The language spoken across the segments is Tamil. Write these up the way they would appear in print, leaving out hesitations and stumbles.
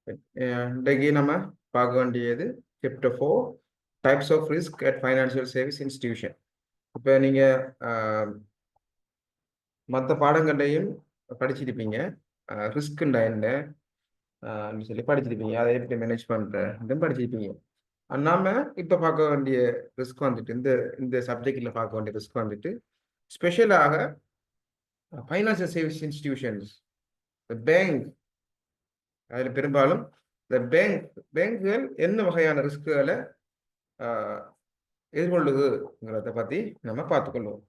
இன்றைக்கு நம்ம பார்க்க வேண்டியது chapter 4 types of risk at financial service institution. இப்போ நீங்கள் மற்ற பாடங்கள்லையும் படிச்சிருப்பீங்க. ரிஸ்க்குண்டா என்ன சொல்லி படிச்சிருப்பீங்க, அதை எப்படி மேனேஜ் பண்ணுறதும் படிச்சிருப்பீங்க. நாம இப்போ பார்க்க வேண்டிய ரிஸ்க் வந்துட்டு இந்த இந்த சப்ஜெக்டில் பார்க்க வேண்டிய ரிஸ்க் வந்துட்டு ஸ்பெஷலாக ஃபைனான்சியல் சர்வீஸ் இன்ஸ்டிடியூஷன்ஸ், பேங்க். அதில் பெரும்பாலும் இந்த பேங்குகள் என்ன வகையான ரிஸ்க்குகளை எதிர்கொள்ளுதுங்கிறத பற்றி நம்ம பார்த்துக்கொள்வோம்.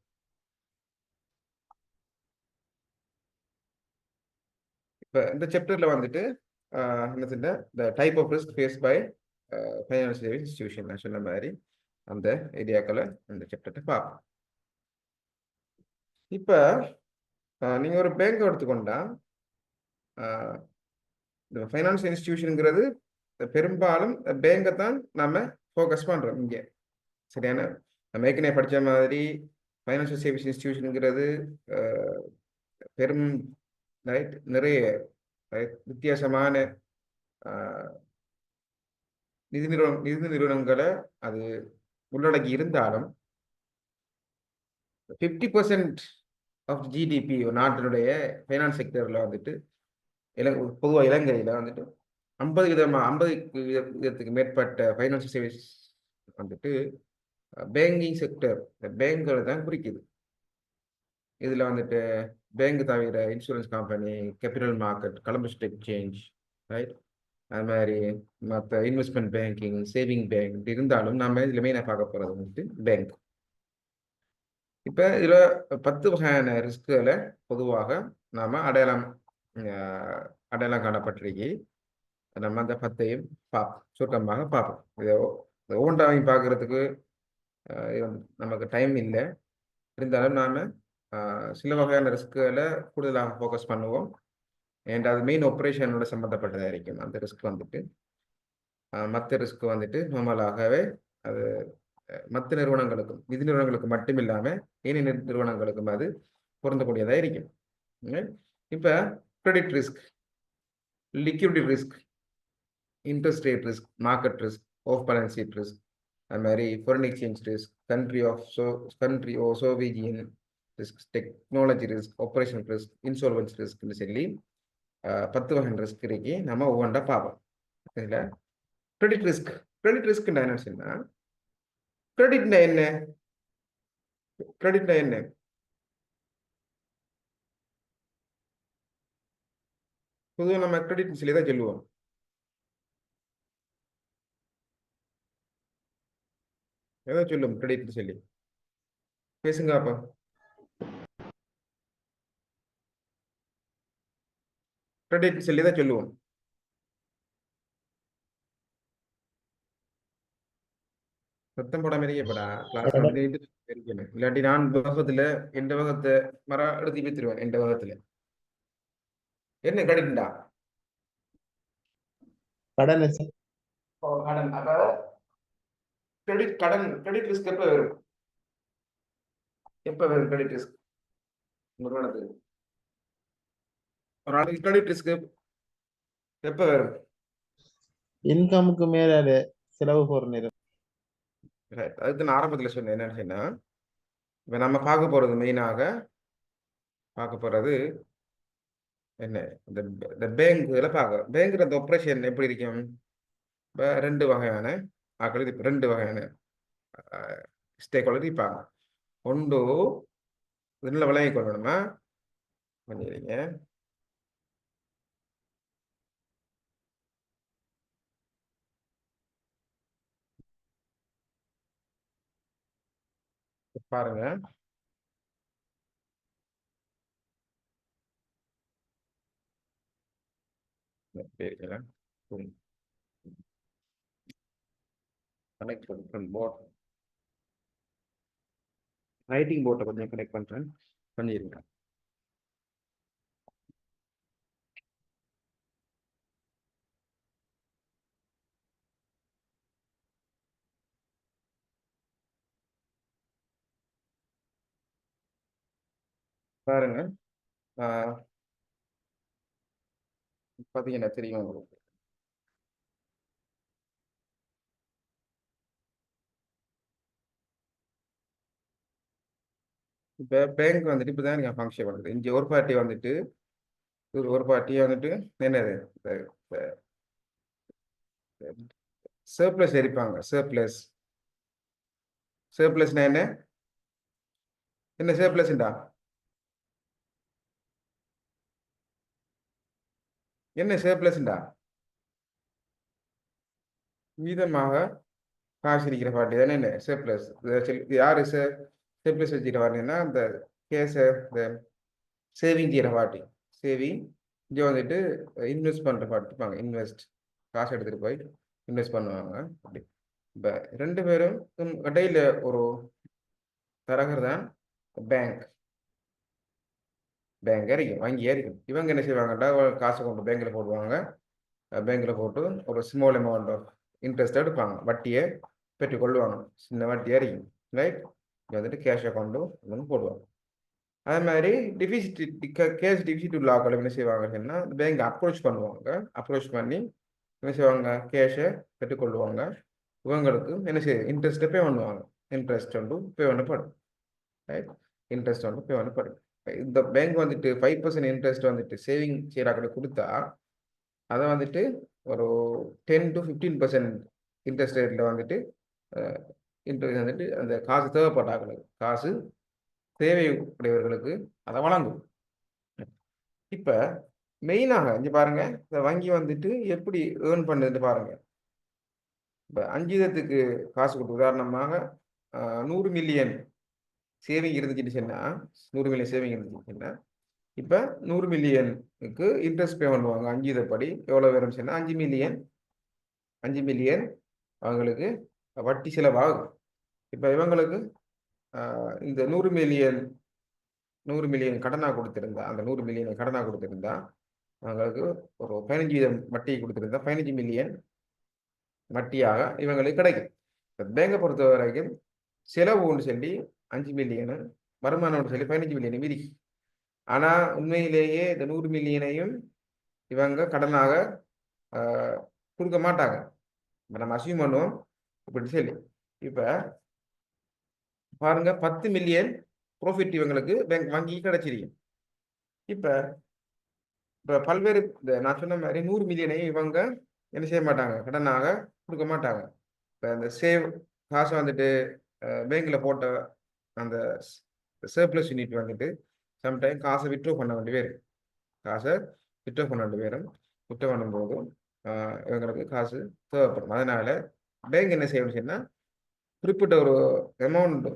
இப்போ இந்த சாப்டரில் வந்துட்டு என்ன சொன்ன the type of risk face by financial service institution நான் சொன்ன மாதிரி அந்த ஏரியாக்களை இந்த சாப்டர்கிட்ட பார்ப்போம். இப்போ நீங்கள் ஒரு பேங்க் எடுத்துக்கொண்டா இந்த ஃபைனான்சியல் இன்ஸ்டிடியூஷனுங்கிறது பெரும்பாலும் பேங்கை தான் நம்ம ஃபோக்கஸ் பண்ணுறோம் இங்கே. சரியான நம்ம ஏற்கனவே படித்த மாதிரி ஃபைனான்சியல் சர்வீஸ் இன்ஸ்டிடியூஷனுங்கிறது பெரும் ரைட் நிறைய வித்தியாசமான நிதி நிறுவனங்களை அது உள்ளடக்கி இருந்தாலும் 50% ஆஃப் ஜிடிபி ஒரு நாட்டினுடைய ஃபைனான்ஸ் செக்டரில் வந்துட்டு பொதுவாக இலங்கையில் வந்துட்டு 50 விதத்துக்கு மேற்பட்ட ஃபைனான்சியல் சர்வீஸ் வந்துட்டு பேங்கிங் செக்டர், பேங்குகளை தான் குறிக்குது. இதில் வந்துட்டு பேங்க் தவிர insurance company, capital market, Colombo stock exchange, right, அது மாதிரி மற்ற இன்வெஸ்ட்மெண்ட் பேங்கிங், சேவிங் பேங்க் இருந்தாலும் நம்ம இதில் மெயினாக பார்க்க போகிறது வந்துட்டு பேங்க். இப்போ இதில் 10 வகையான ரிஸ்க்குகளை பொதுவாக நாம் அடையாளம் காணப்பட்டிருக்கு. நம்ம அந்த 10ஐயும் சுருக்கமாக பார்ப்போம். இதை ஒவ்வொன்றாவையும் பார்க்கறதுக்கு நமக்கு டைம் இல்லை. இருந்தாலும் நாம் சில வகையான ரிஸ்க்குகளை கூடுதலாக ஃபோக்கஸ் பண்ணுவோம். அண்ட் அது மெயின் ஆப்ரேஷனோட சம்மந்தப்பட்டதாக இருக்கும். அந்த ரிஸ்க் வந்துட்டு மற்ற ரிஸ்க் வந்துட்டு நார்மலாகவே அது மற்ற நிறுவனங்களுக்கும் நிதி நிறுவனங்களுக்கும் மட்டும் இல்லாமல் ஏனைய நிறுவனங்களுக்கும் அது பொருந்தக்கூடியதாக இருக்கும். இப்போ credit risk, liquidity risk, interest rate risk, market risk, off balance sheet risk, அது மாதிரி foreign exchange risk, country sovereign risk, technology risk, operation risk, insolvency ரிஸ்க்னு சொல்லி 10 வகை ரிஸ்க் இருக்கு. நம்ம ஒவ்வொன்றா பார்ப்போம். இதில் கிரெடிட் ரிஸ்க்னா என்ன சொன்னா, கிரெடிட்னா என்ன? பொதுவாக நம்ம கிரெடிட் சொல்லி தான் சொல்லுவோம். ஏதோ சொல்லுவோம் கிரெடிட் சொல்லி பேசுங்க அப்போ. கிரெடிட் சொல்லி தான் சொல்லுவோம். சத்தம் போடாம இருக்கப்படா கிளாஸ் இருக்கணும். இல்லாட்டி நான் வகத்துல எந்த வகத்தை எடுத்து வைத்துருவேன். எந்த வகத்துல என்ன கிரெடிட்டா கடன். அப்ப கிரெடிட் ரிஸ்க் எப்ப வரும்? கிரெடிட் ரிஸ்க் நிறுவனத்துக்கு ஒரு நாளைக்கு கிரெடிட் ரிஸ்க் எப்ப வரும்? இன்கமுக்கு மேல செலவு போற. அதுக்கு நான் ஆரம்பத்தில் சொன்னேன் என்னன்னு சொன்னா, இப்ப நம்ம பார்க்க போறது மெயினாக பார்க்க போறது என்ன, இந்த பேங்க்ல பார்க்க. பேங்க்ல அந்த ஆப்ரேஷன் எப்படி இருக்கும்? இப்போ 2 வகையான ஆக்கள், 2 வகையான ஸ்டேக் ஹோல்டர் இருப்பாங்க. ஒன்று இதில் விளங்கி கொள்ளணுமா பண்ணிடுறீங்க. பாருங்க, கனெக்ட் போர்ட், ரைட்டிங் போர்ட்டை கொஞ்சம் கனெக்ட் பண்ணிடுங்க. பாருங்க, பார்த்தீங்கன்னா தெரியும் உங்களுக்கு. இப்போ பேங்க் வந்துட்டு இப்போ தான் நீங்கள் ஃபங்க்ஷன் பண்ணுறது. இங்கே ஒரு பார்ட்டி வந்துட்டு ஒரு பார்ட்டியை வந்துட்டு என்னது சர்ப்ளஸ் எரிப்பாங்க. சர்ப்ளஸ்னா என்ன சர்ப்ளஸ்ண்டா என்ன சர்ப்ளஸ்ண்டா மீதமாக காசு இருக்கிற பார்ட்டி தானே என்ன சர்ப்ளஸ். யாரு சர்ப்ளஸ் வச்சுக்கிற பார்ட்டின்னா இந்த கேஸை இந்த சேவிங் செய்கிற பார்ட்டி. சேவிங் இங்கே வந்துட்டு இன்வெஸ்ட் பண்ணுற பார்ட்டி இருப்பாங்க. காசு எடுத்துகிட்டு போய் இன்வெஸ்ட் பண்ணுவாங்க. அப்படி இப்போ ரெண்டு பேரும் இடையில ஒரு தரகர் தான் பேங்க் இருக்கும், வங்கியாக இருக்கும். இவங்க என்ன செய்வாங்கடா காசை கொண்டு பேங்க்கில் போடுவாங்க. பேங்க்கில் போட்டு ஒரு ஸ்மால் அமௌண்ட் ஆஃப் இன்ட்ரெஸ்ட் எடுப்பாங்க, வட்டியை பெற்றுக்கொள்வாங்க. சின்ன வட்டியாக இருக்கும், ரைட். வந்துட்டு கேஷ் அக்கௌண்ட்டும் ஒன்று போடுவாங்க. அதே மாதிரி கேஷ் டிஃபிசிட் உள்ள ஆக்கள் என்ன செய்வாங்கன்னா பேங்க் அப்ரோச் பண்ணுவாங்க. அப்ரோச் பண்ணி என்ன செய்வாங்க, கேஷை பெற்றுக்கொள்வாங்க. இவங்களுக்கு என்ன செய்ய இன்ட்ரெஸ்ட்டை பே பண்ணுவாங்க. இன்ட்ரெஸ்ட் வந்து பே பண்ணப்படும், ரைட். இன்ட்ரெஸ்ட் வந்து பே பண்ணப்படும். இந்த பேங்க் வந்துட்டு 5% இன்ட்ரெஸ்ட் வந்துட்டு சேவிங் செய்கிறாக்களுக்கு கொடுத்தா அதை வந்துட்டு ஒரு 10 to 15% இன்ட்ரெஸ்ட் ரேட்டில் வந்துட்டு இன்ட்ரெஸ்ட் வந்துட்டு அந்த காசு தேவைப்பட்டாக்களுக்கு, காசு தேவை உடையவர்களுக்கு அதை வழங்கும். இப்போ மெயினாக இங்கே பாருங்க, இந்த வங்கி வந்துட்டு எப்படி ஏர்ன் பண்ணுதுன்னு பாருங்க. இப்போ 5 வீதத்துக்கு காசு கொடுத்து உதாரணமாக 100 மில்லியன் சேவிங் இருந்துச்சுன்னு சொன்னால் 100 மில்லியன் சேவிங் இருந்துச்சுன்னா இப்போ 100 மில்லியனுக்கு இன்ட்ரெஸ்ட் பே பண்ணுவாங்க. 5 வீதப்படி எவ்வளோ வரும்னு சொன்னால் 5 மில்லியன் அவங்களுக்கு வட்டி செலவாகும். இப்போ இவங்களுக்கு இந்த 100 மில்லியன் கடனாக கொடுத்துருந்தா, அந்த 100 மில்லியனை கடனாக கொடுத்துருந்தா அவங்களுக்கு ஒரு 15 வீதம் வட்டி கொடுத்துருந்தா 15 மில்லியன் வட்டியாக இவங்களுக்கு கிடைக்கும். பேங்கை பொறுத்த வரைக்கும் செலவு ஒன்று சொல்லி 5 மில்லியனு, வருமானம் ஒன்று சொல்லி 15 மில்லியனு விதி. ஆனால் உண்மையிலேயே இந்த 100 மில்லியனையும் இவங்க கடனாக கொடுக்க மாட்டாங்க. இப்போ நம்ம அசியூம் பண்ணுவோம் இப்படி சொல்லி. இப்போ பாருங்க 10 மில்லியன் ப்ராஃபிட் இவங்களுக்கு வங்கி கிடைச்சிருக்கும். இப்போ பல்வேறு நான் சொன்ன மாதிரி 100 மில்லியனையும் இவங்க என்ன செய்ய மாட்டாங்க, கடனாக கொடுக்க மாட்டாங்க. இப்போ அந்த சேவ் காசை வந்துட்டு பேங்கில் போட்ட அந்த சர்ப்ளஸ் யூனிட் வந்துட்டு சம்டைம் காசை விட்ரோ பண்ண வேண்டி வரும். விட்ரோ பண்ணும்போது இவங்களுக்கு காசு தேவைப்படும். அதனால பேங்க் என்ன செய்யணும்னு சொன்னால் குறிப்பிட்ட ஒரு அமௌண்ட்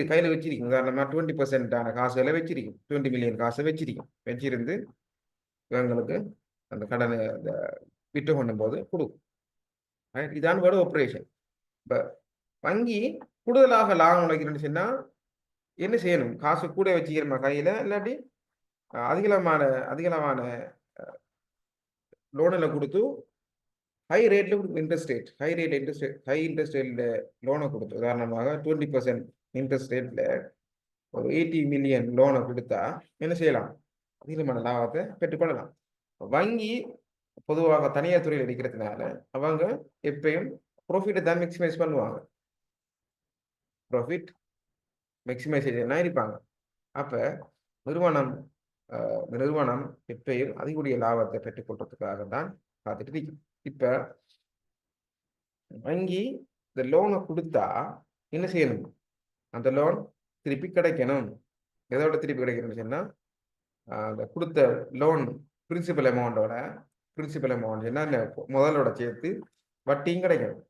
கையில் வச்சிருக்கும். உதாரணமாக 20% காசுகளை வச்சிருக்கும். 20 மில்லியன் காசை வச்சிருந்து இவங்களுக்கு அந்த கடனை விட்ரோ பண்ணும்போது கொடுக்கும். இதான் வேர்டு ஆப்ரேஷன். இப்போ வங்கி கூடுதலாக லாபம் உழைக்கிறேன்னு சொன்னால் என்ன செய்யணும், காசு கூட வச்சுக்கிறோமா கையில், இல்லாட்டி அதிகமான லோனில் கொடுத்து ஹை இன்ட்ரெஸ்ட் ரேட்டில் லோனை கொடுத்து உதாரணமாக 20% இன்ட்ரெஸ்ட் ரேட்டில் ஒரு 80 மில்லியன் லோனை கொடுத்தா என்ன செய்யலாம், அதிகமான லாபத்தை பெற்றுக்கொள்ளலாம். வங்கி பொதுவாக தனியார் துறையில் இருக்கிறதுனால அவங்க எப்பயும் ப்ராஃபிட்டை தான் மேக்சிமைஸ் பண்ணுவாங்க. ப்ராஃபிட் மேக்சிமைசேஷனா இருப்பாங்க. அப்போ நிறுவனம் எப்பயும் அதிகூடிய லாபத்தை பெற்றுக்கொள்றதுக்காக தான் காத்துட்டு இருக்கு. இப்போ வங்கி இந்த லோனை கொடுத்தா என்ன செய்யணும், அந்த லோன் திருப்பி கிடைக்கணும். எதோட திருப்பி கிடைக்கணும்னு சொன்னால் அந்த கொடுத்த லோன் பிரின்சிபல் அமௌண்ட் என்ன முதலோட சேர்த்து வட்டியும் கிடைக்கணும்.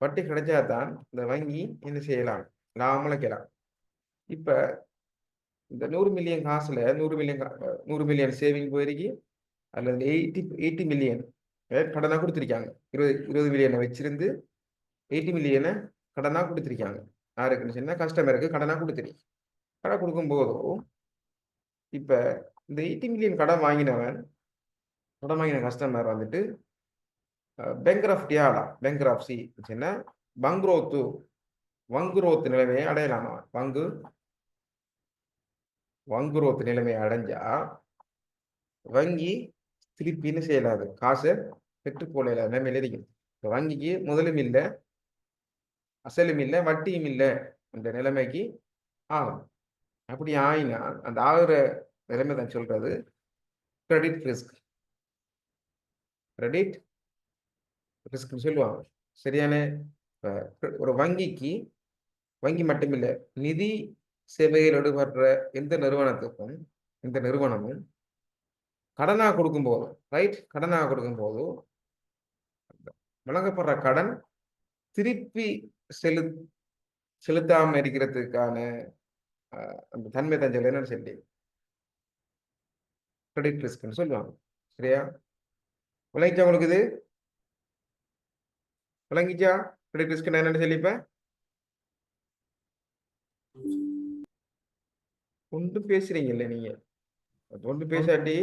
வட்டி கிடைச்சா தான் இந்த வங்கி என்ன செய்யலாம், லாபம் அழைக்கலாம். இப்போ இந்த 100 மில்லியன் காசுல 100 மில்லியன் சேவிங் போயிருக்கு. அதில் 80 மில்லியன் கடனாக கொடுத்துருக்காங்க. 20 மில்லியனை வச்சிருந்து 80 மில்லியனை கடனாக கொடுத்துருக்காங்க. யாருக்குன்னு சொன்னால் கஸ்டமருக்கு கடனாக கொடுத்துருக்கு. கடன் கொடுக்கும்போதும் இப்போ இந்த 80 மில்லியன் கடன் வாங்கின கஸ்டமர் வந்துட்டு பேங்க்ரப்சி சொன்னால் வங்குரோத்து நிலைமையை அடையலாமா. வங்குரோத்து நிலைமையை அடைஞ்சா வங்கி திருப்பின்னு செய்யலாது, காசை பெற்றுக்கொள்ள நிலைமையில இருக்கும். வங்கிக்கு முதலும் இல்லை, அசலும் இல்லை, வட்டியும் இல்லை, இந்த நிலைமைக்கு ஆகும். அப்படி ஆயினா அந்த ஆகுற நிலைமை தான் சொல்றது கிரெடிட் ரிஸ்க். கிரெடிட் ரிஸ்க்னு சொல்லுவாங்க. சரியான ஒரு வங்கி மட்டுமில்ல, நிதி சேவையில் ஈடுபடுற எந்த நிறுவனத்துக்கும், எந்த நிறுவனமும் கடனா கொடுக்கும்போது, ரைட்? கடனா கொடுக்கும்போது வழங்கப்படுற கடன் திருப்பி செலு செலுத்தாம இருக்கிறதுக்கான அந்த தன்மை தான் என்னன்னு சொல்லி கிரெடிட் ரிஸ்க்னு சொல்லுவாங்க. சரியா? விளங்கிச்சா உங்களுக்கு இது? விளங்கிச்சா? கிரெடிட் ரிஸ்க் என்னன்னு சொல்லி இப்ப? ஒன்றும் பேசுறீங்கல்ல நீங்க. ஒன்றும் பேசாட்டி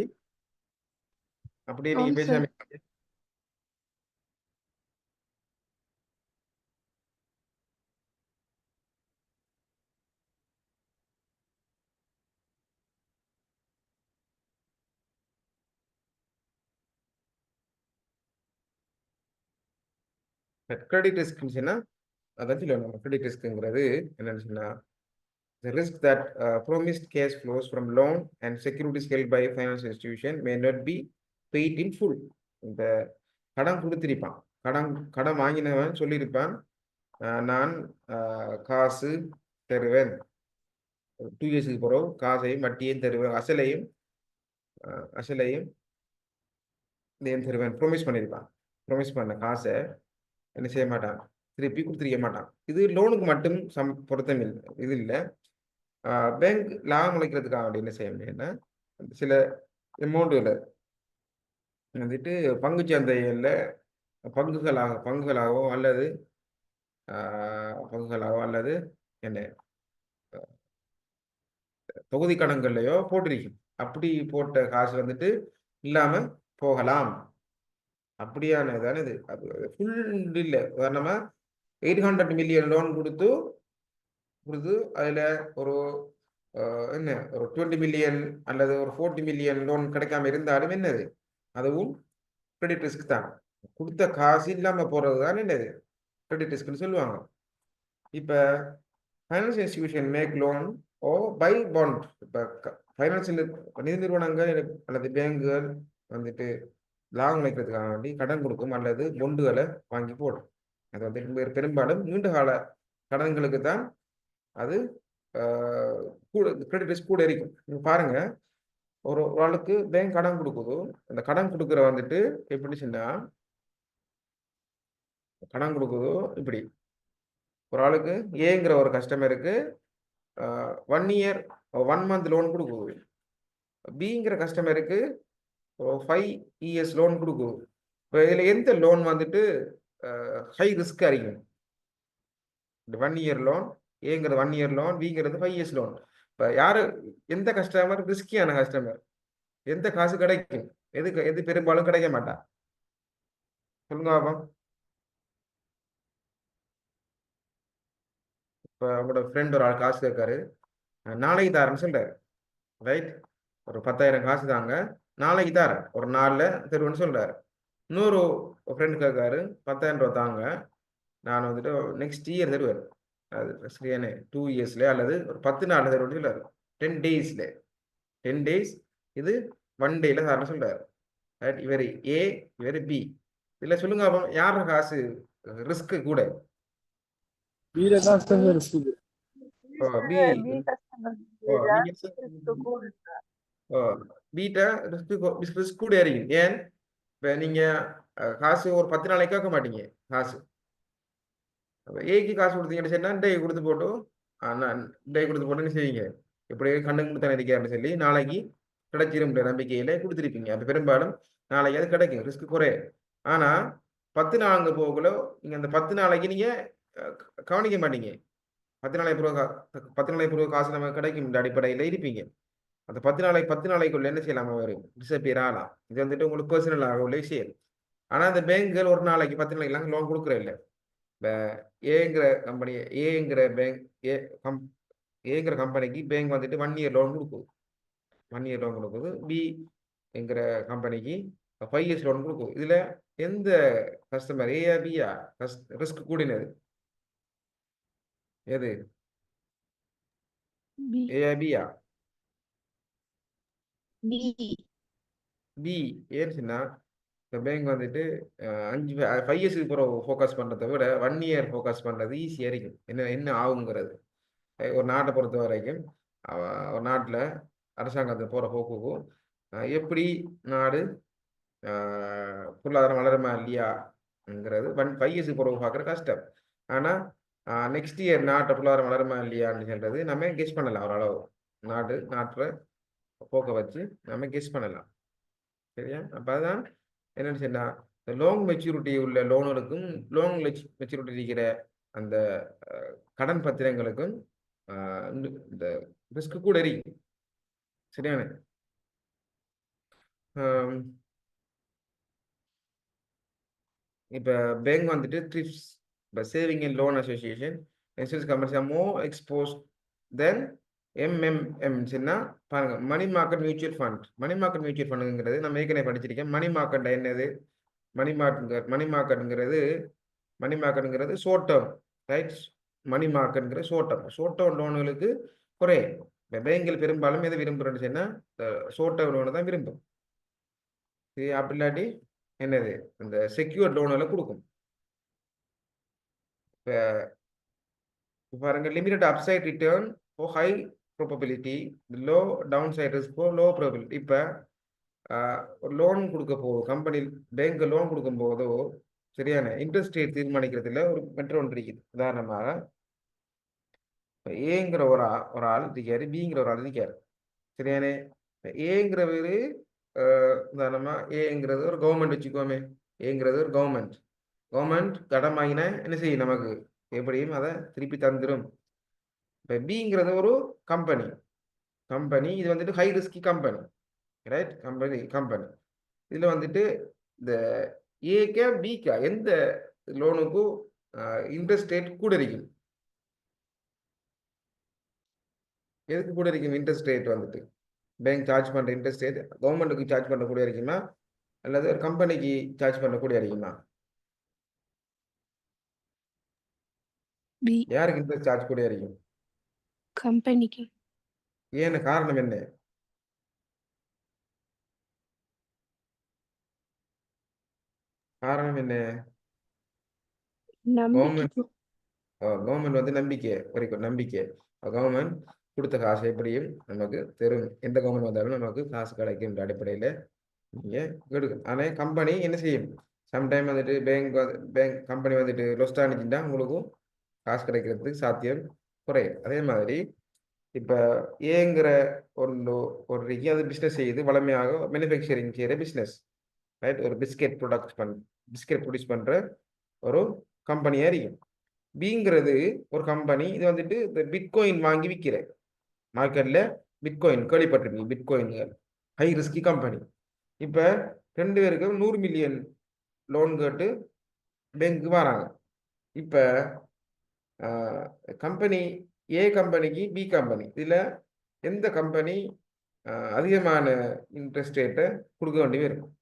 அப்படியே நீங்க ஆம் சார். பேசாம கிரெடிட் ரிஸ்க்னு சொன்னா அதான் சொல்லுவாங்க. கிரெடிட் ரிஸ்க்ங்கிறது என்னன்னு சொன்னா the risk that promised cash flows from loan and securities held by a financial institution may not be paid in full. இந்த கடன் கொடுத்திருப்பான், கடன் வாங்கினவன் சொல்லியிருப்பான், நான் காசு தருவேன், 2 இயர்ஸுக்கு பிறகு காசையும் வட்டியையும் தருவேன், அசலையும் இதையும் தருவேன் ப்ரொமிஸ் பண்ணியிருப்பான். ப்ரொமிஸ் பண்ண காசை என்ன செய்ய மாட்டான், திருப்பி கொடுத்துருக்க மாட்டான். இது லோனுக்கு மட்டும் பொருத்தம் இல்லை, இது இல்லை. பேங்க் லாபம் அளிக்கிறதுக்காக வேண்டி என்ன செய்ய முடியும்னா சில அமௌண்ட்டுகளை வந்துட்டு பங்கு சந்தைகளில் பங்குகளாகவோ அல்லது என்ன தொகுதி கணக்குலையோ போட்டிருக்கும். அப்படி போட்ட காசு வந்துட்டு இல்லாம போகலாம். அப்படியான தானே இது. அது ஃபுல் இல்லை. உதாரணமா 800 மில்லியன் லோன் கொடுத்து அதுல ஒரு என்ன ஒரு 20 மில்லியன் அல்லது ஒரு 40 மில்லியன் லோன் கிடைக்காம இருந்தாலும் என்னது, அதுவும் கிரெடிட் ரிஸ்க் தான். கொடுத்த காசு இல்லாம போறது தான் என்னது கிரெடிட் ரிஸ்க்னு சொல்லுவாங்க. இப்ப financial institution make loan O by bond. இப்ப ஃபைனான்சியல் நிதி நிறுவனங்கள் அல்லது பேங்குகள் வந்துட்டு லாபம் வைக்கிறதுக்காக வேண்டி கடன் கொடுக்கும் அல்லது பொண்டுகளை வாங்கி போடும். அது வந்து பெரும்பாலும் நீண்ட கால கடன்களுக்கு தான் அது கூட கிரெடிட் ரிஸ்க் கூட இருக்கும். நீங்க பாருங்க, ஒரு ஆளுக்கு பேங்க் கடன் கொடுக்குது. அந்த கடன் கொடுக்குற வந்துட்டு எப்படி சொன்னா, கடன் கொடுக்குது இப்படி ஒரு ஆளுக்கு ஏங்கிற ஒரு கஸ்டமருக்கு 1 இயர் 1 மந்த் லோன் கொடுக்குது. பிங்கிற கஸ்டமருக்கு 5 இயர்ஸ் லோன் கொடுக்குது. இப்போ இதில் எந்த லோன் வந்துட்டு ஹை ரிஸ்க் அறியும்? 1 இயர் லோன், ஏங்கிறது 1 இயர் லோன், பிங்கிறது 5 இயர்ஸ் லோன். இப்போ யாரு எந்த கஸ்டமர் ரிஸ்கியான கஸ்டமர், எந்த காசு கிடைக்கும், எது பெரும்பாலும் கிடைக்க மாட்டா? சொல்லுங்க பாப்போம். இப்போ உங்களோட ஃப்ரெண்ட் ஒரு ஆள் காசு கேட்காரு, நாளைக்கு தாரேன்னு சொல்றாரு, ரைட்? ஒரு 10,000 காசு தாங்க, நாளைக்கு தாரேன், ஒரு நாளில் தருவேன்னு சொல்றாரு. இன்னொரு ஃப்ரெண்டு கேட்காரு, 10,000 ரூபா தாங்க, நான் வந்துட்டு நெக்ஸ்ட் இயர் தருவேன், அது சரியான 2 இயர்ஸ்ல அல்லது ஒரு 10 நாள் தருவேன்னு சொல்றாரு. 10 டேஸ்ல 10 டேஸ், இது 1 டேல தரேன்னு சொல்றாரு. ரைட்? இவர் ஏ, இவர் பி. இதில் சொல்லுங்க அப்போ யார காசு ரிஸ்க் கூட? வீர கஸ்டமர் இருக்குது. பி பி கஸ்டமர் நீங்க பீட்டா ரிஸ்க் கூட இருக்கும். ஏன்? இப்போ நீங்க காசு ஒரு 10 நாளைக்கு கேட்க மாட்டீங்க காசு. ஏக்கு காசு கொடுத்தீங்கன்னு சொன்னா டே கொடுத்து போட்டு டே கொடுத்து போட்டுன்னு செய்வீங்க, இப்படி கண்ணுக்கு கொடுத்தா இருக்காருன்னு சொல்லி நாளைக்கு கிடைச்சிரும் நம்பிக்கையில கொடுத்துருப்பீங்க. அது பெரும்பாலும் நாளைக்கு அது கிடைக்கும், ரிஸ்க் குறையும். ஆனா 10 நாளுங்க போகக்குள்ள நீங்க அந்த 10 நாளைக்கு நீங்க கவனிக்க மாட்டீங்க. 10 நாளைக்கு பிறகு காசு நம்ம கிடைக்கும் இந்த அடிப்படையில இருப்பீங்க. அந்த 10 நாளைக்குள்ள என்ன செய்யலாமா வரும், டிசப்பியர் ஆகலாம். இது வந்துட்டு உங்களுக்கு பர்சனலாக உள்ள விஷயம். ஆனா அந்த பேங்குகள் ஒரு நாளைக்கு 10 நாளைக்கு லோன் கொடுக்குற இல்லை. ஏங்கிற கம்பெனி, ஏங்கிற பேங்க், ஏங்கிற கம்பெனிக்கு பேங்க் வந்துட்டு 1 இயர் லோன் கொடுக்குது. 1 இயர் லோன் கொடுக்குது. பி என்கிற கம்பெனிக்கு 5 இயர்ஸ் லோன் கொடுக்குது. இதுல எந்த கஸ்டமர், ஏயா பியா ரிஸ்க் கூடினது? எது? பி ஏயா பியா? B B. ஏன்னு சொன்னா இந்த பேங்க் வந்துட்டு 5 இயர்ஸுக்கு அப்புறம் ஃபோக்கஸ் பண்ணுறதை விட 1 இயர் ஃபோக்கஸ் பண்ணுறது ஈஸியாக இருக்கும். என்ன என்ன ஆகுங்கிறது ஒரு நாட்டை பொறுத்த வரைக்கும் ஒரு நாட்டில் அரசாங்கத்தை போகிற போக்குக்கும் எப்படி நாடு பொருளாதாரம் வளருமா இல்லையாங்கிறது 5 இயர்ஸுக்கு பிறகு பார்க்குற கஷ்டம். ஆனால் நெக்ஸ்ட் இயர் நாட்டை பொருளாதாரம் வளருமா இல்லையான்னு சொல்கிறது நம்ம கெஸ் பண்ணலாம். ஓரளவு நாட்டில் போக்க வச்சு நம்ம கெஸ் பண்ணலாம். சரியா? அப்போ அதுதான் என்னன்னு சொன்னால் இந்த லாங் மெச்சூரிட்டி உள்ள லோனுகளுக்கும் லாங் மெச்சூரிட்டி இருக்கிற அந்த கடன் பத்திரங்களுக்கும் இந்த ரிஸ்க் கூட இருக்கு. சரியான இப்போ பேங்க் வந்துட்டு ட்ரிப்ஸ் இப்போ saving and loan association insurance companies are more exposed then எம்எம்எம்னா பாருங்க money market mutual fund. Money market mutual ஃபண்டுங்கிறது நம்ம ஏற்கனவே படிச்சிருக்கேன். மணி மார்க்கெட் என்னது? மணி மார்க்கெட்டுங்கிறது ஷோர்ட் டேர்ம், ரைட்? மணி மார்க்கெட்டுங்கிற ஷோர்ட் டேர்ம் லோனுகளுக்கு குறையும். இப்போ பேங்கில் பெரும்பாலும் எதை விரும்புகிறேன்னு சொன்னால் ஷோர்ட் டேர்ம் லோனு தான் விரும்பும். சரி, அப்படி இல்லாட்டி என்னது இந்த செக்யூர்ட் லோனெல்லாம் கொடுக்கும். இப்போ பாருங்க limited upside return for high probability, low down side risk for low probability. இப்போ ஒரு லோன் கொடுக்க போதும் கம்பெனி பேங்க் லோன் கொடுக்கும் போதோ சரியான இன்ட்ரெஸ்ட் ரேட் தீர்மானிக்கிறதுல ஒரு மெட்ரோ ஒன்று இருக்குது. உதாரணமாக ஏங்கிற ஒரு ஆள் இருக்காரு, பிங்கிற ஒரு ஆள் இருக்காரு. சரியானே? ஏங்கிறவர் உதாரணமாக ஏங்கிறது ஒரு கவர்மெண்ட் வச்சுக்கோமே. ஏங்கிறது ஒரு கவர்மெண்ட் கடன் வாங்கினா என்ன செய்யும்? நமக்கு எப்படியும் அதை திருப்பி தந்துடும். இப்போ பிங்கிறது ஒரு கம்பெனி இது வந்துட்டு high risky company, right? Company இதில் வந்துட்டு இந்த ஏக்கா பிக்கா எந்த லோனுக்கும் இன்ட்ரெஸ்ட் ரேட் கூட இருக்கும். எதுக்கு கூட இருக்கும் இன்ட்ரெஸ்ட் ரேட்? வந்துட்டு பேங்க் சார்ஜ் பண்ணுற இன்ட்ரெஸ்ட் ரேட் கவர்மெண்ட்டுக்கு சார்ஜ் பண்ணக்கூடிய இருக்குமா அல்லது ஒரு கம்பெனிக்கு சார்ஜ் பண்ணக்கூடிய இருக்குமா? பி யாருக்கு இன்ட்ரெஸ்ட் சார்ஜ் கூட இருக்கும்? கம்பெனிக்கு. ஏன்னு காரணம் என்ன? நம்பிக்கை. கவர்மெண்ட் வந்து நம்பிக்கை வரைக்கும் கவர்மெண்ட் கொடுத்த காசு எப்படியும் நமக்கு தரும். எந்த கவர்மெண்ட் வந்தாலும் நமக்கு காசு கிடைக்கும் அடிப்படையில் நீங்கள் எடுக்கும். ஆனால் கம்பெனி என்ன செய்யும்? சம்டைம் வந்துட்டு பேங்க் கம்பெனி வந்துட்டு லொஸ்ட் ஆனிச்சுட்டா உங்களுக்கும் காசு கிடைக்கிறதுக்கு சாத்தியம் குறையும். அதே மாதிரி இப்போ ஏங்கிற ஒரு அது பிஸ்னஸ் செய்யுது, வளமையாக மேனுஃபேக்சரிங் செய்கிற பிஸ்னஸ், ரைட்? ஒரு பிஸ்கெட் ப்ரொடியூஸ் பண்ணுற ஒரு கம்பெனியாக இருக்கும். பிங்கிறது ஒரு கம்பெனி, இது வந்துட்டு இந்த பிட்காயின் வாங்கி விற்கிற மார்க்கெட்டில் பிட்காயின் கேள்விப்பட்டிருக்கீங்க. பிட்காயின்கள் ஹை ரிஸ்கி கம்பெனி. இப்போ 2 பேருக்கு 100 மில்லியன் லோன் கேட்டு பேங்க்கு வராங்க. இப்போ கம்பெனி ஏ கம்பெனிக்கு பி கம்பெனி இதில் எந்த கம்பெனி அதிகமான இன்ட்ரெஸ்ட் ரேட்டை கொடுக்க வேண்டியது இருக்கும்?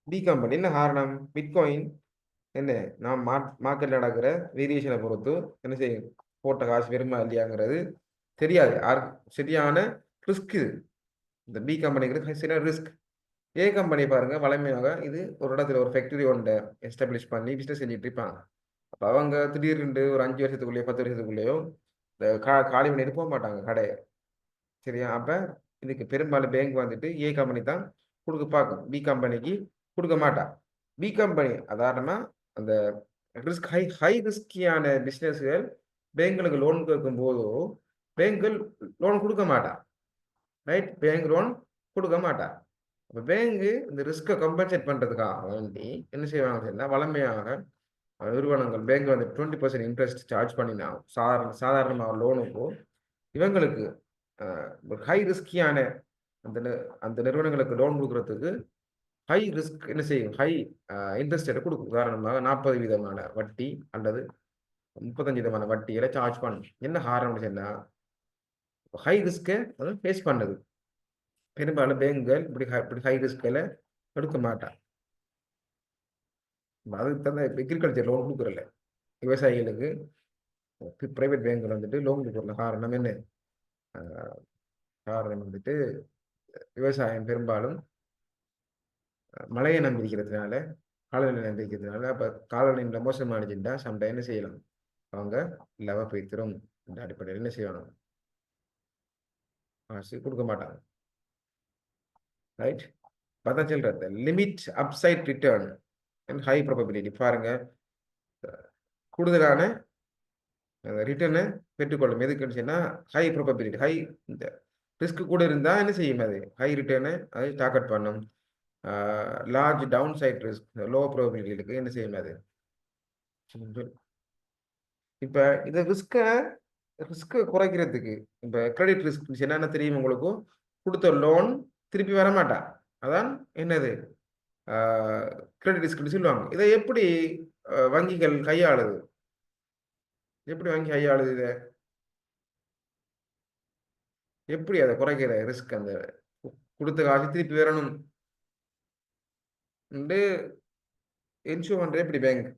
B company. என்ன காரணம்? பிட்காயின் என்ன நான் மார்க்கெட்டில் நடக்கிற வேரியேஷனை பொறுத்து என்ன செய்யும்? போட்ட காசு வருமா இல்லையாங்கிறது தெரியாது. சரியான ரிஸ்க் இது. இந்த பி கம்பெனிக்கு சரியான ரிஸ்க். ஏ கம்பெனி பாருங்க வளமையாக இது ஒரு இடத்துல ஒரு ஃபேக்டரி ஒன்றை எஸ்டாப்ளிஷ் பண்ணி பிஸ்னஸ் செஞ்சுட்டு இருப்பாங்க. அப்போ அவங்க திடீர்னு ஒரு 5 வருஷத்துக்குள்ளேயோ 10 வருஷத்துக்குள்ளேயோ இந்த காலி பண்ணிட்டு போக மாட்டாங்க கடையை. சரியா? அப்போ இதுக்கு பெரும்பாலும் பேங்க் வந்துட்டு ஏ கம்பெனி தான் கொடுக்க பார்க்கும், பி கம்பெனிக்கு கொடுக்க மாட்டா. பி கம்பெனி சாதாரணமாக அந்த ஹை ரிஸ்கியான பிஸ்னஸ்கள் பேங்குகளுக்கு லோன் கேட்கும் போதோ பேங்குகள் லோன் கொடுக்க மாட்டா, ரைட்? பேங்க் லோன் கொடுக்க மாட்டா. அப்போ பேங்கு இந்த ரிஸ்கை கம்பன்சேட் பண்ணுறதுக்காக வேண்டி என்ன செய்வாங்கன்னா வளமையாக நிறுவனங்கள் பேங்க் வந்து 20% இன்ட்ரெஸ்ட் சார்ஜ் பண்ணினா சாதாரணமாக லோனுக்கோ இவங்களுக்கு ஒரு ஹை ரிஸ்கியான அந்த நிறுவனங்களுக்கு லோன் கொடுக்கறதுக்கு ஹை ரிஸ்க் என்ன செய்யும்? ஹை இன்ட்ரெஸ்ட் ரேட்டை கொடுக்கும். உதாரணமாக 40% வட்டி அல்லது 35% வட்டியில சார்ஜ் பண்ணும். என்ன காரணம்னு சொன்னால் ஹை ரிஸ்கை அது ஃபேஸ் பண்ணுது. பெரும்பாலும் பேங்குகள் இப்படி ஹை ரிஸ்கில் எடுக்க மாட்டான். அதுக்கு தந்த அக்ரிகல்ச்சர் லோன் கொடுக்குறல விவசாயிகளுக்கு பிரைவேட் பேங்க்ல வந்துட்டு லோன் கொடுக்குற காரணம் என்ன? காரணம் வந்துட்டு விவசாயம் பெரும்பாலும் மழையை நம்பி இருக்கிறதுனால, காலநிலை நம்பி இருக்கிறதுனால, அப்போ காலநிலை மோசமானதுன்னா சம்டைம் என்ன செய்யலாம், அவங்க லவ போய்த்திரும். இந்த அடிப்படையில் என்ன செய்யணும், காசு கொடுக்க மாட்டாங்க. ரைட்? அதான் சொல்றது, limit upside return and high probability. பாருங்க, கூடுதலான ரிட்டர்னை பெற்றுக்கொள்ளும். எதுக்குன்னு சொன்னால் ஹை ப்ராபபிலிட்டி, ஹை இந்த ரிஸ்க் கூட இருந்தால் என்ன செய்யும், அது ஹை ரிட்டர்னை அது டார்கெட் பண்ணும். Large down side risk, low ப்ராபபிலிட்டிக்கு என்ன செய்யும் அது. இப்போ இந்த ரிஸ்க்கை குறைக்கிறதுக்கு, இப்போ கிரெடிட் ரிஸ்க் என்னென்ன தெரியும் உங்களுக்கு, கொடுத்த லோன் திருப்பி வர மாட்டா, அதான் என்னது கிரெடிட் ரிஸ்க்னு சொல்லுவாங்க. இதை எப்படி வங்கிகள் கையாளுது, எப்படி வங்கி கையாளுது, இதை எப்படி அதை குறைக்கிற ரிஸ்க், அந்த கொடுத்த காசு திருப்பி வரணும் என்ஷூர் பண்ற எப்படி பேங்க்?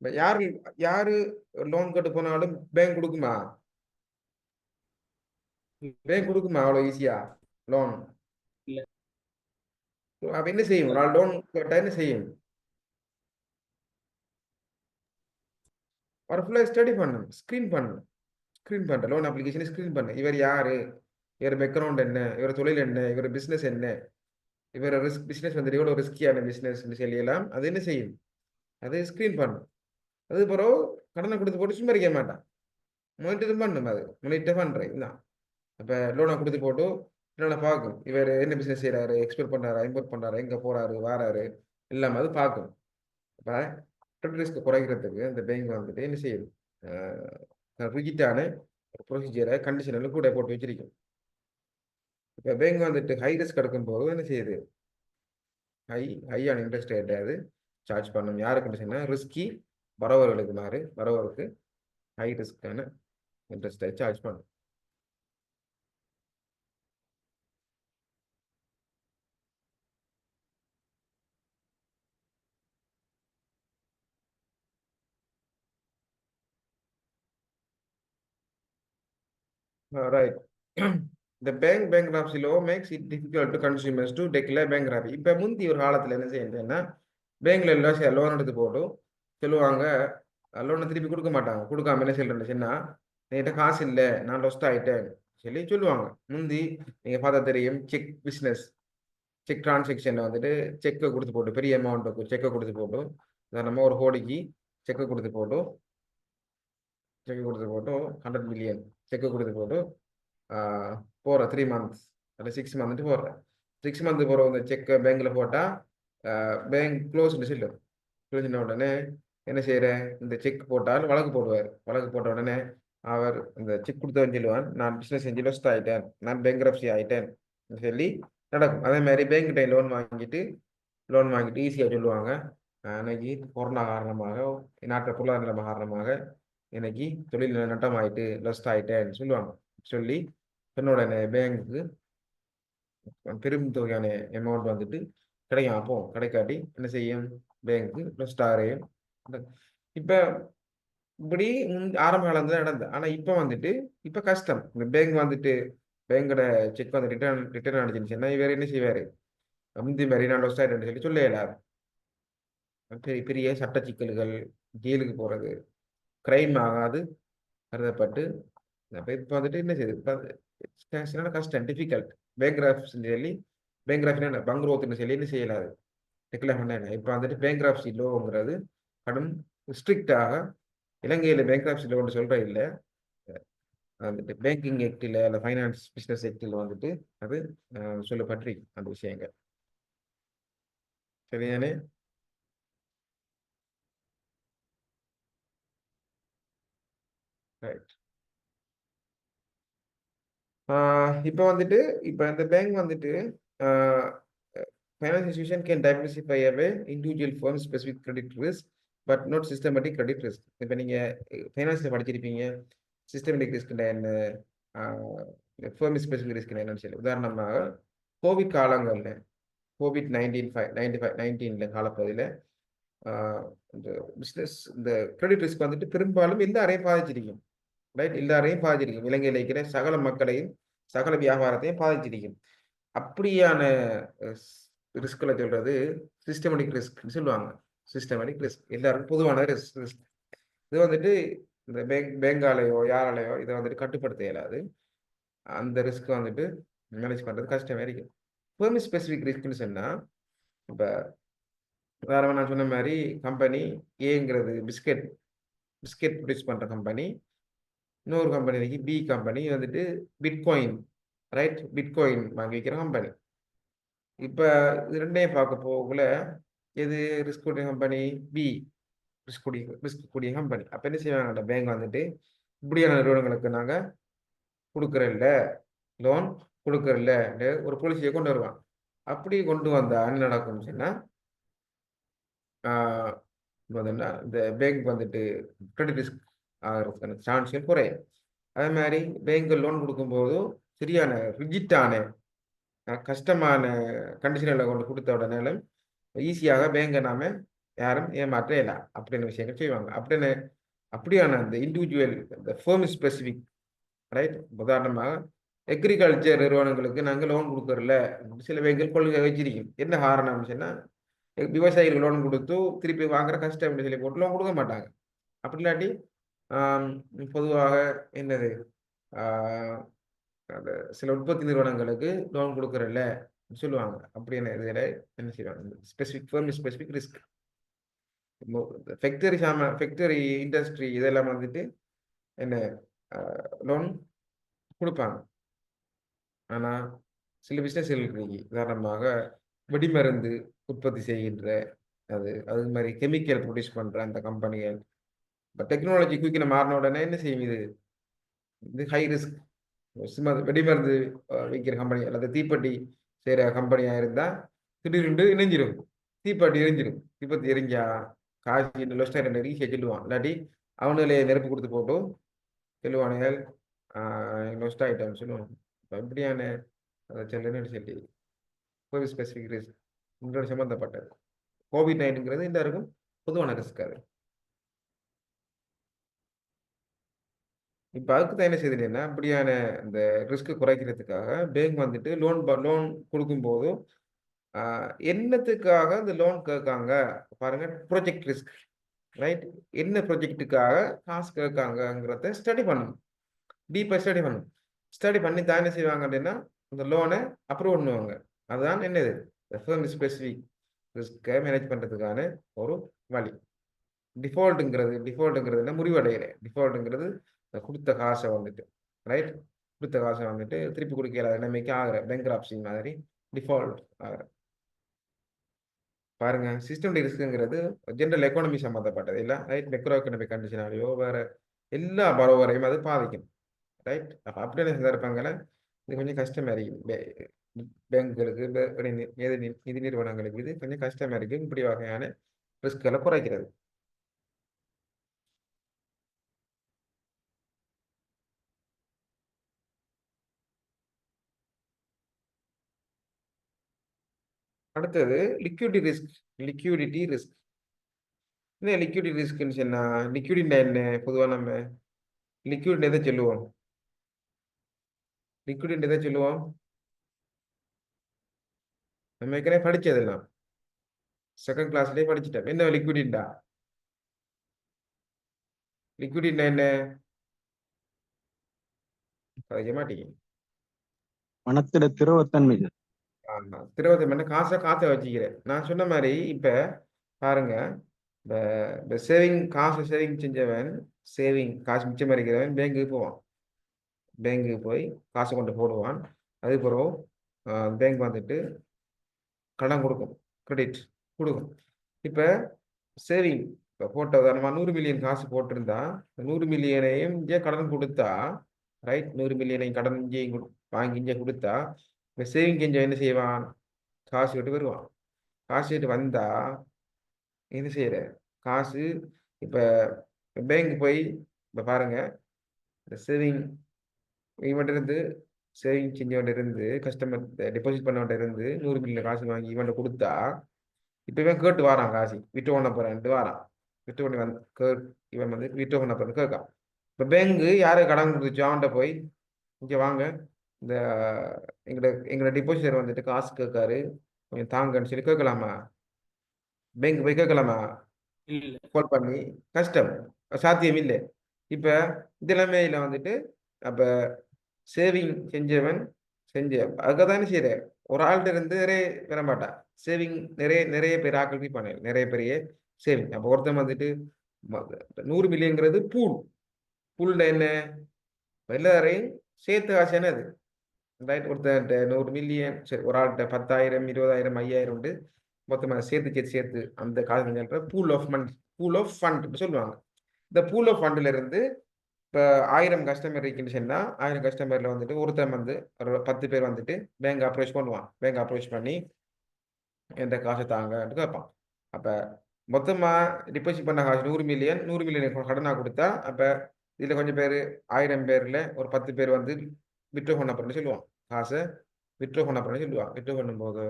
யாரு யாரு லோன் கட்டு போனாலும் பேங்க் கொடுக்குமா? பேங்க் கொடுக்குமா அவ்வளோ ஈஸியா லோன்? இல்ல. அப்ப என்ன செய்யும், நான் லோன் கேட்டா என்ன செய்யும், ஒரு ஃபுல்லாக ஸ்டடி பண்ணணும், ஸ்க்ரீன் பண்ணணும். ஸ்க்ரீன் பண்ணுற லோன் அப்ளிகேஷனை ஸ்க்ரீன் பண்ணு. இவர் யாரு, இவர் பேக்ரவுண்ட் என்ன, இவர் தொழில் என்ன, இவர் பிஸ்னஸ் என்ன, இவர் பிஸ்னஸ் வந்துட்டு எவ்வளோ ரிஸ்கியான பிஸ்னஸ்ன்னு சொல்லியெல்லாம் அது என்ன செய்யும், அது ஸ்க்ரீன் பண்ணும். அது பிறகு கடனை கொடுத்து போட்டு சும்மா இருக்க மாட்டான், மானிட்டர் பண்ணும். அது மானிட்டர் பண்ணுறேன் தான். இப்போ லோனை கொடுத்து போட்டு என்னால் பார்க்கும், இவர் என்ன பிஸ்னஸ் செய்கிறாரு, எக்ஸ்போர்ட் பண்ணுறாரு, இம்போர்ட் பண்ணுறாரு, எங்கே போகிறாரு வாராரு, எல்லாம் அது பார்க்கும். இப்போ கிரெடிட் ரிஸ்க் குறைக்கிறதுக்கு இந்த பேங்க் வந்துட்டு என்ன செய்யுது, ரிஜிட்டான ப்ரொசீஜரை கண்டிஷனில் கூட போட்டு வச்சிருக்கும். இப்போ பேங்க் வந்துட்டு ஹை ரிஸ்க் எடுக்கும்போது என்ன செய்யுது, ஹையான இன்ட்ரெஸ்ட் ரேட் அது சார்ஜ் பண்ணும். யாருக்குன்னு சொன்னால் ரிஸ்கி பரவர்களுக்கு மாறு, பரவருக்கு ஹை ரிஸ்க்கான இன்ட்ரெஸ்ட்டை சார்ஜ் பண்ணும். Right. The bankruptcy law makes it difficult to consumers to declare bankruptcy. இப்போ முந்தி ஒரு காலத்தில் என்ன செய்யணும்னா, பேங்க்ல எல்லாம் லோன் எடுத்து போட்டு சொல்லுவாங்க, லோனை திருப்பி கொடுக்க மாட்டாங்க. கொடுக்காம என்ன சொல்றேன்னு சொன்னா, என்கிட்ட காசு இல்லை, நான் லொஸ்ட் ஆகிட்டேன் சொல்லுவாங்க. முந்தி நீங்கள் பார்த்தா தெரியும், செக் பிஸ்னஸ், செக் டிரான்சாக்ஷனில் வந்துட்டு செக்கை கொடுத்து போட்டு, பெரிய அமௌண்ட்டுக்கு செக்கை கொடுத்து போட்டு, நம்ம ஒரு கோடிக்கு செக்கை கொடுத்து போட்டு 100 மில்லியன் செக்கை கொடுத்து போட்டு போகிற 3 மந்த்ஸ் அல்ல 6 மந்த்ட்டு போடுறேன். 6 மந்த்து போகிற இந்த செக்கை பேங்க்கில் போட்டால் பேங்க் க்ளோஸ்னு சொல்லும். க்ளோஸ்ன உடனே என்ன செய்கிறேன், இந்த செக் போட்டால் வழக்கு போடுவார். வழக்கு போட்ட உடனே அவர் இந்த செக் கொடுத்தவன் சொல்லுவான், நான் பிஸ்னஸ் செஞ்சு லொஸ்ட் ஆகிட்டேன், நான் பேங்க்ரப்சி ஆகிட்டேன் சொல்லி நடக்கும். அதே மாதிரி பேங்க்கிட்ட லோன் வாங்கிட்டு ஈஸியாக சொல்லுவாங்க, இன்னைக்கு கொரோனா காரணமாக, நாட்டு பொருளாதார நிலைமை காரணமாக இன்னைக்கு தொழில் நட்டம் ஆகிட்டு லொஸ்ட் ஆகிட்டேன்னு சொல்லுவாங்க. சொல்லி என்னோட பேங்க்குக்கு பெரும் தொகையான அமௌண்ட் வந்துட்டு கிடைக்கும். அப்போ கிடைக்காட்டி என்ன செய்யும், பேங்க்கு லொஸ்ட் ஆகிறையும். இப்போ இப்படி ஆரம்ப காலத்துல நடந்தது. ஆனால் இப்போ வந்துட்டு இப்போ கஷ்டம். இந்த பேங்க் வந்துட்டு பேங்கோட செக் வந்து ரிட்டர்ன் அடிச்சுன்னா இவர் என்ன செய்வார், முந்தி மாதிரி நான் லொஸ்ட் ஆகிட்டேன்னு சொல்ல இயலாது. பெரிய பெரிய சட்ட சிக்கல்கள், ஜெயிலுக்கு போகிறது, கிரைம் ஆகாது கருதப்பட்டு இப்போ வந்துட்டு என்ன செய்யுது, கஷ்டம், டிஃபிகல்ட். பேங்க்ராப்சி சொல்லி பேங்க்ராப்சி பங்குரோத்துன்னு சொல்லி என்ன செய்யலாது, டிக்ளேர் பண்ண. இப்போ வந்துட்டு பேங்க்ராப்சி லோங்கிறது கடும் ஸ்ட்ரிக்டாக இலங்கையில் பேங்க்ராப்சி லோன்னு சொல்கிற இல்லை, வந்துட்டு பேங்கிங் ஆக்டில் அல்ல ஃபைனான்ஸ் பிஸ்னஸ் ஆக்டில் வந்துட்டு அது சொல்லப்பட்டிருக்கு அந்த விஷயங்கள். சரிதானே? ரைட். இப்போ வந்துட்டு இப்போ இந்த பேங்க் வந்துட்டு finance institution can diversify away individual firm specific credit risk but not systematic credit risk. இப்போ நீங்கள் ஃபைனான்ஸில் படிச்சிருப்பீங்க, சிஸ்டமேட்டிக் ரிஸ்க் என்ன, ஃபர்ம் ஸ்பெசிஃபிக் ரிஸ்க் என்னன்னு சொல்லி. உதாரணமாக கோவிட் காலங்களில், COVID-19 காலப்பகுதியில் இந்த பிஸ்னஸ் இந்த கிரெடிட் ரிஸ்க் வந்துட்டு பெரும்பாலும் எல்லாரையும் பாதிச்சிருக்கும். ரைட், எல்லாரையும் பாதிச்சிருக்கும். இலங்கையில் இருக்கிற சகல மக்களையும் சகல வியாபாரத்தையும் பாதிச்சிருக்கும். அப்படியான ரிஸ்கில் சொல்றது சிஸ்டமேட்டிக் ரிஸ்க்னு சொல்லுவாங்க. சிஸ்டமேட்டிக் ரிஸ்க் எல்லாருக்கும் பொதுவான ரிஸ்க். இது வந்துட்டு இந்த பேங்காலையோ யாராலையோ இதை வந்துட்டு கட்டுப்படுத்த இயலாது. அந்த ரிஸ்க் வந்துட்டு மேனேஜ் பண்ணுறது கஷ்டமே இருக்கும். பெர்மி ஸ்பெசிஃபிக் ரிஸ்க்னு சொன்னால், இப்போ வேற நான் சொன்ன மாதிரி கம்பெனி ஏங்கிறது பிஸ்கெட் ப்ரொடியூஸ் பண்ணுற கம்பெனி, இன்னொரு கம்பெனி இருக்கு பி கம்பெனி வந்துட்டு பிட்காயின், ரைட், பிட்காயின் வாங்கி வைக்கிற கம்பெனி. இப்போ இது ரெண்டையும் பார்க்க போகல எது ரிஸ்க் கூடிய கம்பெனி? பி ரிஸ்க் கூடிய கம்பெனி. அப்போ என்ன செய்வாங்க, பேங்க் வந்துட்டு இப்படியான நிறுவனங்களுக்கு நாங்கள் கொடுக்குறதில்ல, லோன் கொடுக்குறதில்ல ஒரு பாலிசியை கொண்டு வருவாங்க. அப்படி கொண்டு வந்தால் என்ன நடக்கும்னு சொன்னால், இந்த பேங்க் வந்துட்டு கிரெடிட் ரிஸ்க் ஆகிறதுக்கான சான்ஸும் குறையும். அதே மாதிரி பேங்க் லோன் கொடுக்கும்போதும் சரியான ரிஜிட்டான கஷ்டமான கண்டிஷனில் கொண்டு கொடுத்த உடனே ஈஸியாக பேங்கை நாம யாரும் ஏமாற்ற இயலாம் அப்படின்னு விஷயங்கள் செய்வாங்க. அப்படியான அந்த இண்டிவிஜுவல் இந்த ஃபேர்ம் ஸ்பெசிஃபிக், ரைட். உதாரணமாக அக்ரிகல்ச்சர் நிறுவனங்களுக்கு நாங்கள் லோன் கொடுக்குறல சில பேங்கள் கொள்கை வச்சிருக்கோம். என்ன காரணம்னு சொன்னால், விவசாயிகள் லோன் கொடுத்து திருப்பி வாங்குற கஷ்டம் சொல்லி போட்டு லோன் கொடுக்க மாட்டாங்க. அப்படி இல்லாட்டி பொதுவாக என்னது அந்த சில உற்பத்தி நிறுவனங்களுக்கு லோன் கொடுக்குறல சொல்லுவாங்க. அப்படின்னு இதில் என்ன செய்வாங்க, ஸ்பெசிஃபிக் ரிஸ்க். ஃபேக்டரி இண்டஸ்ட்ரி இதெல்லாம் வந்துட்டு என்ன லோன் கொடுப்பாங்க. ஆனால் சில பிஸ்னஸ்கள் இருக்கு. உதாரணமாக வெடிமருந்து உற்பத்தி செய்கின்ற அது மாதிரி கெமிக்கல் ப்ரொடியூஸ் பண்ணுற அந்த கம்பெனிகள் இப்போ டெக்னாலஜி குயிக்கின மாறின உடனே என்ன செய்யும், இது ஹை ரிஸ்க். சும்மா வெடிமருந்து விற்கிற கம்பெனி அல்லது தீப்பெட்டி செய்கிற கம்பெனியாக இருந்தால் திடீர்னு இணைஞ்சிடும், தீப்பெட்டி எரிஞ்சிடும். தீப்பெட்டி எரிஞ்சா காசு லொஸ்டாக ஈஸியாக சொல்லுவான். இல்லாட்டி அவனுங்களே நெருப்பு கொடுத்து போட்டு சொல்லுவானுங்கள் லொஸ்ட் ஆகிட்டான்னு சொல்லுவாங்க. இப்படியான சொல்லுன்னு சொல்லி கோவிட் ஸ்பெசிஃபிக் ரிஸ்க் இதோட சம்மந்தப்பட்டது. COVID-19 எல்லாருக்கும் பொதுவான ரிஸ்க். அது இப்போ அதுக்கு தான் என்ன செய்யுதுன்னா, அப்படியான இந்த ரிஸ்க் குறைக்கிறதுக்காக பேங்க் வந்துட்டு லோன் கொடுக்கும்போதும் என்னத்துக்காக இந்த லோன் கேட்காங்க பாருங்க, ப்ராஜெக்ட் ரிஸ்க், ரைட். என்ன ப்ராஜெக்டுக்காக காசு கேட்காங்கிறத ஸ்டடி பண்ணணும், டீப்பாக ஸ்டடி பண்ணணும். ஸ்டடி பண்ணி தான் என்ன செய்வாங்க அப்படின்னா இந்த லோனை அப்ரூவ் பண்ணுவாங்க. அதுதான் என்னது ஃபேர்ம் ஸ்பெசிஃபிக் ரிஸ்கை மேனேஜ் பண்ணுறதுக்கான ஒரு வழி. டிஃபால்ட்டுங்கிறது என்ன, முறிவடைகிறேன். டிஃபால்ட்டுங்கிறது கொடுத்த காசை வந்துட்டு, ரைட், கொடுத்த காசை வந்துட்டு திருப்பி கொடுக்கல நிலைமைக்கு ஆகிற பேங்க்ரப்சி மாதிரி டிஃபால்ட் ஆகிற. பாருங்க, சிஸ்டமேட்டிக் ரிஸ்க்குங்கிறது ஜென்ரல் எக்கானமி சம்மந்தப்பட்டது இல்லை, ரைட். மெக்ரோ எக்கனாமிக் கண்டிஷனாலேயோ வேற எல்லா பரோவரையும் அது பாதிக்கும், ரைட். அப்போ அப்படியான சந்தர்ப்பங்களை இது கொஞ்சம் கஷ்டமாக இருக்கும். பேங்குகளுக்கு நிதி நிறுவனங்களுக்கு இது கொஞ்சம் கஷ்டமாக இருக்கும் இப்படி வகையான ரிஸ்க்களை குறைக்கிறது. அடுத்தது லிக்யூடிட்டி ரிஸ்க். என்ன லிக்யூடிட்டி ரிஸ்க்னு சொன்னா, லிக்யூடிட்டி என்ன பொதுவாக நம்ம லிக்யூடிட்டி எதை சொல்லுவோம்? லிக்விடிட்டி எதை சொல்லுவோம்? நம்ம ஏற்கனவே படிச்சதெல்லாம் செகண்ட் கிளாஸ்லேயே படிச்சுட்டோம். என்ன லிக்விடிட்டா? லிக்விடிட்டி என்ன? படிக்க மாட்டீங்க. பணத்துல திரவத்தன்மை. ஆமா, திரவத்தன்மை காசை காத்த வச்சுக்கிறேன். நான் சொன்ன மாதிரி இப்ப பாருங்க, இந்த சேவிங் செஞ்சவன், காசு மிச்சம் இருக்கிறவன் பேங்குக்கு போவான். பேங்குக்கு போய் காசை கொண்டு போடுவான். அதுக்கப்புறம் பேங்க் வந்துட்டு கடன் கொடுக்கும், கிரெடிட் கொடுக்கும். இப்போ சேவிங் இப்போ போட்ட உதாரணமாக 100 மில்லியன் காசு போட்டிருந்தா 100 மில்லியனையும் இங்கே கடன் கொடுத்தா, ரைட், 100 மில்லியனையும் கடன் இங்கே வாங்கி இங்கே கொடுத்தா இப்போ சேவிங் செஞ்ச என்ன செய்வான், காசு விட்டு வருவான். காசு விட்டு வந்தா என்ன செய்யற, காசு இப்போ பேங்க் போய் இப்போ பாருங்க, இந்த இவன்ட்டு இருந்து சேவிங் செஞ்சவன்ட்டு இருந்து கஸ்டமர் டெபாசிட் பண்ணவன்ட்டு இருந்து 100 மில்லியன் காசு வாங்கி இவன்ட்ட கொடுத்தா இப்போ இவன் கேட்டு வாரான் காசி விட்டு பண்ண போறேன்ட்டு வாரான். விட்டு பண்ணி வந்து இவன் வந்து விட்டு பண்ண போறேன்னு கேட்கான். இப்போ பேங்கு யாரு கடன் கொடுத்துச்சோ அவன்கிட்ட போய் இங்கே வாங்க, இந்த எங்களோட டிபாசிட்டர் வந்துட்டு காசு கேட்காரு, கொஞ்சம் தாங்கன்னு சொல்லி கேட்கலாமா? பேங்க் போய் கேட்கலாமா? இல்ல. கால் பண்ணி கஷ்டம், சாத்தியம் இல்லை. இப்போ இந்த நிலைமையில வந்துட்டு அப்போ சேவிங் செஞ்சவன் அதுக்காக தானே செய்யற. ஒரு ஆள்கிட்ட இருந்து நிறைய பெற மாட்டான். சேவிங் நிறைய நிறைய பேர் ஆக்கள் பண்ண நிறைய பெரிய சேவிங். அப்போ ஒருத்தன் வந்துட்டு 100 மில்லியன்ங்கிறது பூல்ல என்ன எல்லாரையும் சேர்த்து காசானது அது. ரைட், ஒருத்தர்கிட்ட 100 மில்லியன், சரி ஒரு ஆள்கிட்ட 10,000 20,000 5,000 உண்டு, மொத்தமாக சேர்த்து அந்த காசு பூல் ஆஃப் ஃபண்ட் சொல்லுவாங்க. இந்த பூல் ஆஃப் ஃபண்ட்ல இருந்து இப்போ 1000 கஸ்டமர் இருக்குன்னு சொன்னா 1000 கஸ்டமர்ல வந்துட்டு ஒருத்தன் வந்து ஒரு 10 பேர் வந்துட்டு பேங்க் அப்ரோச் பண்ணுவான். பேங்க் அப்ரோச் பண்ணி எந்த காசை தாங்கன்னு கேட்பான். அப்போ மொத்தமாக டிபாசிட் பண்ண காசு 100 மில்லியன், 100 மில்லியன் கடனாக கொடுத்தா அப்போ இதில் கொஞ்சம் பேர் 1000 பேரில் ஒரு 10 பேர் வந்து விட்ரோ பண்ண போறேன்னு சொல்லுவான். காசை விட்ரோ பண்ண போறேன்னு சொல்லுவான். விட்ரோ பண்ணும்போது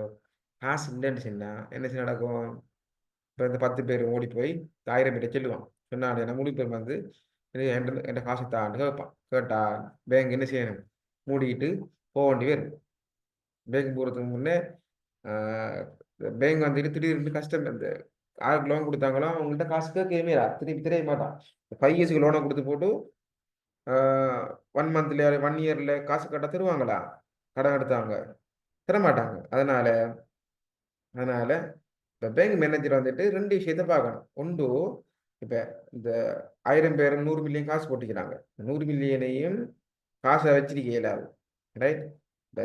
காசு இல்லைன்னு சொன்னா என்ன செய்ய நடக்கும்? இப்போ இந்த 10 பேர் ஓடி போய் 1000 பேரை சொல்லுவான். சொன்னாலே நம்ம முழு பேர் வந்து என் காசை தான்னு கேட்பான். கேட்டா பேங்க் என்ன செய்யணும்? மூடிக்கிட்டு போக வேண்டி வரும். பேங்க் போகிறதுக்கு முன்னே பேங்க் வந்துட்டு திடீர்னு கஷ்டம், இந்த யாருக்கு லோன் கொடுத்தாங்களோ அவங்கள்ட்ட காசு கேட்கவே திருப்பி தெரிய மாட்டான். 5 இயர்ஸ்க்கு லோனை கொடுத்து போட்டு 1 மந்த்ல 1 இயர்ல காசு கட்ட தருவாங்களா? கடன் எடுத்தாங்க தர மாட்டாங்க. அதனால இப்போ பேங்க் மேனேஜர் வந்துட்டு 2 விஷயத்தை பார்க்கணும். ஒன்று, இப்போ இந்த 1000 பேர் 100 மில்லியன் காசு போட்டிக்கிறாங்க. 100 மில்லியனையும் காசை வச்சிருக்க இயலாது. ரைட், இந்த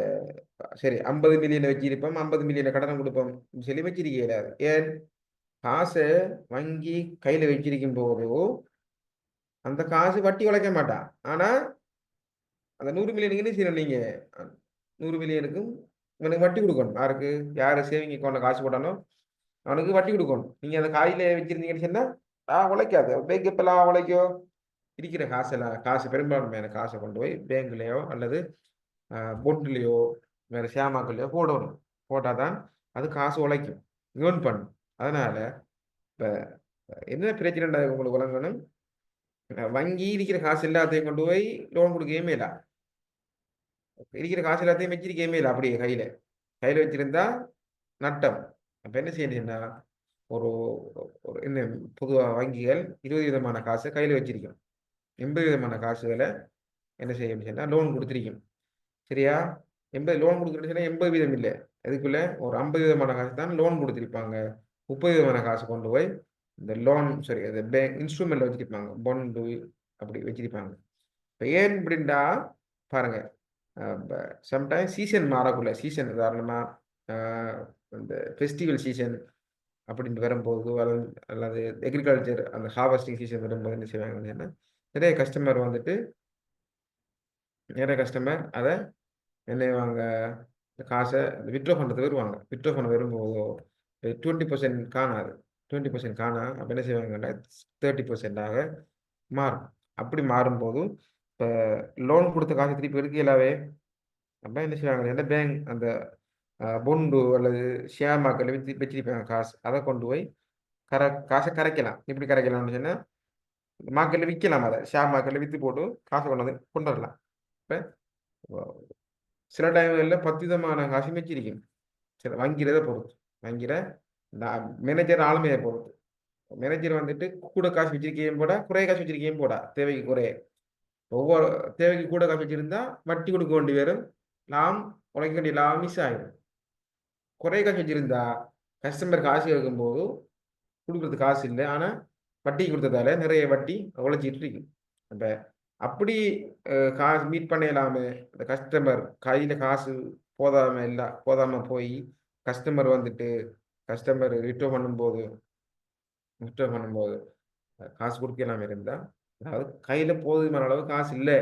சரி 50 மில்லியனை வச்சிருப்போம், 50 மில்லியனை கடனை கொடுப்போம் சொல்லி வச்சிருக்க இயலாது. ஏன்? காசை வங்கி கையில் வச்சிருக்கும் போது அந்த காசு வட்டி உழைக்க மாட்டான். ஆனால் அந்த 100 மில்லியனுக்கு என்ன செய்யணும்? நீங்கள் 100 மில்லியனுக்கும் இவனுக்கு வட்டி கொடுக்கணும். யார் சேவிங் அக்கௌண்ட்டில் காசு போட்டானோ அவனுக்கு வட்டி கொடுக்கணும். நீங்கள் அந்த காயில் வச்சிருந்தீங்கன்னு சொன்னால் உழைக்காது. பேங்க் எப்பெல்லாம் உழைக்கும்? இருக்கிற காசு பெரும்பான்மையான காசை கொண்டு போய் பேங்க்லேயோ அல்லது பொண்ட்லேயோ வேறு ஷேமாக்கள்லையோ போடணும். போட்டால் தான் அது காசு உழைக்கும், ஏர்ன் பண்ணும். அதனால் இப்போ என்ன பிரச்சனை உங்களுக்கு வழங்கணும்? வங்கி இருக்கிற காசு எல்லாத்தையும் கொண்டு போய் லோன் கொடுக்கவே இல்லை. இருக்கிற காசு எல்லாத்தையும் வச்சிருக்கவே இல்லை. அப்படியே கையில் வச்சிருந்தா நட்டம். அப்போ என்ன செய்யணும்னா ஒரு என்ன பொதுவாக வங்கிகள் 20 விதமான காசை கையில் வச்சிருக்கும். 80 விதமான காசுகளை என்ன செய்யணும் சொன்னால் லோன் கொடுத்துருக்கும். சரியா? 80 லோன் கொடுக்குறேன்னு சொன்னால் 80 வீதம் இல்லை, அதுக்குள்ள ஒரு 50 விதமான காசு தான் லோன் கொடுத்துருப்பாங்க. 30 விதமான காசு கொண்டு போய் இந்த லோன் அது பேங்க் இன்ஸ்ட்ருமெண்ட்ல வச்சிருப்பாங்க, பாண்டு அப்படி வச்சிருப்பாங்க. இப்போ ஏன் இப்படின்டா பாருங்க, சம்டைம்ஸ் சீசன் மாறக்குள்ள சீசன் உதாரணமாக இந்த ஃபெஸ்டிவல் சீசன் அப்படின்னு வரும்போது அல்லது எக்ரிகல்ச்சர் அந்த ஹார்வெஸ்டிங் சீசன் வரும்போது என்ன செய்வாங்கன்னா நிறைய கஸ்டமர் அதை என்ன செய்வாங்க? காசை வித்ட்ரா பண்ணுறது வருவாங்க. வித்ட்ரா பண்ண வரும்போதோ 20% காணாது. 20% காணா. அப்போ என்ன செய்வாங்கன்னா 30%ஆக மாறும். அப்படி மாறும்போதும் இப்போ லோன் கொடுத்த காசு திருப்பி எடுக்கலாவே. அப்போ என்ன செய்வாங்க? பேங்க் அந்த பொண்டு அல்லது ஷேமாக்கள் வச்சிருப்பாங்க காசு, அதை கொண்டு போய் காசை கரைக்கலாம். இப்படி கரைக்கலாம்னு சொன்னால் மார்க்கெட்டில் விற்கலாம். அதை ஷேர் மார்க்கெட்டில் விற்று போட்டு காசை கொண்டு வரலாம். இப்போ சில டைம்களில் 10 விதமான காசு வச்சிருக்கணும். சில வங்கிகிறத பொறுத்து, வங்கிற மேனேஜர் ஆளுமையை பொறுத்து. மேனேஜர் வந்துட்டு கூட காசு வச்சிருக்கையும் போட, குறைய காசு வச்சிருக்கையும் போட, தேவைக்கு குறைய. ஒவ்வொரு தேவைக்கு கூட காசு வச்சிருந்தா வட்டி கொடுக்க வேண்டி வரும், உழைக்க வேண்டிய லாபம் மிஸ் ஆகிடும். குறைய காசு வச்சிருந்தா கஸ்டமர் காசு கேட்கும்போது கொடுக்குறது காசு இல்லை, ஆனால் வட்டி கொடுத்ததால நிறைய வட்டி உழைச்சிட்டு இருக்கு. அப்போ அப்படி காசு மீட் பண்ண இல்லாமல் அந்த கஸ்டமர் கையில் காசு போதாம போய் கஸ்டமர் விட்ரோ பண்ணும்போது காசு கொடுக்கலாம் இருந்தால், அதாவது கையில் போதுமான அளவு காசு இல்லை,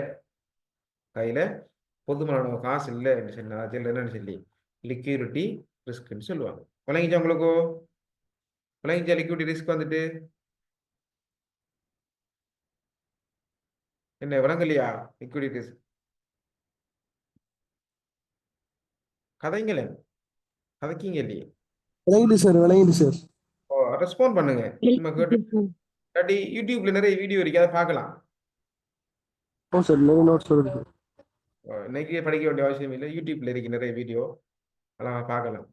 என்னன்னு சொல்லி லிக்விடிட்டி ரிஸ்க்னு சொல்லுவாங்க. விளங்கிச்சா உங்களுக்கு? விளங்கிச்சா லிக்விடிட்டி ரிஸ்க் வந்துட்டு என்ன விளங்கலையா? லிக்விடிட்டி ரிஸ்க் கதைங்களேன், கதைக்கிங்க இல்லையே. விளங்கிட்டு சார். ரெஸ்பாண்ட் பண்ணுங்க. நம்ம கேட்டு இல்லாட்டி யூடியூப்ல நிறைய வீடியோ இருக்கு, அதை பார்க்கலாம். ஓ சார், நிறைய நோட்ஸ் வருது. இன்னைக்கு படிக்க வேண்டிய அவசியம் இல்லை, யூடியூப்ல இருக்கு நிறைய வீடியோ, அதெல்லாம் பார்க்கலாம்.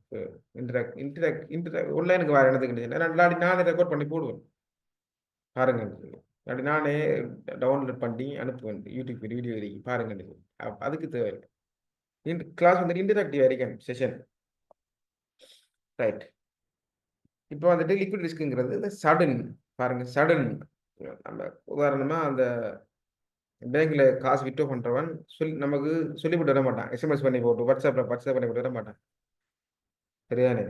ஆன்லைனுக்கு வர எனக்கு இல்லாட்டி நானே ரெக்கார்ட் பண்ணி போடுவேன், பாருங்க. இல்லாட்டி நானே டவுன்லோட் பண்ணி அனுப்புவேன், யூடியூப் வீடியோ இருக்கு பாருங்க. அதுக்கு தேவையில்லை. கிளாஸ் வந்துட்டு இன்டராக்டிவ் வரைக்கும் செஷன், ரைட். இப்போ வந்துட்டு லிக்விட் ரிஸ்க்குங்கிறது இந்த சடன், பாருங்க சடன். நம்ம உதாரணமா அந்த பேங்க்ல காசு விட்ரோ பண்றவன் நமக்கு சொல்லிவிட்டு வர மாட்டான், எஸ்எம்எஸ் பண்ணி போட்டு வாட்ஸ்அப் பண்ணி போட்டு வர மாட்டான், சரிதானே?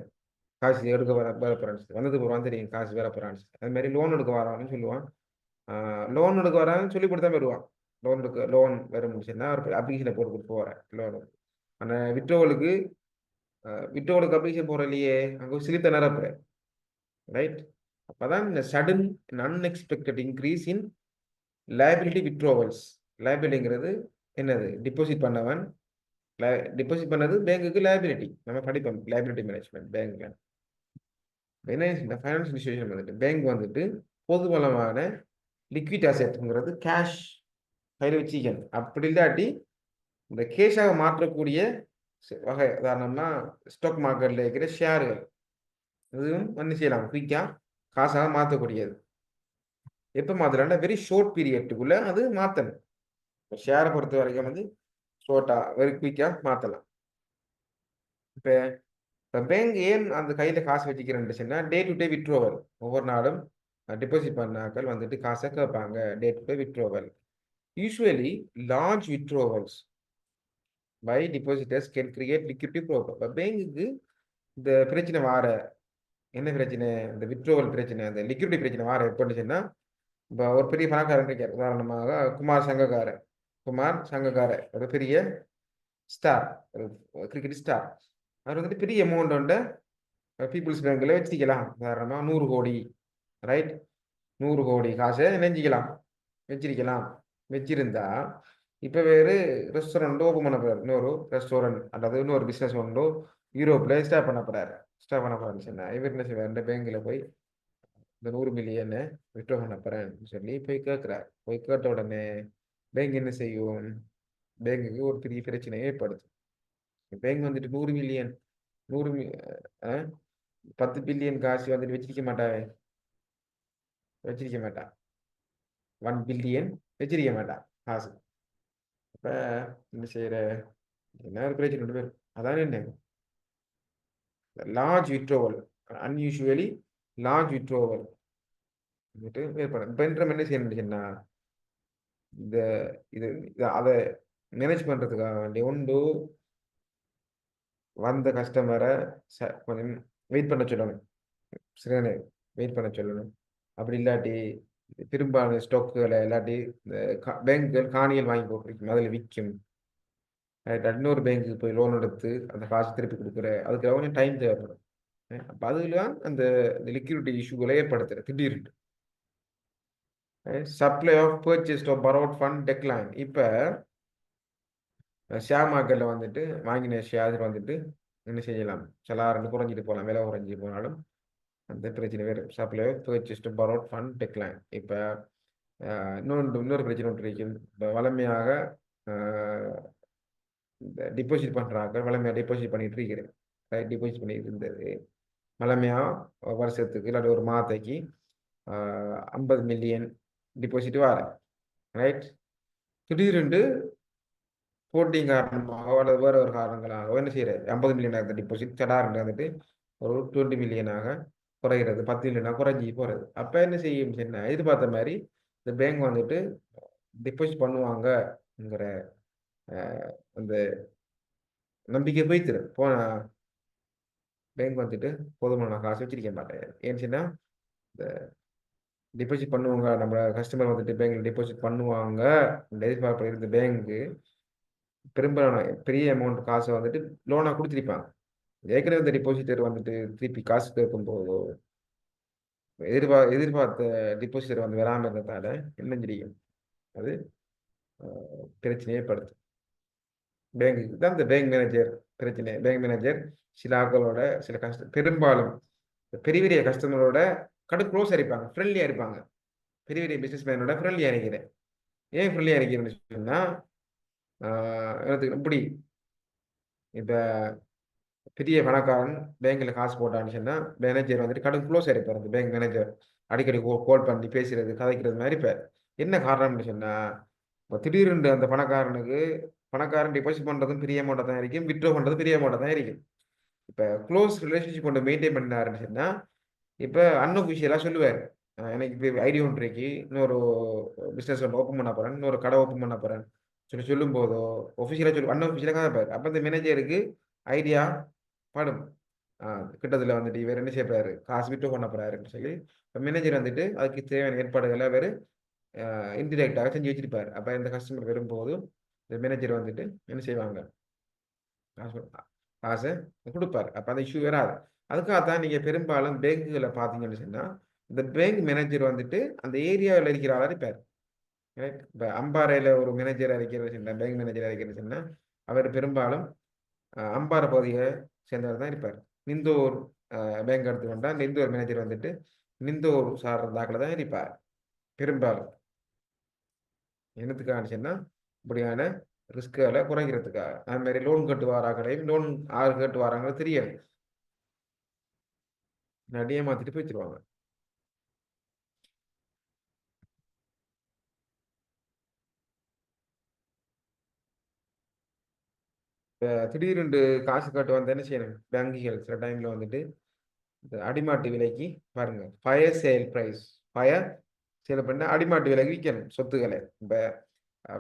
காசு எடுக்க வர போறான்னு வந்தது போறான்னு தெரியும், காசு வேற போறான்னு. அது மாதிரி லோன் எடுக்க வரான்னு சொல்லுவான். லோன் எடுக்க வரான்னு சொல்லி கொடுத்தா வருவான். லோன் வரும்னு சொன்னா ஒரு அப்ளிகேஷனை போட்டு கொடுத்து போறேன் லோனு. ஆனால் விட்ரோவலுக்கு அப்ளிகேஷன் போற இல்லையே, அங்கே சிலித்த நிரப்புறேன், ரைட். அப்பதான் இந்த sudden unexpected increase in liability withdrawals. லைபிலிட்டிங்கிறது என்னது? டிபாசிட் பண்ணவன் டிபாசிட் பண்ணது பேங்குக்கு லைபிலிட்டி. நம்ம படிப்போம் லைபிலிட்டி மேனேஜ்மெண்ட் பேங்க்ல. என்ன இந்த ஃபைனான்ஸ் இன்ஸ்டிடியூஷன் வந்துட்டு பேங்க் வந்துட்டு பொதுவளமான லிக்விட் அசெட்ங்கிறது கேஷ் கையில் வச்சுக்கணும். அப்படி இல்லாட்டி இந்த கேஷாக மாற்றக்கூடிய வகை, உதாரணம்னா ஸ்டாக் மார்க்கெட்டில் இருக்கிற ஷேர்கள், இதுவும் என்ன செய்யலாம், குயிக்காக காசாக மாற்றக்கூடியது. எப்போ மாற்றலாம்னா வெரி ஷார்ட் பீரியட்டுக்குள்ளே அது மாற்றணும். ஷேரை பொறுத்த வரைக்கும் வந்து ஷார்ட்டாக வெரி குயிக்காக மாற்றலாம். இப்போ பேங்க் ஏன் அந்த கையில் காசு வச்சுக்கிறேன்னு சொன்னால் டே டு டே விட்ரோவல், ஒவ்வொரு நாளும் டிபாசிட் பண்ணாக்கள் வந்துட்டு காசை கேட்பாங்க. Day to day withdrawal, usually large withdrawals by depositors can create liquidity problem. இப்போ பேங்குக்கு இந்த பிரச்சனை வார என்ன பிரச்சனை, இந்த விட்ரோவல் பிரச்சனை, அந்த லிக்விடிட்டி பிரச்சனை வார எப்படின்னு சொன்னால், இப்போ ஒரு பெரிய பணக்காரன் இருக்கார், உதாரணமாக குமார் சங்கக்கார ஒரு பெரிய ஸ்டார், ஒரு கிரிக்கெட் ஸ்டார். அவர் வந்துட்டு பெரிய அமௌண்ட் வந்து பீப்புள்ஸ் பேங்க்ல வச்சுக்கலாம். உதாரணமாக 100 கோடி, ரைட். 100 கோடி காசை நினைஞ்சிக்கலாம், வச்சிருந்தா இப்போ வேறு ரெஸ்டாரண்ட் ஓப்பன் பண்ண போறாரு, இன்னொரு ரெஸ்டாரண்ட் அல்லது இன்னொரு பிஸ்னஸ் ஒன்று யூரோப்பில் ஸ்டார்ட் பண்ண போறாருன்னு சொன்னா, இவர் என்ன செய்வார், இந்த பேங்கில் போய் இந்த 100 மில்லியனை விட்ரோ பண்ண போறேன்னு சொல்லி போய் கேட்குறாரு. போய் கேட்ட உடனே பேங்க் என்ன செய்யும், பேங்குக்கு ஒரு பெரிய பிரச்சனையை ஏற்படுத்தும். பேங்க் வந்துட்டு 100 மில்லியன் 10 பில்லியன் காசு வந்துட்டு வச்சிருக்க மாட்டா, 1 பில்லியன் வச்சிருக்க மாட்டா காசு. இப்போ என்ன செய்யற, என்ன ஒரு பிரச்சனை ரெண்டு பேர். அதான் என்ன லார்ஜ் விட்ரோவல், அன்யூஷுவலி லார்ஜ் விட்ரோவல் வந்துட்டு ஏற்படும். இப்போ என்ன செய்யணும்னா, இந்த இது அதை மேனேஜ் பண்றதுக்காக வேண்டிய ஒன்று வந்த கஸ்டமரை கொஞ்சம் வெயிட் பண்ண சொல்லணும், சரிதானே? வெயிட் பண்ண சொல்லணும். அப்படி இல்லாட்டி பெரும்பாலான ஸ்டாக்குகளை இல்லாட்டி இந்த பேங்குகள் காணிகள் வாங்கி போட்டிருக்கும், அதில் விற்கும். இன்னொரு பேங்குக்கு போய் லோன் எடுத்து அந்த காசு திருப்பி கொடுக்குற, அதுக்கு கொஞ்சம் டைம் தேவைப்படும். அப்போ அதுலாம் அந்த லிக்விடிட்டி இஷ்யூகளை ஏற்படுத்துற திடீர்னு. Supply of purchased of borrowed fund decline. இப்போ ஷேர் மார்க்கெட்டில் வந்துட்டு வாங்கின ஷேர் வந்துட்டு என்ன செய்யலாம், சிலாருன்னு குறைஞ்சிட்டு போகலாம், விலை குறைஞ்சி போனாலும் அந்த பிரச்சனை வேறு. Supply of purchased of borrowed fund decline. இப்போ இன்னொரு பிரச்சனை ஒன்று இருக்கும். இப்போ வளமையாக இந்த டிபாசிட் பண்ணுறாங்க, வளமையாக டிபாசிட் பண்ணிட்டு இருக்கிறேன், டிபாசிட் பண்ணிட்டு இருந்தது வளமையாக வருஷத்துக்கு இல்லாட்டி ஒரு மாதத்துக்கு 50 மில்லியன் டிபாசிட் வர, ரைட். திடீரென்று போட்டிங் காரணமாக அல்லது வேறு ஒரு காரணங்களாக என்ன செய்யறது, 50 மில்லியன் ஆகுது டிபாசிட் சடார்னு வந்துட்டு ஒரு 20 மில்லியனாக குறைகிறது, 10 மில்லியனாக குறைஞ்சி போகிறது. அப்போ என்ன செய்யும் சொன்னா, எதிர்பார்த்த மாதிரி இந்த பேங்க் வந்துட்டு டிபாசிட் பண்ணுவாங்கங்கிற அந்த நம்பிக்கை போய்த்துரு போன பேங்க் வந்துட்டு போதுமான காசு வச்சிருக்க மாட்டேன். ஏன்னு சொன்னா, இந்த டிபாசிட் பண்ணுவாங்க, நம்ம கஸ்டமர் வந்துட்டு பேங்க்ல டிபாசிட் பண்ணுவாங்க எதிர்பார்ப்பு இருந்த பேங்க்கு பெரும்பாலான பெரிய அமௌண்ட் காசை வந்துட்டு லோனாக கொடுத்துருப்பாங்க. ஏற்கனவே இந்த டிபாசிட்டர் வந்துட்டு திருப்பி காசு கேட்கும்போதோ எதிர்பார்த்த டிபாசிட்டர் வந்து வராமல் இருந்ததால என்ன தெரியும், அது பிரச்சனையே படுத்து. பேங்குக்கு தான் இந்த பேங்க் மேனேஜர் பிரச்சனை. பேங்க் மேனேஜர் சில ஆட்களோட சில பெரும்பாலும் பெரிய பெரிய கஸ்டமரோட க்ளோஸாக இருப்பாங்க, ஃப்ரெண்ட்லியாக இருப்பாங்க. பெரிய பெரிய பிஸ்னஸ் மேனோட ஃப்ரெண்ட்லியாக இருக்கிறேன். ஏன் ஃப்ரெண்ட்லியாக இருக்கிறேன்னு சொன்னால் எனக்கு இப்படி இப்போ பெரிய பணக்காரன் பேங்க்கில் காசு போட்டான்னு சொன்னால் மேனேஜர் வந்துட்டு க்ளோஸாக இருப்பார். அந்த பேங்க் மேனேஜர் அடிக்கடி கால் பண்ணி பேசுறது கதைக்கிறது மாதிரி இருப்பார். என்ன காரணம்னு சொன்னால் இப்போ திடீர்னு அந்த பணக்காரன் டெபாசிட் பண்ணுறதும் பெரிய அமௌண்ட்டாக தான் இருக்கும், வித்ட்ரா பண்ணுறதும் பெரிய அமௌண்ட்டாக தான் இருக்கும். இப்போ க்ளோஸ் ரிலேஷன்ஷிப் கொண்டு மெயின்டைன் பண்ணாருன்னு சொன்னால் இப்போ அன்அஃபிஷியலாக சொல்லுவார், எனக்கு இப்போ ஐடியா ஒன்று இருக்கு, இன்னொரு பிஸ்னஸ் ஒன்று ஓப்பன் பண்ண போகிறேன், இன்னொரு கடை ஓப்பன் பண்ண போகிறேன் சொல்லும் போதோ ஒஃபிஷியலாக அன்அஃபிஷியலாக தான் இருப்பார். அப்போ இந்த மேனேஜருக்கு ஐடியா படும், கிட்டத்தில் வந்துட்டு இவர் என்ன செய்யப்படுறாரு, காசு விட்ரா பண்ண போகிறாருன்னு சொல்லி இப்போ மேனேஜர் வந்துட்டு அதுக்கு தேவையான ஏற்பாடுகளை அவர் இன்டிரெக்டாக செஞ்சு வச்சிருப்பார். அப்போ இந்த கஸ்டமர் வரும்போது இந்த மேனேஜர் வந்துட்டு என்ன செய்வாங்க, காசை கொடுப்பார். அப்போ அந்த இஷ்யூ வராது. அதுக்காகத்தான் நீங்கள் பெரும்பாலும் பேங்குகளை பார்த்தீங்கன்னு சொன்னால் இந்த பேங்க் மேனேஜர் வந்துட்டு அந்த ஏரியாவில் இருக்கிற ஆளாக இருப்பார். இப்போ அம்பாறையில் ஒரு மேனேஜர் இருக்கிறது சொன்னால், பேங்க் மேனேஜர் இருக்கிறது சொன்னால் அவர் பெரும்பாலும் அம்பாறை பகுதியை சேர்ந்தவர் தான் இருப்பார். நிந்தூர் பேங்க் எடுத்துக்கொண்டால் நிந்தூர் மேனேஜர் வந்துட்டு நிந்தூர் சார்ந்தாக்கில் தான் இருப்பார் பெரும்பாலும். என்னத்துக்காக சொன்னால் இப்படியான ரிஸ்க்குகளை குறைக்கிறதுக்காக. அது மாதிரி லோன் கட்டு வாராக்களையும் லோன் ஆறு கட்டு வாராங்களோ தெரியாது, நடிகை மாற்றிட்டு போயிடுவாங்க. திடீர்னு காசு கட்டு வந்து என்ன செய்யணும், பேங்குகள் சில டைமில் வந்துட்டு இந்த அடிமாட்டு விலைக்கு பாருங்க, fire sale price, fire sale பண்ண அடிமாட்டு விலைக்கு விற்கணும் சொத்துக்களை. இப்போ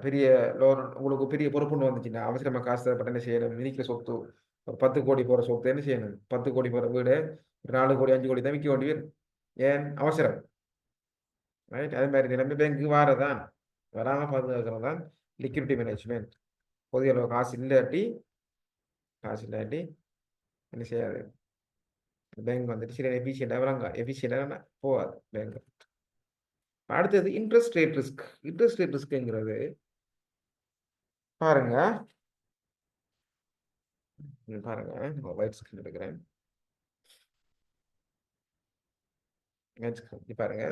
பெரிய லோன் உங்களுக்கு பெரிய பொறுப்புன்னு வந்துச்சுன்னா அவசரமாக காசு தேவைப்பட்ட என்ன செய்யணும், விற்கிற சொத்து ஒரு 10 கோடி போகிற சொத்து என்ன செய்யணும், 10 கோடி போகிற வீடு 4 கோடி 5 கோடி தான் விற்க வேண்டி வரும். ஏன் அவசரம், ரைட்? அதே மாதிரி நிலைமை பேங்க்கு வாரதான் வராமல் பாதுகாக்கிறது தான் லிக்விடிட்டி மேனேஜ்மெண்ட். போதிய அளவு காசு இல்லாட்டி என்ன செய்யாது, பேங்க் வந்துட்டு சரி எஃபிஷியண்டாக விளங்க, எஃபிஷியண்டாக போகாது பேங்க். அடுத்தது interest rate risk. Interest rate ரிஸ்க்குங்கிறது பாருங்க ஒயிட் ஸ்கிரீன் எடுக்கிறேன். பாருங்க,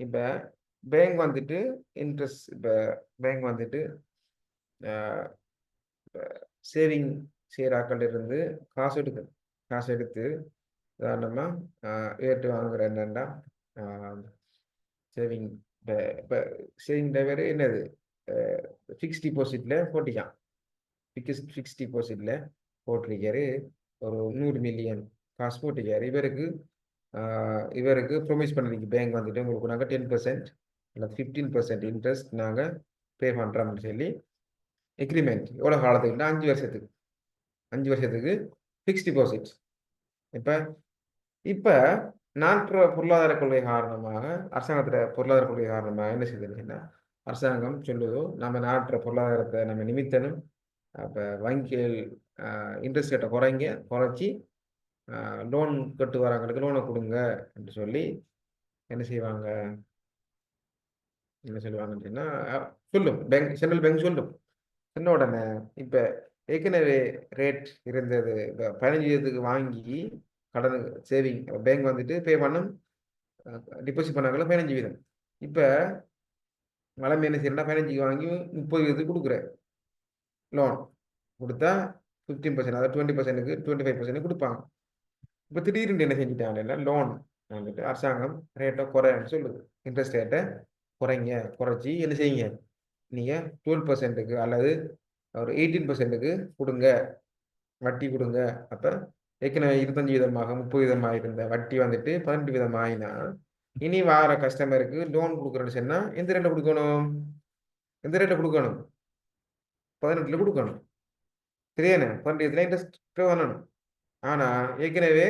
இப்போ பேங்க் வந்துட்டு இன்ட்ரெஸ்ட், இப்போ பேங்க் வந்துட்டு சேவிங் செய்கிறாக்கள் இருந்து காசு எடுத்து உதாரணமாக ஏற்று வாங்குற என்னென்னா சேவிங். இப்போ சேவிங் டிரைவர் என்னது, ஃபிக்ஸ் டிபாசிட்டில் போட்டிக்கான், ஃபிக்ஸ் டிபாசிட்டில் போட்டிருக்காரு, ஒரு 100 மில்லியன் காசு போட்டிருக்காரு. இவருக்கு ப்ரொமிஸ் பண்ணிருக்கு பேங்க் வந்துட்டு உங்களுக்கு நாங்கள் 10% இல்லை 15% இன்ட்ரெஸ்ட் நாங்கள் பே பண்ணுறோம்னு சொல்லி எக்ரிமெண்ட். எவ்வளோ காலத்துக்குன்னா 5 வருஷத்துக்கு ஃபிக்ஸ் டிபாசிட். இப்போ நாட்டு பொருளாதார கொள்கை காரணமாக, அரசாங்கத்தில் பொருளாதார கொள்கை காரணமாக என்ன செய்யுதுன்னா, அரசாங்கம் சொல்லுதோ நம்ம நாட்டு பொருளாதாரத்தை நம்ம நிமித்தணும், அப்போ வங்கிகள் இன்ட்ரெஸ்ட் ரேட்டை குறைச்சி லோன் கட்டு வராங்களுக்கு லோனை கொடுங்க என்று சொல்லி என்ன சொல்லுவாங்கன்னு சொன்னால் சொல்லும் பேங்க், சென்ட்ரல் பேங்க் சொல்லும். சொன்ன உடனே இப்போ ஏற்கனவே ரேட் இருந்தது, இப்போ 15 வாங்கி கடன் சேவிங் பேங்க் வந்துட்டு பே பண்ணும், டிபாசிட் பண்ணாங்கள 15%. இப்போ வளமை என்ன செய்யறா, 15 வாங்கி 30 கொடுக்குற லோன் கொடுத்தா 15%, அதாவது 20%க்கு 25% கொடுப்பாங்க. இப்போ திடீர்னு என்ன செஞ்சுட்டாங்க, லோன் வந்துட்டு அரசாங்கம் ரேட்டை குறைன்னு சொல்லுது, இன்ட்ரெஸ்ட் ரேட்டை குறைச்சி என்ன செய்யுங்க, நீங்கள் 12%க்கு அல்லது ஒரு 18%க்கு கொடுங்க, வட்டி கொடுங்க. அப்போ ஏற்கனவே 25% 30% இருந்த வட்டி வந்துட்டு 18% ஆகினா இனி வார கஸ்டமருக்கு லோன் கொடுக்குறேன்னு சொன்னால் எந்த ரேட்டில் கொடுக்கணும், 18 கொடுக்கணும். சரியானே, 18 இன்ட்ரெஸ்ட் பே பண்ணணும். ஆனால் ஏற்கனவே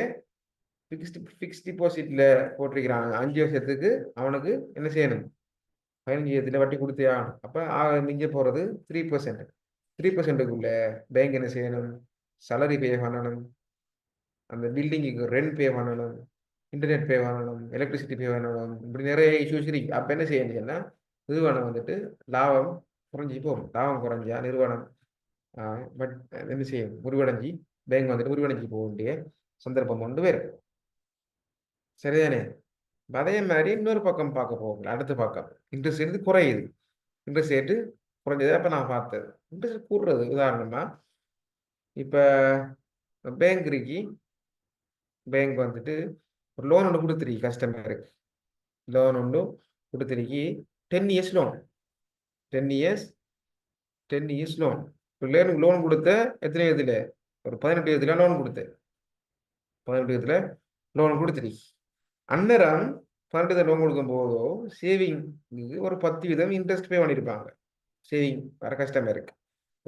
ஃபிக்ஸ்ட் டிபாசிட்டில் போட்டிருக்கிறாங்க 5 வருஷத்துக்கு, அவனுக்கு என்ன செய்யணும், 15% வட்டி கொடுத்தே ஆகணும். அப்போ மிஞ்ச போகிறது 3%. 3%க்குள்ள பேங்க் என்ன செய்யணும், சேலரி பே பண்ணணும், அந்த பில்டிங்குக்கு ரெண்ட் பே பண்ணணும், இன்டர்நெட் பே பண்ணணும், எலக்ட்ரிசிட்டி பே பண்ணணும், இப்படி நிறைய இஷ்யூஸ் இருக்கு. அப்போ என்ன செய்யணும்னா நிறுவனம் வந்துட்டு லாபம் குறைஞ்சி போகும். லாபம் குறைஞ்சா நிறுவனம் பட் என்ன செய்யும், முறிவடைஞ்சி பேங்க் வந்துட்டு முறிவடைஞ்சி போக வேண்டிய சந்தர்ப்பம் கொண்டு வரும். சரிதானே? இப்ப அதே மாதிரி இன்னொரு பக்கம் பார்க்க போகல, அடுத்த பக்கம் இன்ட்ரெஸ்ட் ரேட் குறையுது. இன்ட்ரெஸ்ட் ரேட்டு குறைஞ்சது அப்போ நான் பார்த்தது. இன்ட்ரெஸ்ட் கூடுறது உதாரணமா இப்போ பேங்க் இருக்கு, பேங்க் வந்துட்டு ஒரு லோன் ஒன்று கொடுத்துருக்கு கஸ்டமருக்கு, லோன் ஒன்று கொடுத்துருக்கு 10 years லோன், 10 years லோன். பிள்ளைகளுக்கு லோன் கொடுத்த எத்தனை வயதுல, ஒரு 18 வயதுல லோன் கொடுத்தேன், 18 வயதுல லோன் கொடுத்துருக்கு. அந்நேரம் 18 லோன் கொடுக்கும் போதோ சேவிங்க்கு ஒரு 10% இன்ட்ரெஸ்ட் பே பண்ணியிருப்பாங்க. சேவிங் வர கஸ்டமருக்கு,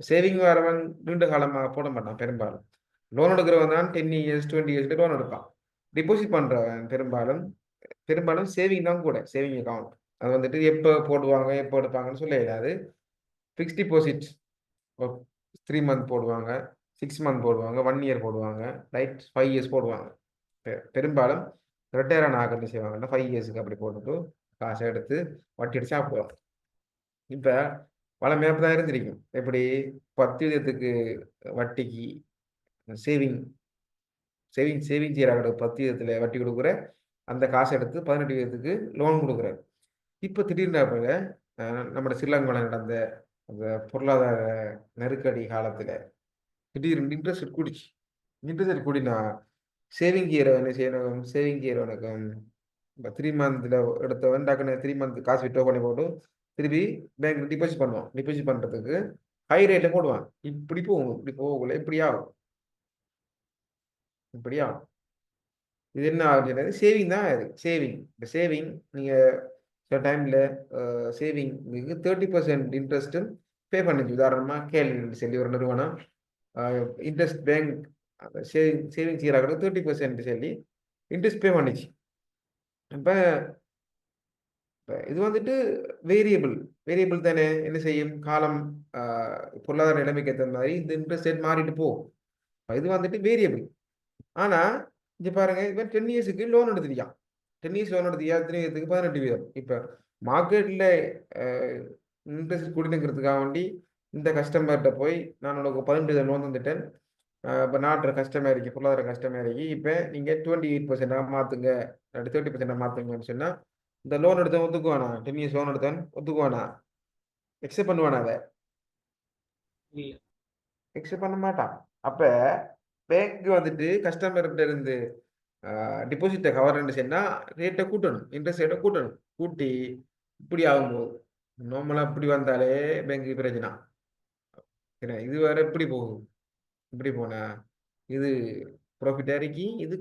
சேவிங் வரவன் நீண்ட காலமாக போட மாட்டான் பெரும்பாலும். லோன் எடுக்கிறவன் தான் 10 years 20 years லோன் எடுப்பான். டிபாசிட் பண்ணுறவன் பெரும்பாலும் சேவிங் தான் கூட, சேவிங் அக்கௌண்ட். அது வந்துட்டு எப்போ போடுவாங்க எப்போ எடுப்பாங்கன்னு சொல்ல இயலாது. ஃபிக்ஸ்ட் டிபாசிட் 3 month போடுவாங்க, 6 month போடுவாங்க, 1 year போடுவாங்க, ரைட் 5 years போடுவாங்க. பெரும்பாலும் ரிட்டையர் ஆகிறது செய்வாங்கன்னா 5 yearsக்கு அப்படி போட்டுட்டு காசை எடுத்து வட்டி அடிச்சு சாப்பிடுவாங்க. இப்போ வளமையாக தான் இருந்திருக்கும். எப்படி 10% வட்டிக்கு சேவிங் செய்கிறாங்க, 10% வட்டி கொடுக்குற அந்த காசை எடுத்து 18% லோன் கொடுக்குறாரு. இப்போ திடீர்னு நம்ம ஸ்ரீலங்காவில் நடந்த அந்த பொருளாதார நெருக்கடி காலத்தில் திடீர்னு இன்ட்ரெஸ்ட் கூடிச்சு. இன்ட்ரெஸ்ட் கூடினா சேவிங் செய்கிறவன் என்ன செய்யணும், சேவிங் செய்கிறவனுக்கும் இப்போ 3 month எடுத்தவன் டக்குன்னு 3 month காசு விட்ரோ பண்ணி போட்டு திருப்பி பேங்க் டிபாசிட் பண்ணுவான். டிபாசிட் பண்ணுறதுக்கு ஹை ரேட்டில் போடுவான். இப்படி போகும், இப்படி போகக்குள்ள இப்படி ஆகும். இது என்ன ஆகுது, சேவிங் தான். அது சேவிங். இந்த சேவிங் நீங்கள் சில டைமில் சேவிங்க்கு 30% இன்ட்ரெஸ்ட்டும் பே பண்ணுச்சு. உதாரணமாக கேள்வி சொல்லி ஒரு நிறுவனம் இன்ட்ரெஸ்ட் பேங்க் சேவிங் செய்கிறாங்க 30% சொல்லி இன்ட்ரெஸ்ட் பே பண்ணிச்சு. இப்போ இது வந்துட்டு வேரியபிள் தானே, என்ன செய்யும், காலம் பொருளாதார நிலைமைக்கு ஏற்ற மாதிரி இந்த இன்ட்ரெஸ்ட் ரேட் மாறிட்டு போகும். இது வந்துட்டு வேரியபிள். ஆனால் இங்கே பாருங்க, இப்போ 10 yearsக்கு லோன் எடுத்துருக்கான். 10 years லோன் எடுத்துக்கா, எத்தனை yearsக்கு 18%. இப்போ மார்க்கெட்டில் இன்ட்ரெஸ்ட் கூட்டினுங்கிறதுக்காக வேண்டி இந்த கஸ்டமர்கிட்ட போய் நான் உனக்கு 18% லோன் தந்துட்டேன், இப்போ நாட்டுற கஸ்டமருக்கு பொருளாதார கஸ்டமருக்கு இப்போ நீங்கள் 28% மாற்றுங்க, 30% மாற்றுங்கன்னு சொன்னால் இந்த லோன் எடுத்தவன் ஒத்துக்குவானா? 10 years லோன் எடுத்தவன் ஒத்துக்குவானா? எக்ஸெப்ட் பண்ணுவானா? அதை எக்ஸெப்ட் பண்ண மாட்டான். அப்போ பேங்க் வந்துட்டு கஸ்டமர்கிட்ட இருந்து டிபாசிட்டை கவர்ன்னு சொன்னால் ரேட்டை கூட்டணும், இன்ட்ரெஸ்ட் ரேட்டை கூட்டணும். கூட்டி இப்படி ஆகும்போது நார்மலாக இப்படி வந்தாலே பேங்க்கு பிரச்சனை. ஏன்னா இது வேற எப்படி போகும், இப்படி போனா இது ப்ராஃபிட் அறிக்கி, இது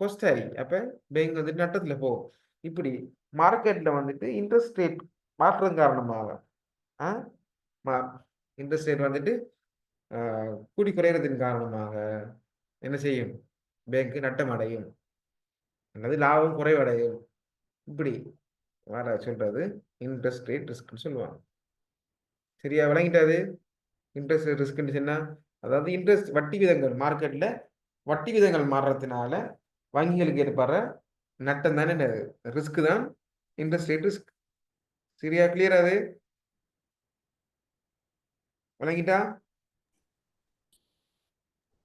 கொஸ்ட் அறிக்கி. அப்போ பேங்க் வந்துட்டு நட்டத்தில் போகும். இப்படி மார்க்கெட்டில் வந்துட்டு இன்ட்ரெஸ்ட் ரேட் மாற்றம் காரணமாக இன்ட்ரெஸ்ட் ரேட் வந்துட்டு கூடி குறைகிறதின் காரணமாக என்ன செய்யும், பேங்க் நட்டம் அடையும் அல்லது லாபம் குறைவடையும். இப்படி வர சொல்றது இன்ட்ரெஸ்ட் ரேட் ரிஸ்க்னு சொல்லுவாங்க. சரியா விளங்கிட்டாது? இன்ட்ரெஸ்ட் ரேட் ரிஸ்க்னு சொன்னா அதாவது இன்ட்ரெஸ்ட் வட்டி விதங்கள், மார்க்கெட்டில் வட்டி விதங்கள் மாறுறதுனால வங்கிகளுக்கு ஏற்படுற நட்டம் தானே ரிஸ்க் தான் இன்ட்ரெஸ்ட் ரேட் ரிஸ்க். சரியா கிளியர்? அது விளங்கிட்டா?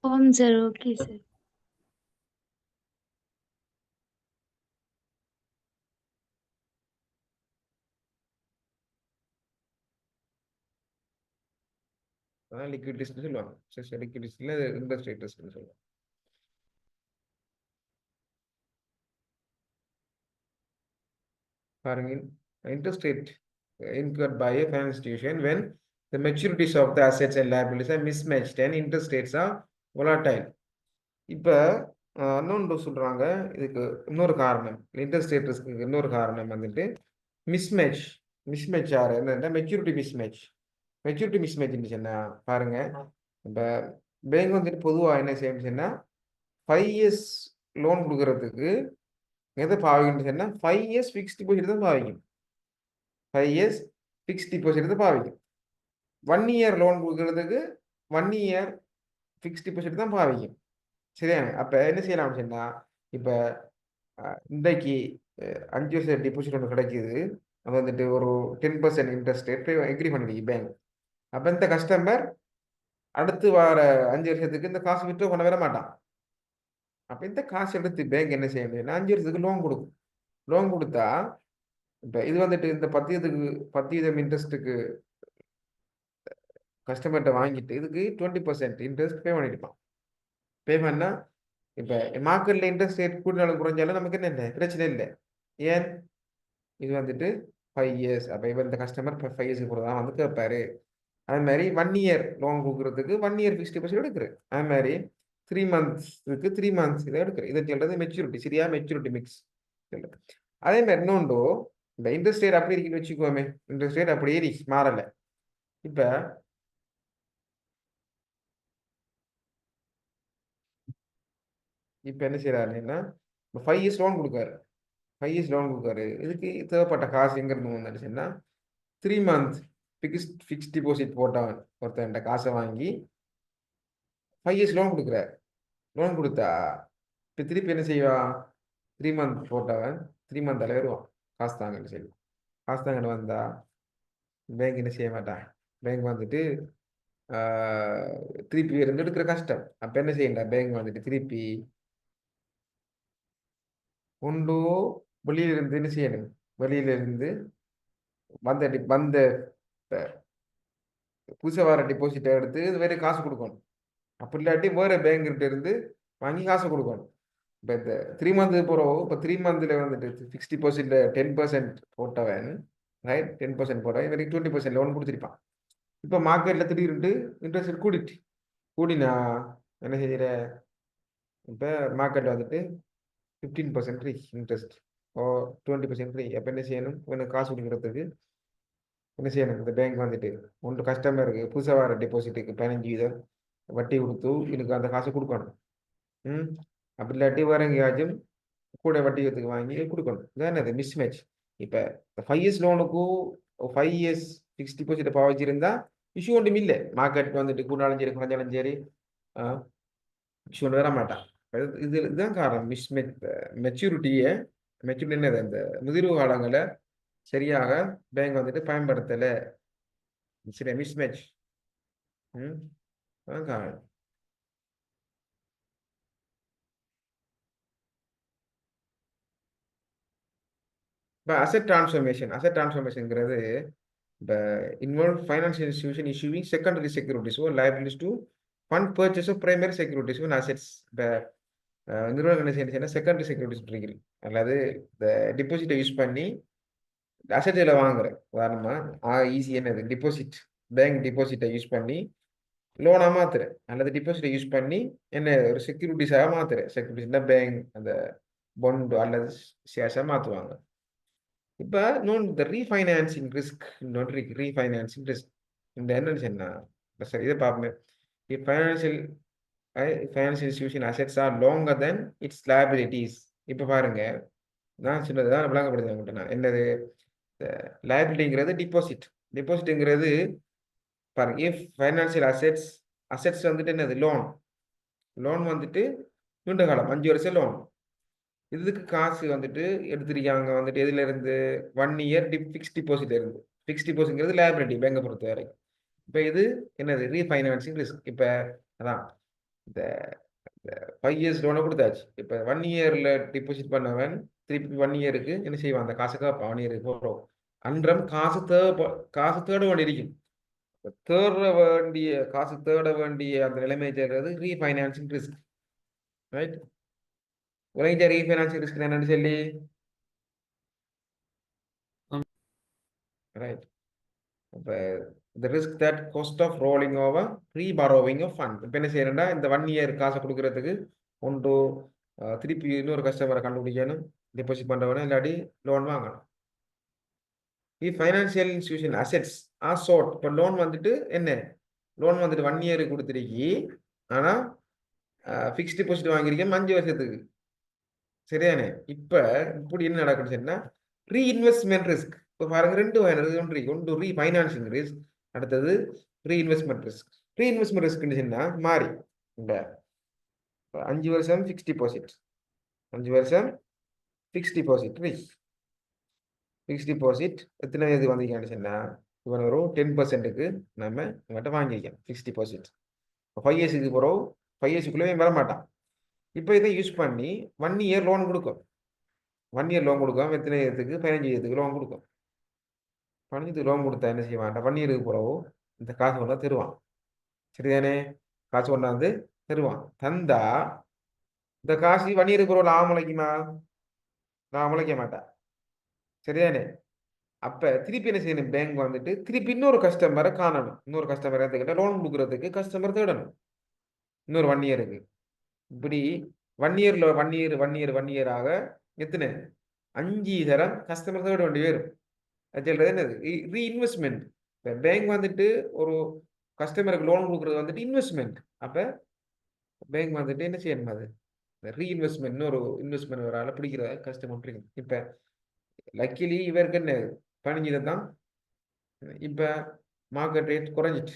ஓம் சார், ஓகே சார். அதான் லிக்விட் ரிஸ்க்னு சொல்லுவாங்க. லிக்விட் ரிஸ்க்ல இன்ட்ரெஸ்ட் ரேட் ரிஸ்க்னு சொல்லுவாங்க. பாருங்க, interest rate incurred by a financial institution when the maturities of the assets and liabilities are mismatched and interest rates are volatile. இப்போ இன்னொன்று சொல்கிறாங்க, இதுக்கு இன்னொரு காரணம், இன்ட்ரெஸ்ட் ரேட் ரிஸ்க்கு இன்னொரு காரணம் வந்துட்டு மிஸ்மேட்ச் ஆகிற என்னென்னா மெச்சூரிட்டி மிஸ்மேட்ச்னு சொன்னால் பாருங்க, இப்போ பேங்க் வந்துட்டு பொதுவாக என்ன செய்யணும்னு சொன்னால் 5 years லோன் கொடுக்கறதுக்கு எதை பாவிக்கணும்னு சொன்னால் 5 years ஃபிக்ஸ்ட் டிபாசிட் தான் பாவிக்கும். 5 years ஃபிக்ஸ்ட் டிபாசிட் தான் பாவிக்கும். 1 year லோன் கொடுக்கறதுக்கு 1 year ஃபிக்ஸ்ட் டிபாசிட் தான் பாவிக்கும். சரியானே? அப்போ என்ன செய்யலாம்னு சொன்னால், இப்போ இன்றைக்கு 5 வருஷம் டிபாசிட் ஒன்று கிடைக்கிது, அது வந்துட்டு ஒரு 10% இன்ட்ரெஸ்ட் ரேட் எக்ரி பண்ணிடுது பேங்க். அப்போ இந்த கஸ்டமர் அடுத்து வர 5 வருஷத்துக்கு இந்த காசு விட்டு பண்ண வர மாட்டான். அப்போ இந்த காசு எடுத்து பேங்க் என்ன செய்ய முடியும்னா 5 வருஷத்துக்கு லோன் கொடுக்கும். லோன் கொடுத்தா இப்போ இது வந்துட்டு இந்த 10% இன்ட்ரெஸ்ட்டுக்கு கஸ்டமர்கிட்ட வாங்கிட்டு இதுக்கு 20% இன்ட்ரெஸ்ட் பே பண்ணிட்டுப்பான். பே பண்ணா இப்போ மார்க்கெட்டில் இன்ட்ரெஸ்ட் ரேட் கூட்டினாலும் குறைஞ்சாலும் நமக்கு என்ன இல்லை, பிரச்சனை இல்லை. ஏன் இது வந்துட்டு 5 இயர்ஸ். அப்போ இப்போ இந்த கஸ்டமர் 5 இயர்ஸுக்கு போகிறதா வந்து கேட்பாரு. அது மாதிரி 1 இயர் லோன் கொடுக்குறதுக்கு 1 இயர் ஃபிக்ஸ்ட் டெபாசிட் எடுக்கிறேன். அது மாதிரி 3 மந்த்ஸுக்கு 3 மந்த்ஸ் இதை எடுக்கிறேன். இதை சொல்றது மெச்சூரிட்டி. சரியா, மெச்சூரிட்டி மிக்ஸ் சொல்லுது. அதே மாதிரி இன்னொன்று, இந்த இன்ட்ரெஸ்ட் ரேட் அப்படி இருக்குன்னு வச்சுக்கோமே, இன்ட்ரெஸ்ட் ரேட் அப்படியே மாறலை. இப்போ என்ன செய்யறாருன்னா 5 இயர்ஸ் லோன் கொடுக்காரு. 5 இயர்ஸ் லோன் கொடுக்காரு. இதுக்கு தேவைப்பட்ட காசு எங்கிருந்து வந்துச்சுன்னா 3 மந்த் ஃபிக்ஸ்ட் டிபாசிட் போட்டவன் ஒருத்தன் காசை வாங்கி 5 இயர்ஸ் லோன் கொடுக்குறாரு. லோன் கொடுத்தா இப்போ திருப்பி என்ன செய்வான், 3 மந்த் போட்டவன் 3 மந்த் வருவான் காசு தாங்கன்னு சொல்லி. காசு தாங்கன்னு வந்தா பேங்க் என்ன செய்ய மாட்டான். பேங்க் வந்துட்டு திருப்பி இருந்து எடுக்கிற கஷ்டம். அப்போ என்ன செய்யண்டா, பேங்க் வந்துட்டு திருப்பி ஒன்று வெளியிலிருந்து என்ன செய்யணும், வெளியிலிருந்து வந்த புதுசாக வர டிபாசிட்டை எடுத்து வேறு காசு கொடுக்கணும். அப்படி இல்லாட்டி வேறு பேங்க்கிட்ட இருந்து வாங்கி காசு கொடுக்கணும். இப்போ இந்த 3 மந்த் போகிறோம். இப்போ 3 மந்தில் வந்துட்டு ஃபிக்ஸ்ட் டிபாசிட்டில் 10% போட்டவன், ரைட், 10% போட்டவன் இவருக்கு 20% லோன் கொடுத்துருப்பான். இப்போ மார்க்கெட்டில் திடீர்னு இன்ட்ரெஸ்ட் கூடினா என்ன செய்கிற, இப்போ மார்க்கெட்டில் வந்துட்டு 15% ஃப்ரீ இன்ட்ரெஸ்ட் ஓ 20% ஃப்ரீ. அப்போ என்ன செய்யணும், எனக்கு காசு கொடுக்குறதுக்கு என்ன செய்யணும், இந்த பேங்க் வந்துட்டு ஒன்று கஸ்டமருக்கு புதுசாக வர டெபாசிட்டுக்கு 15% வட்டி கொடுத்து எனக்கு அந்த காசை கொடுக்கணும். அப்படி இல்லாட்டி வேற எங்கேயாச்சும் கூட வட்டிக்கு வாங்கி கொடுக்கணும். இதான் அது மிஸ் மேட்ச். இப்போ 5 இயர்ஸ் லோனுக்கும் 5 இயர்ஸ் ஃபிக்ஸ்ட் டிபாசிட்டை பாவச்சிருந்தா இஷ்யூ ஒன்றும் இல்லை. மார்க்கெட் வந்துட்டு கூடாலும் சரி குறைஞ்சாலும் சரி இஷ்யூ ஒன்று வர மாட்டான். இதுதான் காரணம். மெச்சூரிட்டி என்னது, அந்த முதிர்வு காலங்களை சரியாக பேங்க் வந்துட்டு பயன்படுத்தலை. சரி, மிஸ் மேட்ச். அதான் காரணம். இப்போ அசெட் டிரான்ஸ்ஃபர்மேஷன்ங்கிறது இப்போ involve financial institution issuing secondary securities or liabilities to fund purchase of primary securities and assets. இப்போ நிறுவனம் என்ன செய்யணும், செகண்டரி செக்யூரிட்டிஸ் இருக்கிறது. அல்லது இந்த டிபாசிட்டை யூஸ் பண்ணி அசெட்டில் வாங்குறேன். உதாரணமாக ஈஸி என்னது, டிபாசிட், பேங்க் டிபாசிட்டை யூஸ் பண்ணி லோனாக மாற்றுறேன். அல்லது டிபாசிட்டை யூஸ் பண்ணி என்ன ஒரு செக்யூரிட்டிஸாக மாற்றுறேன். செக்யூரிட்டிஸ்னா பேங்க் அந்த பாண்ட் அல்லது ஷேர்ஸாக மாற்றுவாங்க. இப்போ இந்த ரீஃபைனான்சிங் ரிஸ்க், ரீஃபைனான்சிங் ரிஸ்க் இந்த என்னன்னு சொன்னா சரி இதை பார்ப்போமே. Financial institution assets are longer than its liabilities. இப்போ பாருங்க, நான் சொன்னதுதான் விளங்கப்படுது நான். என்னது லைபிலிட்டிங்கிறது டிபாசிட்டுங்கிறது பாருங்க. ஃபைனான்சியல் அசெட்ஸ் வந்துட்டு என்னது, லோன் வந்துட்டு நீண்ட காலம் 5 வருஷம் லோன். இதுக்கு காசு வந்துட்டு எடுத்துருக்காங்க வந்துட்டு எதுல இருந்து, 1 இயர் ஃபிக்ஸ்ட் டிபாசிட்ல இருந்து. ஃபிக்ஸ்ட் டிபாசிட்ங்கிறது லைபிலிட்டி பேங்கை பொறுத்த வரைக்கும். இப்போ இது என்னது, ரீஃபைனான்சிங் ரிஸ்க். இப்போ அதான் இந்த 5 இயர்ஸ் லோனை கொடுத்தாச்சு. இப்போ 1 இயர்ல டிபாசிட் பண்ணவன் திருப்பி 1 இயருக்கு என்ன செய்வான், அந்த காசுக்கு 1 இயருக்கு போகிறோம் அன்றம் காசு தேட வேண்டியிருக்கும். தேட வேண்டிய அந்த நிலைமை செய்கிறது ரீஃபைனான்சிங் ரிஸ்க், ரைட். உலகிட்ட ரீஃபைனான்சிங் ரிஸ்க் என்னன்னு சொல்லி, ரைட். இப்போ the risk that cost of rolling over re-borrowing of fund. இப்போ என்ன செய்யறேன்னா, இந்த 1 இயர் காசை கொடுக்கறதுக்கு ஒன்று திருப்பி இன்னொரு கஸ்டமரை கண்டுபிடிக்கணும், டெபாசிட் பண்ணுறவன, இல்லாட்டி லோன் வாங்கணும். Financial institution assets are short. இப்போ லோன் வந்துட்டு என்ன, லோன் வந்துட்டு 1 இயருக்கு கொடுத்துருக்கி, ஆனால் ஃபிக்ஸ்ட் டிபாசிட் வாங்கியிருக்கேன் 5 வருஷத்துக்கு, சரியானே. இப்போ இப்படி என்ன நடக்குன்னு சொன்னா, ரீஇன்வெஸ்ட்மெண்ட் ரிஸ்க். இப்போ பாருங்க, 2 ஒன்று ரீஃபைனான்சிங் ரிஸ்க், அடுத்தது ரீஇன்வெஸ்ட்மெண்ட் ரிஸ்க். ரீஇன்வெஸ்ட்மெண்ட் ரிஸ்க்னு சொன்னா மாறி இந்த 5 வருஷம் ஃபிக்ஸ்ட் டிபாசிட், 5 வருஷம் fixed deposit risk. Fixed deposit எத்தனை இது வந்திருக்கான்னு சொன்னா, இவன் ஒரு 10%க்கு நம்ம இவன்கிட்ட வாங்கியிருக்கேன் ஃபிக்ஸ்ட் டிபாசிட். 5 இயர்ஸுக்கு பிறகு 5 இயர்ஸுக்குள்ளே வர மாட்டான். இப்போ இதை யூஸ் பண்ணி 1 இயர் லோன் கொடுக்கும். 1 இயர் லோன் கொடுக்கும். எத்தனை இயரத்துக்கு? 15 இயரத்துக்கு லோன் கொடுக்கும். 15 லோன் கொடுத்தா என்ன செய்ய மாட்டான்? 1 இயருக்கு பிறகு இந்த காசு கொண்டா தருவான். சரிதானே? காசு கொண்டாந்து தருவான். தந்தா இந்த காசு 1 இயருக்கு பிறகு லாபம் முளைக்குமா? லாபம் முளைக்க மாட்டான். சரிதானே? அப்போ திருப்பி என்ன செய்யணும்? பேங்க் வந்துட்டு திருப்பி இன்னொரு கஸ்டமரை காணணும். இன்னொரு கஸ்டமர் எடுத்துக்கிட்ட லோன் கொடுக்குறதுக்கு கஸ்டமர் தேடணும். இன்னொரு 1 இயருக்கு. இப்படி 1 இயரில் 1 இயராக எத்தனை 5 தரம் கஸ்டமர் தேட வேண்டி வரும். அது சொல்றது என்னது? ரீஇன்வெஸ்ட்மெண்ட். இப்போ பேங்க் வந்துட்டு ஒரு கஸ்டமருக்கு லோன் கொடுக்குறது வந்துட்டு இன்வெஸ்ட்மெண்ட். அப்போ பேங்க் வந்துட்டு என்ன செய்யணும்? அது ரீஇன்வெஸ்ட்மெண்ட்னு ஒரு இன்வெஸ்ட்மெண்ட் ஒரு ஆளை பிடிக்கிற கஸ்டமர் பிடிக்கும். இப்போ லக்கிலி இவருக்கு என்ன 15 தான். இப்போ மார்க்கெட் ரேட் குறைஞ்சிட்டு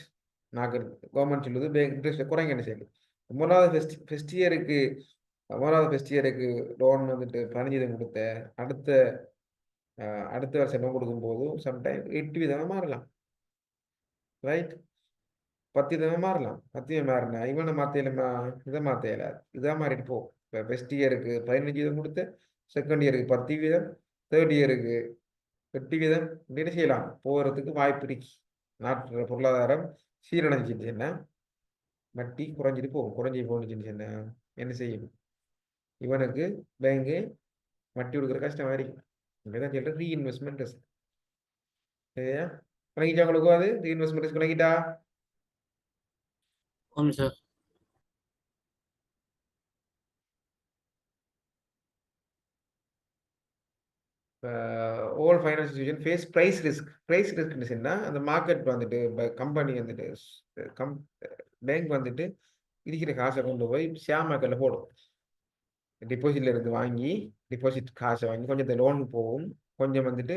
மார்க்கெட் கவர்மெண்ட் சொல்லுது பேங்க் இன்ட்ரெஸ்ட் குறைங்க. என்ன செய்யுது? முதலாவது ஃபஸ்ட் இயருக்கு லோன் வந்துட்டு 15 கொடுத்த அடுத்த வருஷம் லோன் கொடுக்கும்போது சம்டைம் 8 விதமாக மாறலாம். ரைட்? 10 விதமாக மாறலாம். 10 விதமாக மாறினா இவனை மாற்றலாமா? இதை மாற்றலாது. இதாக மாறிட்டு போகும். இப்போ ஃபஸ்ட் இயருக்கு 15 வீதம் கொடுத்து, செகண்ட் இயருக்கு 10 வீதம், தேர்ட் இயருக்கு 8 வீதம் இப்படின்னு செய்யலாம். போகிறதுக்கு வாய்ப்பு இருக்கு. நாட்டு பொருளாதாரம் சீரழிஞ்சின்னு சொன்னா வட்டி குறைஞ்சிட்டு போகும். குறைஞ்சி போனுச்சுன்னு சொன்னா என்ன செய்யும்? இவனுக்கு பேங்கு வட்டி கொடுக்குற கஷ்டமா இருக்கும். இங்கதான் சொல்ற ரீஇன்வெஸ்ட்மெண்ட் ரிஸ்க். சரியா? கணக்கிட்டா உங்களுக்கு அது ரீஇன்வெஸ்ட்மெண்ட் ரிஸ்க் கணக்கிட்டா? ஆமாம் sir. all financial institution face price risk. price risk சொன்னா அந்த மார்க்கெட் வந்துட்டு கம்பெனி வந்துட்டு பேங்க் வந்துட்டு இருக்கிற காசை கொண்டு போய் ஷேர் மார்க்கெட்டில் போடும். டிபாசிட்ல இருந்து வாங்கி டிபாசிட் காசை வாங்கி கொஞ்சம் லோன் போகும், கொஞ்சம் வந்துட்டு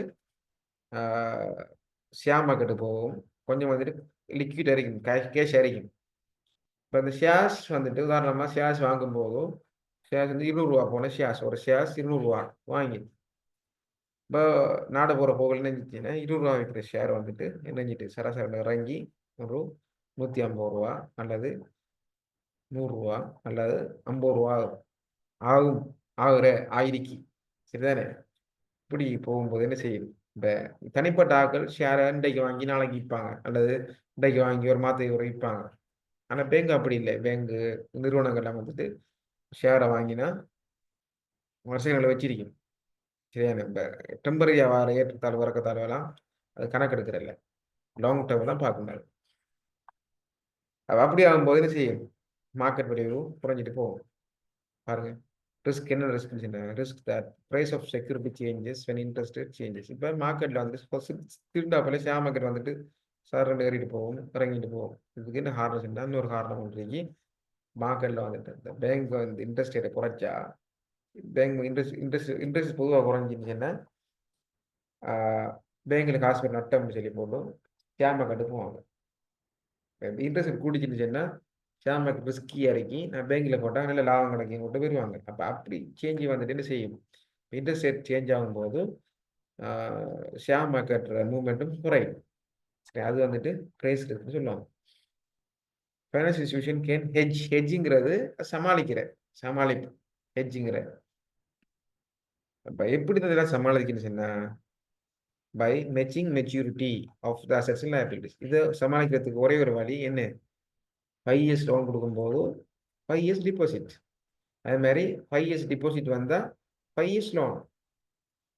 ஷேர் மார்க்கெட்டு போகும், கொஞ்சம் வந்துட்டு லிக்விட் அரிக்கும், கேஷ் அரிக்கும். இப்போ இந்த ஷேர்ஸ் வந்துட்டு உதாரணமாக ஷேர்ஸ் வாங்கும்போதும் ஷேர்ஸ் வந்து 20 ரூபா போன ஷேர்ஸ், ஒரு ஷேர்ஸ் 200 ரூபா வாங்கி இப்போ நாடு போகிற போகல நினைச்சிச்சுன்னா 20 ரூபா விற்கிற ஷேர் வந்துட்டு நினைஞ்சிட்டு சராசரி இறங்கி ஒரு 150 ரூபா அல்லது 100 ரூபா அல்லது 50 ரூபா ஆகும். ஆயிரிக்கு. சரிதானே? இப்படி போகும்போது என்ன செய்யுது? இப்போ தனிப்பட்ட ஆட்கள் ஷேரை இன்றைக்கு வாங்கி நாளைக்கு விற்பாங்க, அல்லது இன்றைக்கு வாங்கி ஒரு மாதத்துக்கு ஒரு விற்பாங்க. ஆனால் பேங்க் அப்படி இல்லை. பேங்கு நிறுவனங்கள்லாம் வந்துட்டு ஷேரை வாங்கினா வருஷங்களை வச்சிருக்கும். சரியான இப்போ டெம்பரரியாக வர ஏற்றத்தாழ்வு இறக்கத்தாழ்வெல்லாம் அது கணக்கெடுக்கிறதில்ல. லாங் டேர்ம் தான் பார்க்கணும். அப்படி ஆகும்போது என்ன செய்யும்? மார்க்கெட் வேல்யூ குறைஞ்சிட்டு போகும். பாருங்க, ரிஸ்க் என்ன risk that price of security changes when interest rate changes. இப்போ மார்க்கெட்டில் வந்துட்டு திருண்டாப்பில் ஷேர் மார்க்கெட் வந்துட்டு சார் ஏறிட்டு போகும், இறங்கிட்டு போகும். இதுக்கு என்ன காரணம்? இன்னொரு காரணம் ஒன்றைக்கு மார்க்கெட்டில் வந்துட்டு இந்த பேங்க் வந்து இன்ட்ரெஸ்ட் ரேட்டை குறைச்சா பேங்க் இன்ட்ரெஸ்ட் பொதுவாக குறைஞ்சிருச்சுன்னா பேங்கில் காசு பேர் நட்டம்னு சொல்லி போட்டும் ஷேர் மார்க்கெட்டு போவாங்க. இன்ட்ரெஸ்ட் கூட்டிச்சுன்னா ஷேர் மார்க்கெட் ரிஸ்கி இறக்கி நான் பேங்கில் போட்டால் நல்ல லாபம் கிடைக்கும் போட்டு போயிடுவாங்க. அப்போ அப்படி சேஞ்ச் வந்துட்டு என்ன செய்யும்? இன்ட்ரெஸ்ட் ரேட் சேஞ்ச் ஆகும்போது ஷேர் மார்க்கெட் மூவ்மெண்ட்டும் குறையும். சரி, அது வந்துட்டு ப்ரைஸ் ரிஸ்க்னு சொல்லுவாங்க. ஃபைனான்சியல் இன்ஸ்டிடியூஷன் கேன் ஹெட்ஜிங்கிறது சமாளிப்பு ஹெட்ஜிங்கிற. இப்போ எப்படி இதெல்லாம் சமாளிக்கணும்னு சொன்னால் by matching maturity of the assets and liabilities. இதை சமாளிக்கிறதுக்கு ஒரே ஒரு வழி என்ன? 5 இயர்ஸ் லோன் கொடுக்கும்போது 5 இயர்ஸ் டிபாசிட். அதே மாதிரி 5 இயர்ஸ் டிபாசிட் வந்தால் 5 years loan.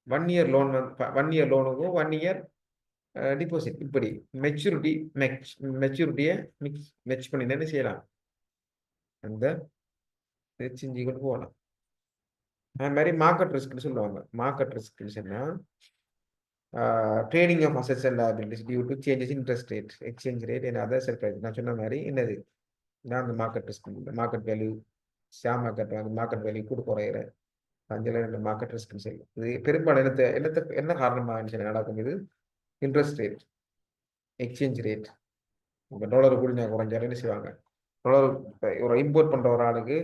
1 year loan 1 year லோனுக்கும் 1 இயர் டிபாசிட். இப்படி மெச்சூரிட்டியை மெச் பண்ணி என்ன செய்யலாம்? அந்த செஞ்சு கொண்டு போகலாம். அது மாதிரி மார்க்கெட் ரிஸ்க்னு சொல்லுவாங்க. மார்க்கெட் ரிஸ்க்னு சொன்னால் trading of assets and liabilities due to changes interest rate, exchange rate and other surprise. நான் சொன்ன மாதிரி என்னது? நான் அந்த market risk, market value, share market வந்து மார்க்கெட் வேல்யூ கூட குறையிற அஞ்சல் மார்க்கெட் ரிஸ்க்னு சொல்லி. இது பெரும்பாலும் என்ன காரணமாக நடக்கும்? இது இன்ட்ரெஸ்ட் ரேட், எக்ஸ்சேஞ்ச் ரேட். இப்போ டாலர் கூடி குறைஞ்சாலும் என்ன செய்வாங்க? டாலர் ஒரு இம்போர்ட் பண்ணுற ஒரு ஆளுக்கு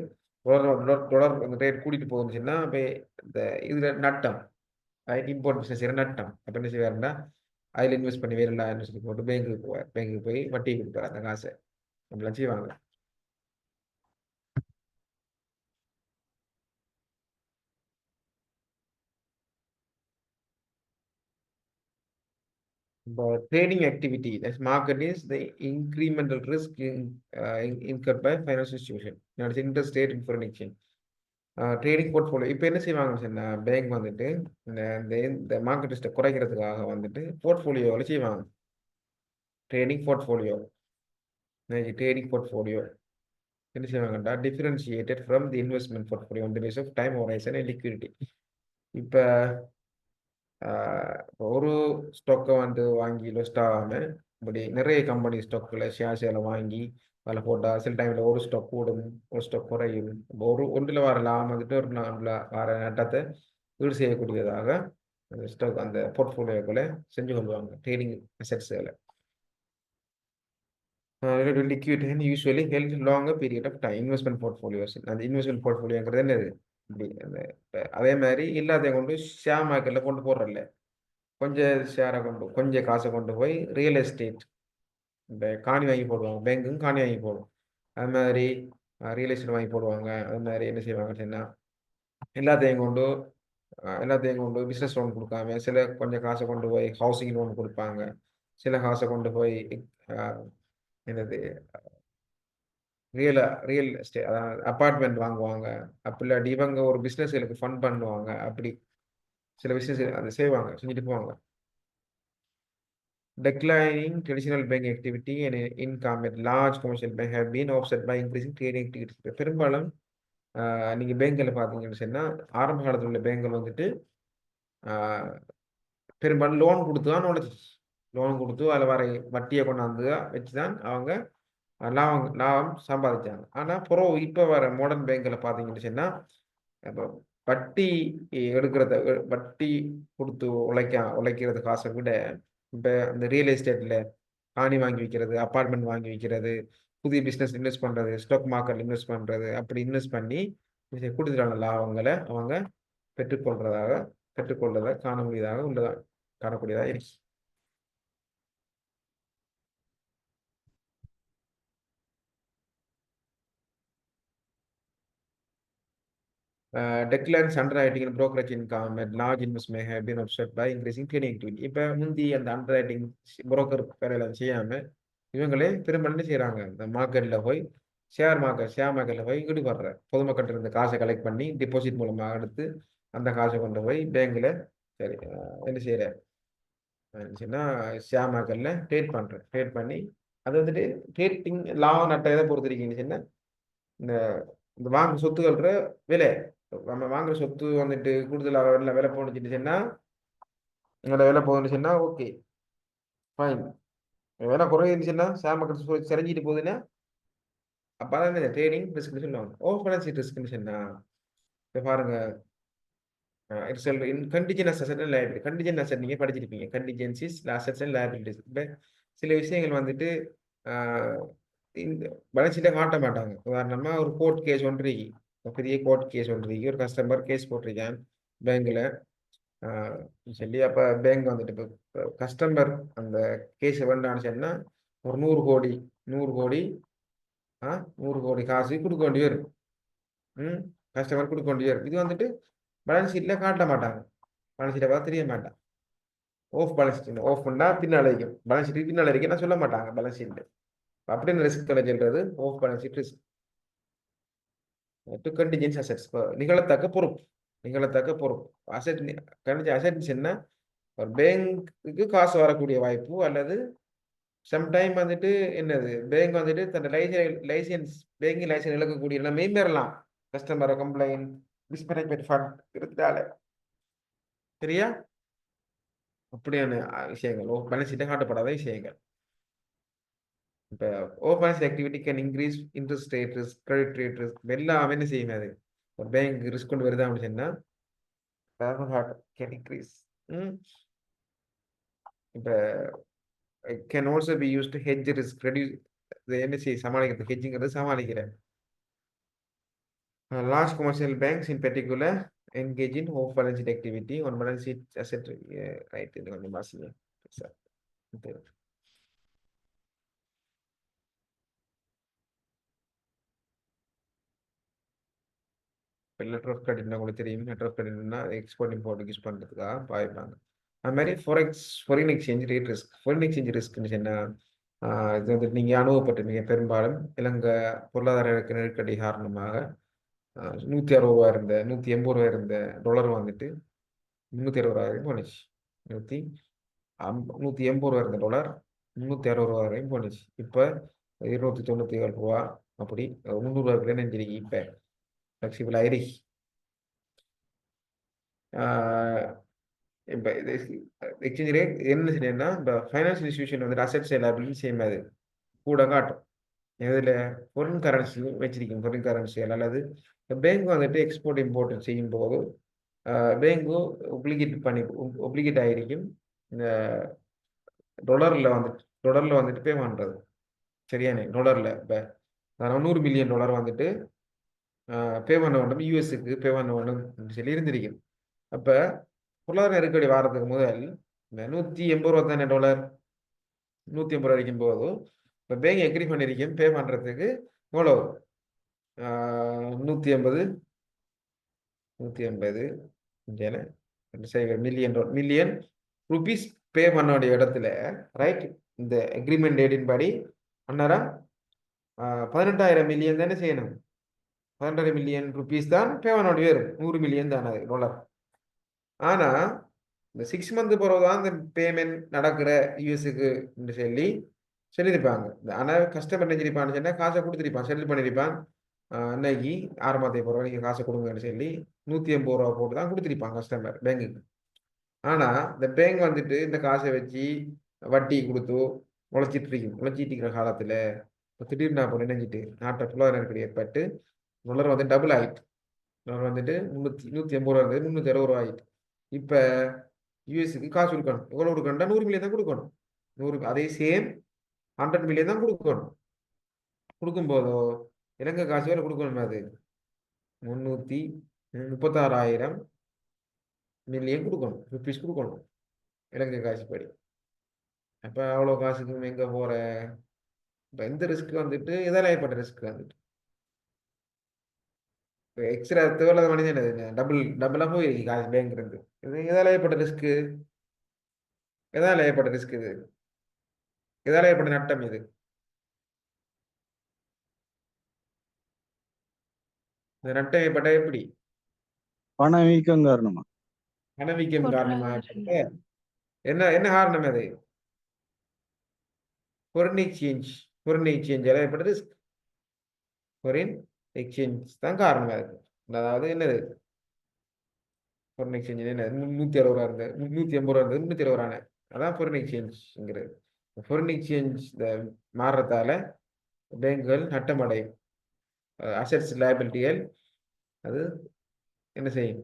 டாலர் அந்த ரேட் கூட்டிகிட்டு போகுதுன்னா இப்போ இந்த இதில் நட்டம், இம்போர்ட் பிஸ்னஸ் செய்கிற நட்டம். அப்போ என்ன செய்வாருன்னா அதில் இன்வெஸ்ட் பண்ணி வேறு சொல்லி போட்டு பேங்க்குக்கு போவார். பேங்க்குக்கு போய் வட்டி கொடுப்பார் அந்த காசை. அப்படிலாம் செய்வாங்க. But trading activity, that's market is the incremental risk incurred by financial institution. That's interest rate in foreign exchange. Trading portfolio இப்போ என்ன செய்வாங்கன்னு சொன்னால் பேங்க் வந்துட்டு இந்த மார்க்கெட் ரிஸ்ட்டை குறைக்கிறதுக்காக வந்துட்டு போர்ட்ஃபோலியோவில் செய்வாங்க. ட்ரேடிங் போர்ட்ஃபோலியோ என்ன செய்வாங்கடா differentiated from the investment portfolio on the base of time horizon and liquidity. இப்போ ஒரு ஸ்டாக்கை வந்து வாங்கி லொஸ்ட் ஆகாமல் இப்படி நிறைய கம்பெனி ஸ்டாக்கில் ஷேர்ஸில் வாங்கி அதில் போட்டால் சில டைமில் ஒரு ஸ்டாக் கூடும், ஒரு ஸ்டாக் குறையும். ஒன்றில் வர லாபம் வந்துட்டு ஒரு நாளில் வர நட்டத்தை ஈடு செய்யக்கூடியதாக அந்த ஸ்டாக் அந்த போர்ட்ஃபோலியோக்களை செஞ்சு கொள்வாங்க ட்ரேடிங் அசெட்ஸுகளை. liquid and usually held longer period of time. Investment portfolios, அந்த இன்வெஸ்ட்மெண்ட் போர்ட்ஃபோலியோங்கிறது என்னது இப்படி அந்த அதே மாதிரி இல்லாத கொண்டு ஷேர் மார்க்கெட்டில் கொண்டு போடுறல கொஞ்சம் ஷேரை கொஞ்சம் காசை கொண்டு போய் ரியல் எஸ்டேட் இந்த காணி வாங்கி போடுவாங்க, பேங்க்கும் காணி வாங்கி போடும். அது மாதிரி ரியல் எஸ்டேட் வாங்கி போடுவாங்க. அது மாதிரி என்ன செய்வாங்கன்னு சொன்னால் எல்லாத்தையும் கொண்டு பிஸ்னஸ் லோன் கொடுக்காம சில கொஞ்சம் காசை கொண்டு போய் ஹவுசிங் லோன் கொடுப்பாங்க, சில காசை கொண்டு போய் என்னது ரியல் எஸ்டேட் அதாவது அப்பார்ட்மெண்ட் வாங்குவாங்க. அப்படி இல்லாட்டி இவங்க ஒரு பிஸ்னஸ்களுக்கு ஃபண்ட் பண்ணுவாங்க. அப்படி சில பிஸ்னஸ் அதை செஞ்சுட்டு போவாங்க. Declining traditional banking activity and income at large commercial bank have been offset by increasing trading activities. பெரும்பாலும் நீங்கள் பேங்கில் பார்த்தீங்கன்னு சொன்னால் ஆரம்ப காலத்தில் உள்ள பேங்கில் வந்துட்டு பெரும்பாலும் லோன் கொடுத்து தான் லோன் கொடுத்து அதில் வர வட்டியை கொண்டாந்து வச்சு தான் அவங்க லாபம் சம்பாதிச்சாங்க. ஆனால் இப்போ வர மாடர்ன் பேங்கில் பார்த்தீங்கன்னு சொன்னால் இப்போ வட்டி வட்டி கொடுத்து உழைக்கிறது காசை விட இப்போ இந்த ரியல் எஸ்டேட்டில் காணி வாங்கி வைக்கிறது, அப்பார்ட்மெண்ட் வாங்கி வைக்கிறது, புதிய பிஸ்னஸ் இன்வெஸ்ட் பண்ணுறது, ஸ்டாக் மார்க்கெட் இன்வெஸ்ட் பண்ணுறது, அப்படி இன்வெஸ்ட் பண்ணி கூடுதலான லாபங்களை அவங்க பெற்றுக்கொள்றதை காணக்கூடியதாக இருக்கு. Declines underwriting and brokerage income at large investors may have been offset by increasing trading activity. இப்போ முந்தி அந்த அண்டர்ரைட்டிங் புரோக்கர் வேலையெல்லாம் செய்யாமல் இவங்களே திரும்ப என்ன செய்கிறாங்க, இந்த மார்க்கெட்டில் போய் ஷேர் மார்க்கெட்டில் போய் ஈடுபடுற பொதுமக்கள் இருந்த காசை கலெக்ட் பண்ணி டிபாசிட் மூலமாக எடுத்து அந்த காசை கொண்டு போய் பேங்கில் சரி என்ன செய்கிற ஷேர் மார்க்கெட்டில் ட்ரேட் பண்ணி அது வந்துட்டு ட்ரேடிங் லாபம் நட்ட எதை பொறுத்திருக்கீங்கன்னு சொன்னால் இந்த வாங்குற சொத்துக்கள விலை, நம்ம வாங்குற சொத்து வந்துட்டு கூடுதலாக விலை போணுச்சுன்னு சொன்னால் எங்களோட விலை போகுதுன்னு ஓகே ஃபைன். விலை குறைஞ்சிச்சுன்னா ஷேர் மார்க்கெட் சரிஞ்சிட்டு போகுதுன்னா அப்போ தான் ட்ரேடிங் ரிஸ்க்னு சொல்லுவாங்க. ஓவர் பேலன்ஸ் ஷீட் ரிஸ்க்னு சொன்னால் இப்போ பாருங்க contingent asset and liability. Contingent asset நீங்கள் படிச்சிருப்பீங்க, கண்டிஜென்சிஸ் அசெட்ஸ் அண்ட் லைபிலிட்டிஸ். இப்போ சில விஷயங்கள் வந்துட்டு இந்த பேலன்ஸ் ஷீட்டை காட்ட மாட்டாங்க. உதாரணமாக ஒரு கோர்ட் கேஸ் ஒன்று பெரிய கோர்ட் கேஸ் ஒன்று ஒரு கஸ்டமர் கேஸ் போட்டிருக்கேன் பேங்கில் சொல்லி. அப்போ பேங்க் வந்துட்டு இப்போ கஸ்டமர் அந்த கேஸை வேண்டான்னு சொன்னால் ஒரு 100 கோடி காசு கொடுக்க வேண்டி வரும். கஸ்டமர் கொடுக்க வேண்டி வரும். இது வந்துட்டு பேலன்ஸ் ஷீட்டில் காட்ட மாட்டாங்க. பேலன்ஸ் ஷீட்டை பார்த்து தெரிய மாட்டாங்க. பேலன்ஸ் ஷீட் ஆஃப் பண்ணால் பின்னால் இருக்கும், பேலன்ஸ் ஷீட் பின்னால் இருக்கு நான் சொல்ல மாட்டாங்க பேலன்ஸ் ஷீட்டில். அப்படின்னு ரிஸ்க் சொல்றது off balance sheet risk. Contingency assets நிகழத்தக்க பொறுப்பு அசெட்ஸ் என்ன, ஒரு பேங்க்குக்கு காசு வரக்கூடிய வாய்ப்பு அல்லது சம்டைம் வந்துட்டு என்னது பேங்க் வந்துட்டு தன் லைசன்ஸ் பேங்கிங் லைசன்ஸ் இழக்கக்கூடிய நிலைமையும் பெறலாம். கஸ்டமர் கம்ப்ளைண்ட் மிஸ்மேனேஜ்மெண்ட் ஃபண்ட் இருக்கிறதால சரியா அப்படியான விஷயங்கள் பேலன்ஸ் ஷீட்டை காட்டப்படாத விஷயங்கள். இப்போ open activity can increase interest rate risk, credit rate risk எல்லாமே என்ன செய்யும். அது ஒரு பேங்க் ரிஸ்க் கொண்டு வருது அப்படின்னு சொன்னால் கேன் இன்க்ரீஸ். இப்போ can also be use to hedge risk, reduce என்ன செய்ய சமாளிக்கிறது, ஹெட்ஜிங்கிறது சமாளிக்கிறேன். Large commercial banks in particular engage in off balance sheet activity on balance sheet asset right in the massive. Letter of கிரெடிட்னா உங்களுக்கு தெரியும். லெட்டர் ஆஃப் கிரெடிட்னா எக்ஸ்போர்ட் இம்போர்ட் யூஸ் பண்ணுறதுக்காக பாய்ப்பாங்க. அது மாதிரி foreign exchange rate risk. Foreign exchange ரிஸ்க்னு சொன்னால் இது வந்து நீங்கள் அனுபவப்பட்டிருந்தீங்க. பெரும்பாலும் இலங்கை பொருளாதார நெருக்கடி காரணமாக 160 ரூபா இருந்த 180 ரூபா இருந்த டாலர் வந்துட்டு 360 வரைக்கும் போணுச்சு. 180 ரூபா இருந்த டாலர் 360 வரைக்கும் போணுச்சு. இப்போ 297 ரூபா அப்படி 300 நெஞ்சிருக்கு. இப்போ ஃப்ளெக்சிபிள் ஆயிடுச்சு. இப்போ இது எக்ஸ்சேஞ்ச் ரேட் என்ன செய்யணும்னா, இப்போ ஃபைனான்சியல் இன்ஸ்டியூஷன் வந்துட்டு அசெட்ஸ் லைபிலிட்டி சேம் அது கூட காட்டும். இதில் ஃபாரின் கரன்சி வச்சிருக்கீங்க, ஃபாரின் கரன்சிகள் அல்லது பேங்க் வந்துட்டு எக்ஸ்போர்ட் இம்போர்ட் செய்யும் போது பேங்கும் ஒப்ளிகேட் ஆகிருக்கும் இந்த டொலரில் வந்துட்டு பே பண்ணுறது. சரியானே டாலரில் இப்போ 100 மில்லியன் டாலர் வந்துட்டு பே பண்ண வேண்டும், யூஎஸ்க்கு பே பண்ண வேண்டும் சொல்லி இருந்திருக்கும். அப்போ பொருளாதார நெருக்கடி வாரத்துக்கு முதல் இந்த 180 ரூபா தானே டாலர், 180 ரூபா இருக்கும் போது இப்போ பேங்க் எக்ரி பண்ணியிருக்கேன் பே பண்ணுறதுக்கு எவ்வளோ 180 மில்லியன் ருபீஸ் பே பண்ண வேண்டிய இடத்துல ரைட். இந்த அக்ரிமெண்ட் டேட்டின் படி அந்நேரம் 18,000 மில்லியன் தானே செய்யணும். 18 மில்லியன் ருபீஸ் தான் பே பண்ண வேண்டிய வரும். 100 மில்லியன் தானே அது டாலர். ஆனால் இந்த 6 மந்த் பிறகு தான் இந்த பேமெண்ட் நடக்கிற யூஎஸ்க்கு சொல்லியிருப்பாங்க. ஆனால் கஸ்டமர் நினைச்சிருப்பான்னு சொன்னால் காசை கொடுத்துருப்பான், செட்டில் பண்ணியிருப்பான். இன்னைக்கு 6 மாதத்துக்கு பிறகு நீங்கள் காசை கொடுங்கன்னு சொல்லி 180 ரூபா போட்டு தான் கொடுத்துருப்பாங்க கஸ்டமர் பேங்குக்கு. ஆனால் இந்த பேங்க் வந்துட்டு இந்த காசை வச்சு வட்டி கொடுத்து முளைச்சிட்டு இருக்கிற காலத்தில் இப்போ திடீர்னு நான் நினைஞ்சிட்டு நாட்டை பொருளாதார நெருக்கடி ஏற்பட்டு டாலர் வந்து டபுள் ஆகிட்டு. டாலர் வந்துட்டு 180 ரூபா இருந்தது 360 ரூபா ஆகிட்டு. இப்போ யூஎஸ்க்கு காசு கொடுக்கணும். எவ்வளோ கொடுக்கணும்னா 100 மில்லியன் தான் கொடுக்கணும். 100 அதே சேம் 100 மில்லியன் தான் கொடுக்கணும். கொடுக்கும்போதோ இலங்கை காசு வேலை கொடுக்கணும். அது 336,000 மில்லியன் கொடுக்கணும், ருபீஸ் கொடுக்கணும் இலங்கை காசு படி. அப்போ அவ்வளோ காசுக்கு எங்கே போகிற? இப்போ இந்த ரிஸ்க் வந்துட்டு இதெல்லாம் ஏற்பட்ட ரிஸ்க் வந்துட்டு எக்ஸ்ட்ரா தேவையில்லாத மனிதன் டபுளாக போயிருக்கு காசு பேங்க் இருந்து. இது இதெல்லாம் ஏற்பட்ட ரிஸ்க்கு, எதால் ஏற்பட்ட ரிஸ்க் இது, எதால் ஏற்பட்ட நட்டம் இது? இந்த நட்டம் ஏற்பட்ட எப்படி? பணவீக்கம் காரணமா? பணவீக்கம் காரணமா? பொருளாதார என்ன என்ன காரணம் அது? ஃபாரின் எக்ஸ்சேஞ்ச் எல்லாம் ஏற்பட்ட ரிஸ்க். ஃபாரின் எக்ஸ்சேஞ்ச் தான் காரணமா இருக்கு. அதாவது என்னது ஃபாரின் எக்ஸ்சேஞ்ச் என்ன 160 ரூபா இருந்தது 180 ரூபா இருந்தது 360 ரூபானே, அதான் ஃபாரின் எக்ஸ்சேஞ்ச்ங்கிறது. ஃபாரின் எக்ஸ்சேஞ்ச் மாறுறதால பேங்குகள் நட்டம் அடையும். அசெட்ஸ் லைபிலிட்டிகள் அது என்ன செய்யும்?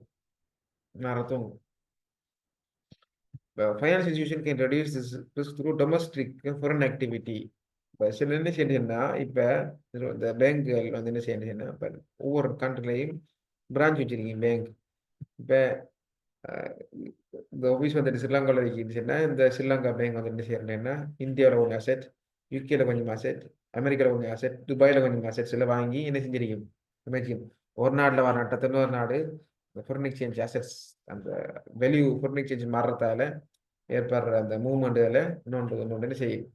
மாறத்தும். Finance institution can reduce this risk through domestic foreign activity. இப்போ சில என்ன செய்யணும்னா, இப்போ இந்த பேங்குகள் வந்து என்ன செய்யணும்னா, இப்போ ஒவ்வொரு கண்ட்ரிலையும் பிரான்ச் வச்சிருக்கீங்க பேங்க். இப்போ இந்த ஆஃபீஸ் வந்துட்டு ஸ்ரீலங்காவில் இருக்குதுன்னா, இந்த ஸ்ரீலங்கா பேங்க் வந்து என்ன செய்யறேன்னா, இந்தியாவில் கொஞ்சம் அசெட், யூகேல கொஞ்சம் அசெட், அமெரிக்காவில் கொஞ்சம் அசெட், துபாயில் கொஞ்சம் அசெட்ஸ் எல்லாம் வாங்கி என்ன செஞ்சிருக்கும்? இமேஜின் ஒரு நாட்டில் வர நட்டத்தை இன்னொரு நாடு இந்த ஃபாரின் எக்ஸ்சேஞ்ச் அசெட்ஸ் அந்த வேல்யூ ஃபாரின் எக்ஸ்சேஞ்ச் மாறுறதால ஏற்படுற அந்த மூவ்மெண்ட்டுகளை இன்னொன்று என்ன செய்யும்?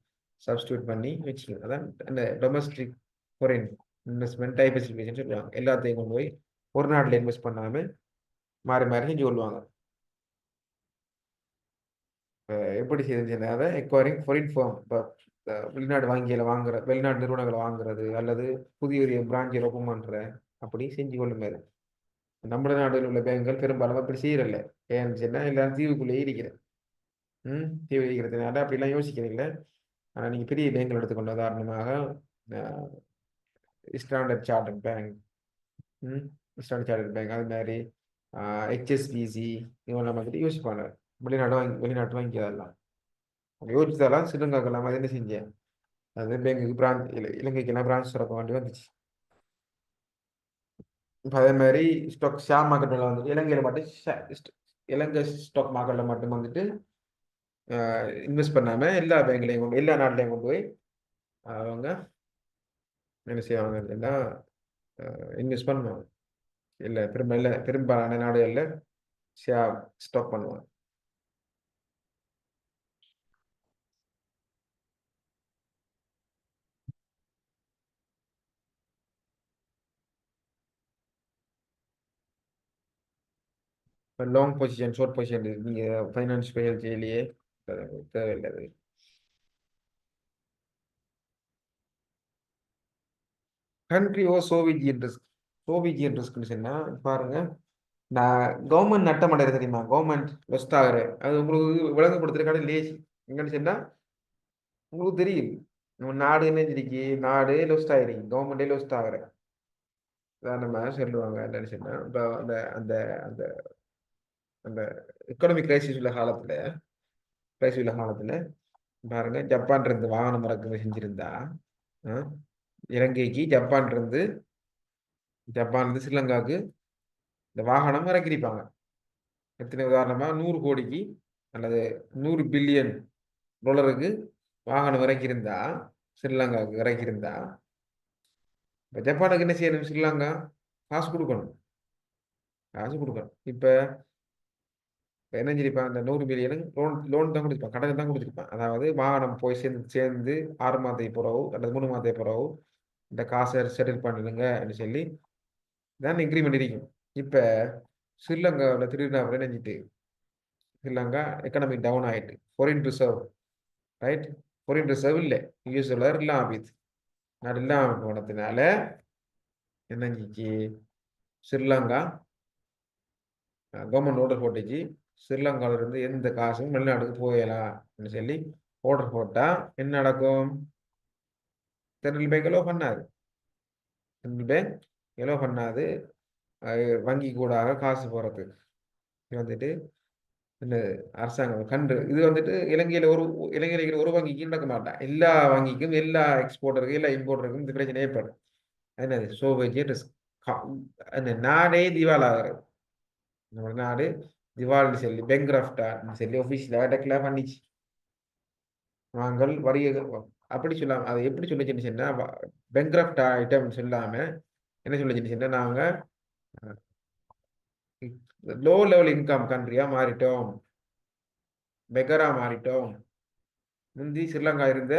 சப்ஸ்டியூட் பண்ணி வச்சுக்கணும். அதான் அந்த டொமஸ்டிக் ஃபாரின் இன்வெஸ்ட்மெண்ட் டைவர்சிஃபிகேஷன் சொல்லுவாங்க. எல்லாத்தையும் கொண்டு போய் ஒரு நாட்டில் இன்வெஸ்ட் பண்ணாமல் மாறி மாறி செஞ்சு கொள்வாங்க. எப்படி செய்யுதுன்னா, அதை எக்வயரிங் ஃபாரின் ஃபார்ம், இப்போ வெளிநாடு வெளிநாட்டு நிறுவனங்களை வாங்குறது அல்லது புதிய பிரான்ச்சை ஓப்பன் பண்ணுற அப்படி செஞ்சு கொள்ளுமாரு. நம்ம நாட்டில் உள்ள பேங்குகள் பெரும்பாலும் அப்படி செய்யறதில்ல. ஏன்னு சொன்னால் எல்லாரும் தீவுக்குள்ளேயே இருக்கிறேன். தீவு இருக்கிறதுனால அப்படிலாம் யோசிக்கிறீங்கள. ஆனால் நீங்கள் பெரிய பேங்குகள் எடுத்துக்கொண்ட உதாரணமாக ஸ்டாண்டர்ட் சார்ட்டர்ட் பேங்க், அது மாதிரி HSBC இவங்கெல்லாம் வந்துட்டு யோசிப்பாங்க. வெளிநாட்டு வங்கி அதெல்லாம் யோசித்தாலாம் ஸ்ரீலங்காக்கெல்லாம் அது என்ன செஞ்சேன்? அது பேங்குக்கு பிரான்ச் இலங்கைக்கெல்லாம் பிரான்ச் திறக்க வேண்டி வந்துச்சு. இப்போ அதே மாதிரி ஷேர் மார்க்கெட்டில் வந்துட்டு இலங்கையில் மட்டும் இலங்கை ஸ்டாக் மார்க்கெட்டில் மட்டும் வந்துட்டு இன்வெஸ்ட் பண்ணாமல் எல்லா பேங்க்லையும் எல்லா நாட்டிலையும் கொண்டு போய் அவங்க என்ன செய்வாங்க அப்படின்னா இன்வெஸ்ட் பண்ணுவாங்க. இல்லை பெரும்பாலான நாடுகளில் ஷேர் ஸ்டாக் பண்ணுவாங்க. லாங் பொசிஷன் ஷார்ட் பொசிஷன் நீங்கள் ஃபைனான்ஸ் ஸ்பெஷல் செய்யலையே தேவையில்லை. கண்ட்ரி ஓ சோவிஜியன் ரிஸ்க். சோவிஜியன் ரிஸ்க்னு சொன்னால் பாருங்க, நான் கவர்மெண்ட் நட்டம் அடைகிறது தெரியுமா, கவர்மெண்ட் லொஸ்ட் ஆகிறேன், அது உங்களுக்கு விளங்கப்படுத்துறதுக்கான லேசி எங்கன்னு சொன்னால் உங்களுக்கு தெரியும் நம்ம நாடு என்ன செஞ்சிருக்கு, நாடு லொஸ்ட் ஆகிருக்கு, கவர்மெண்டே லொஸ்ட் ஆகிறேன். உதாரணமாக சொல்லுவாங்க என்னன்னு சொன்னால், இப்போ அந்த அந்த அந்த அந்த எக்கனாமிக் கிரைசிஸ் உள்ள காலத்தில் பாருங்க, ஜப்பான் இருந்து வாகனம் இறக்குமதி செஞ்சிருந்தா இலங்கைக்கு ஜப்பான் இருந்து ஸ்ரீலங்காவுக்கு இந்த வாகனம் இறக்கிருப்பாங்க. எத்தனை உதாரணமாக 100 கோடிக்கு அல்லது 100 பில்லியன் டாலருக்கு வாகனம் இறக்கியிருந்தா, ஸ்ரீலங்காவுக்கு இறக்கியிருந்தா, இப்போ ஜப்பானுக்கு என்ன செய்யணும், ஸ்ரீலங்கா காசு கொடுக்கணும். இப்போ என்ன செஞ்சிருப்பான், அந்த 100 பில்லியனுக்கு லோன் தான் கொடுத்துருப்பான், கடன் தான் கொடுத்துருப்பான். அதாவது வாகனம் போய் சேர்ந்து 6 மாதத்தை பிறகு அல்லது 3 மாதத்தை பிறகு இந்த காசை செட்டில் பண்ணிடுங்கன்னு சொல்லி தான் எக்ரிமெண்ட் இருக்கும். இப்போ ஸ்ரீலங்காவில் திடீர்னு அப்புறம் நினைச்சிட்டு ஸ்ரீலங்கா எக்கனாமி டவுன் ஆகிட்டு, foreign reserve right, foreign reserve இல்லை, யூஎஸ் டாலர் இல்லாமல் ஆகிடுது. நாடு இல்லாமல் போனதுனால என்னஞ்சிச்சு, ஸ்ரீலங்கா கவர்மெண்ட் ஆர்டர் போட்டுச்சு, ஸ்ரீலங்காவிலிருந்து எந்த காசும் வெளிநாட்டுக்கு போகலாம்னு சொல்லி ஆர்டர் போட்டால் என்ன நடக்கும், சென்ட்ரல் பேங்க் எலோ பண்ணாது. சென்ட்ரல் பேங்க் எலோ பண்ணாது, வங்கி கூடாக காசு போகிறது. இது வந்துட்டு இந்த அரசாங்கம் இது வந்துட்டு இலங்கையில் ஒரு வங்கிக்கும் நடக்க மாட்டான், எல்லா வங்கிக்கும் எல்லா எக்ஸ்போர்ட்டருக்கும் எல்லா இம்போர்ட்டருக்கும் இந்த பிரச்சனை ஏற்படும். என்னது சோவியத் ரிஸ்க். அந்த நாடே திவாலாகிறது, நம்ம நாடு திவால்னு சொல்லி பேங்க்ரப்டான்னு சொல்லி ஒஃபிஷியலாக டெக்ளேர் பண்ணிச்சு. நாங்கள் வரிய அப்படி சொல்லாம அதை எப்படி சொல்லிச்சுன்னு சொன்னால், பேங்க்ரப்ட் ஐட்டம்னு சொல்லாமல் என்ன சொல்லிச்சுன்னு சொன்னால், நாங்கள் லோ லெவல் இன்கம் கண்ட்ரியாக மாறிட்டோம், பெக்கராக மாறிட்டோம். முந்தி ஸ்ரீலங்கா இருந்த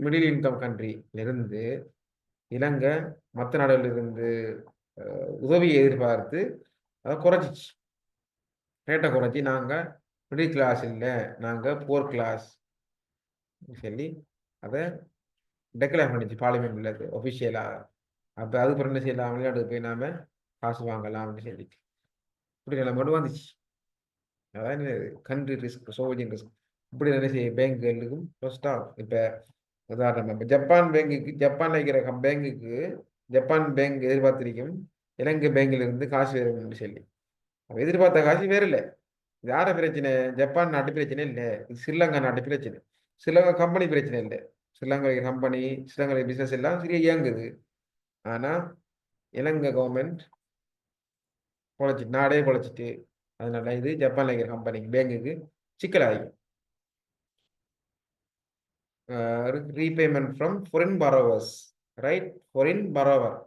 மிடில் இன்கம் கண்ட்ரியிலிருந்து இலங்கை மற்ற நாடுகளிலிருந்து உதவியை எதிர்பார்த்து அதை குறைச்சிச்சு, ரேட்டை குறைச்சி நாங்கள் மிடில் கிளாஸ் இல்லை, நாங்கள் புவர் கிளாஸ் சொல்லி அதை டெக்ளேர் பண்ணிச்சு பார்லிமெண்ட்ல ஒஃபிஷியலாக. அப்போ அது பிறகு என்ன செய்யலாம், வெளிநாட்டுக்கு போய் நாம காசு வாங்கலாம் அப்படின்னு சொல்லிட்டு இப்படி நிலை மட்டும் வந்துச்சு. அதான் கண்ட்ரி ரிஸ்க், சோவியன் ரிஸ்க். இப்படி என்ன செய்ய பேங்குகளுக்கும் ஃபர்ஸ்ட் ஆகும். இப்போ உதாரணமாக இப்போ ஜப்பான் இருக்கிற பேங்குக்கு ஜப்பான் பேங்க் எதிர்பார்த்திருக்கும் இலங்கை பேங்கிலிருந்து காசு வேணும்னு சொல்லி. அப்போ எதிர்பார்த்த காசு வேறு இல்லை. யார பிரச்சனை, ஜப்பான் நாட்டு பிரச்சனை இல்லை, ஸ்ரீலங்கா நாட்டு பிரச்சனை. ஸ்ரீலங்கா கம்பெனி பிரச்சனை இல்லை, ஸ்ரீலங்கா கம்பெனி ஸ்ரீலங்கா பிஸ்னஸ் எல்லாம் சரியா இயங்குது. ஆனால் இலங்கை கவர்மெண்ட் பொழைச்சிட்டு, நாடே பொழைச்சிட்டு, அதனால இது ஜப்பான்ல இருக்கிற கம்பெனிக்கு பேங்குக்கு சிக்கலாகும். Repayment from foreign borrowers, right, foreign borrower.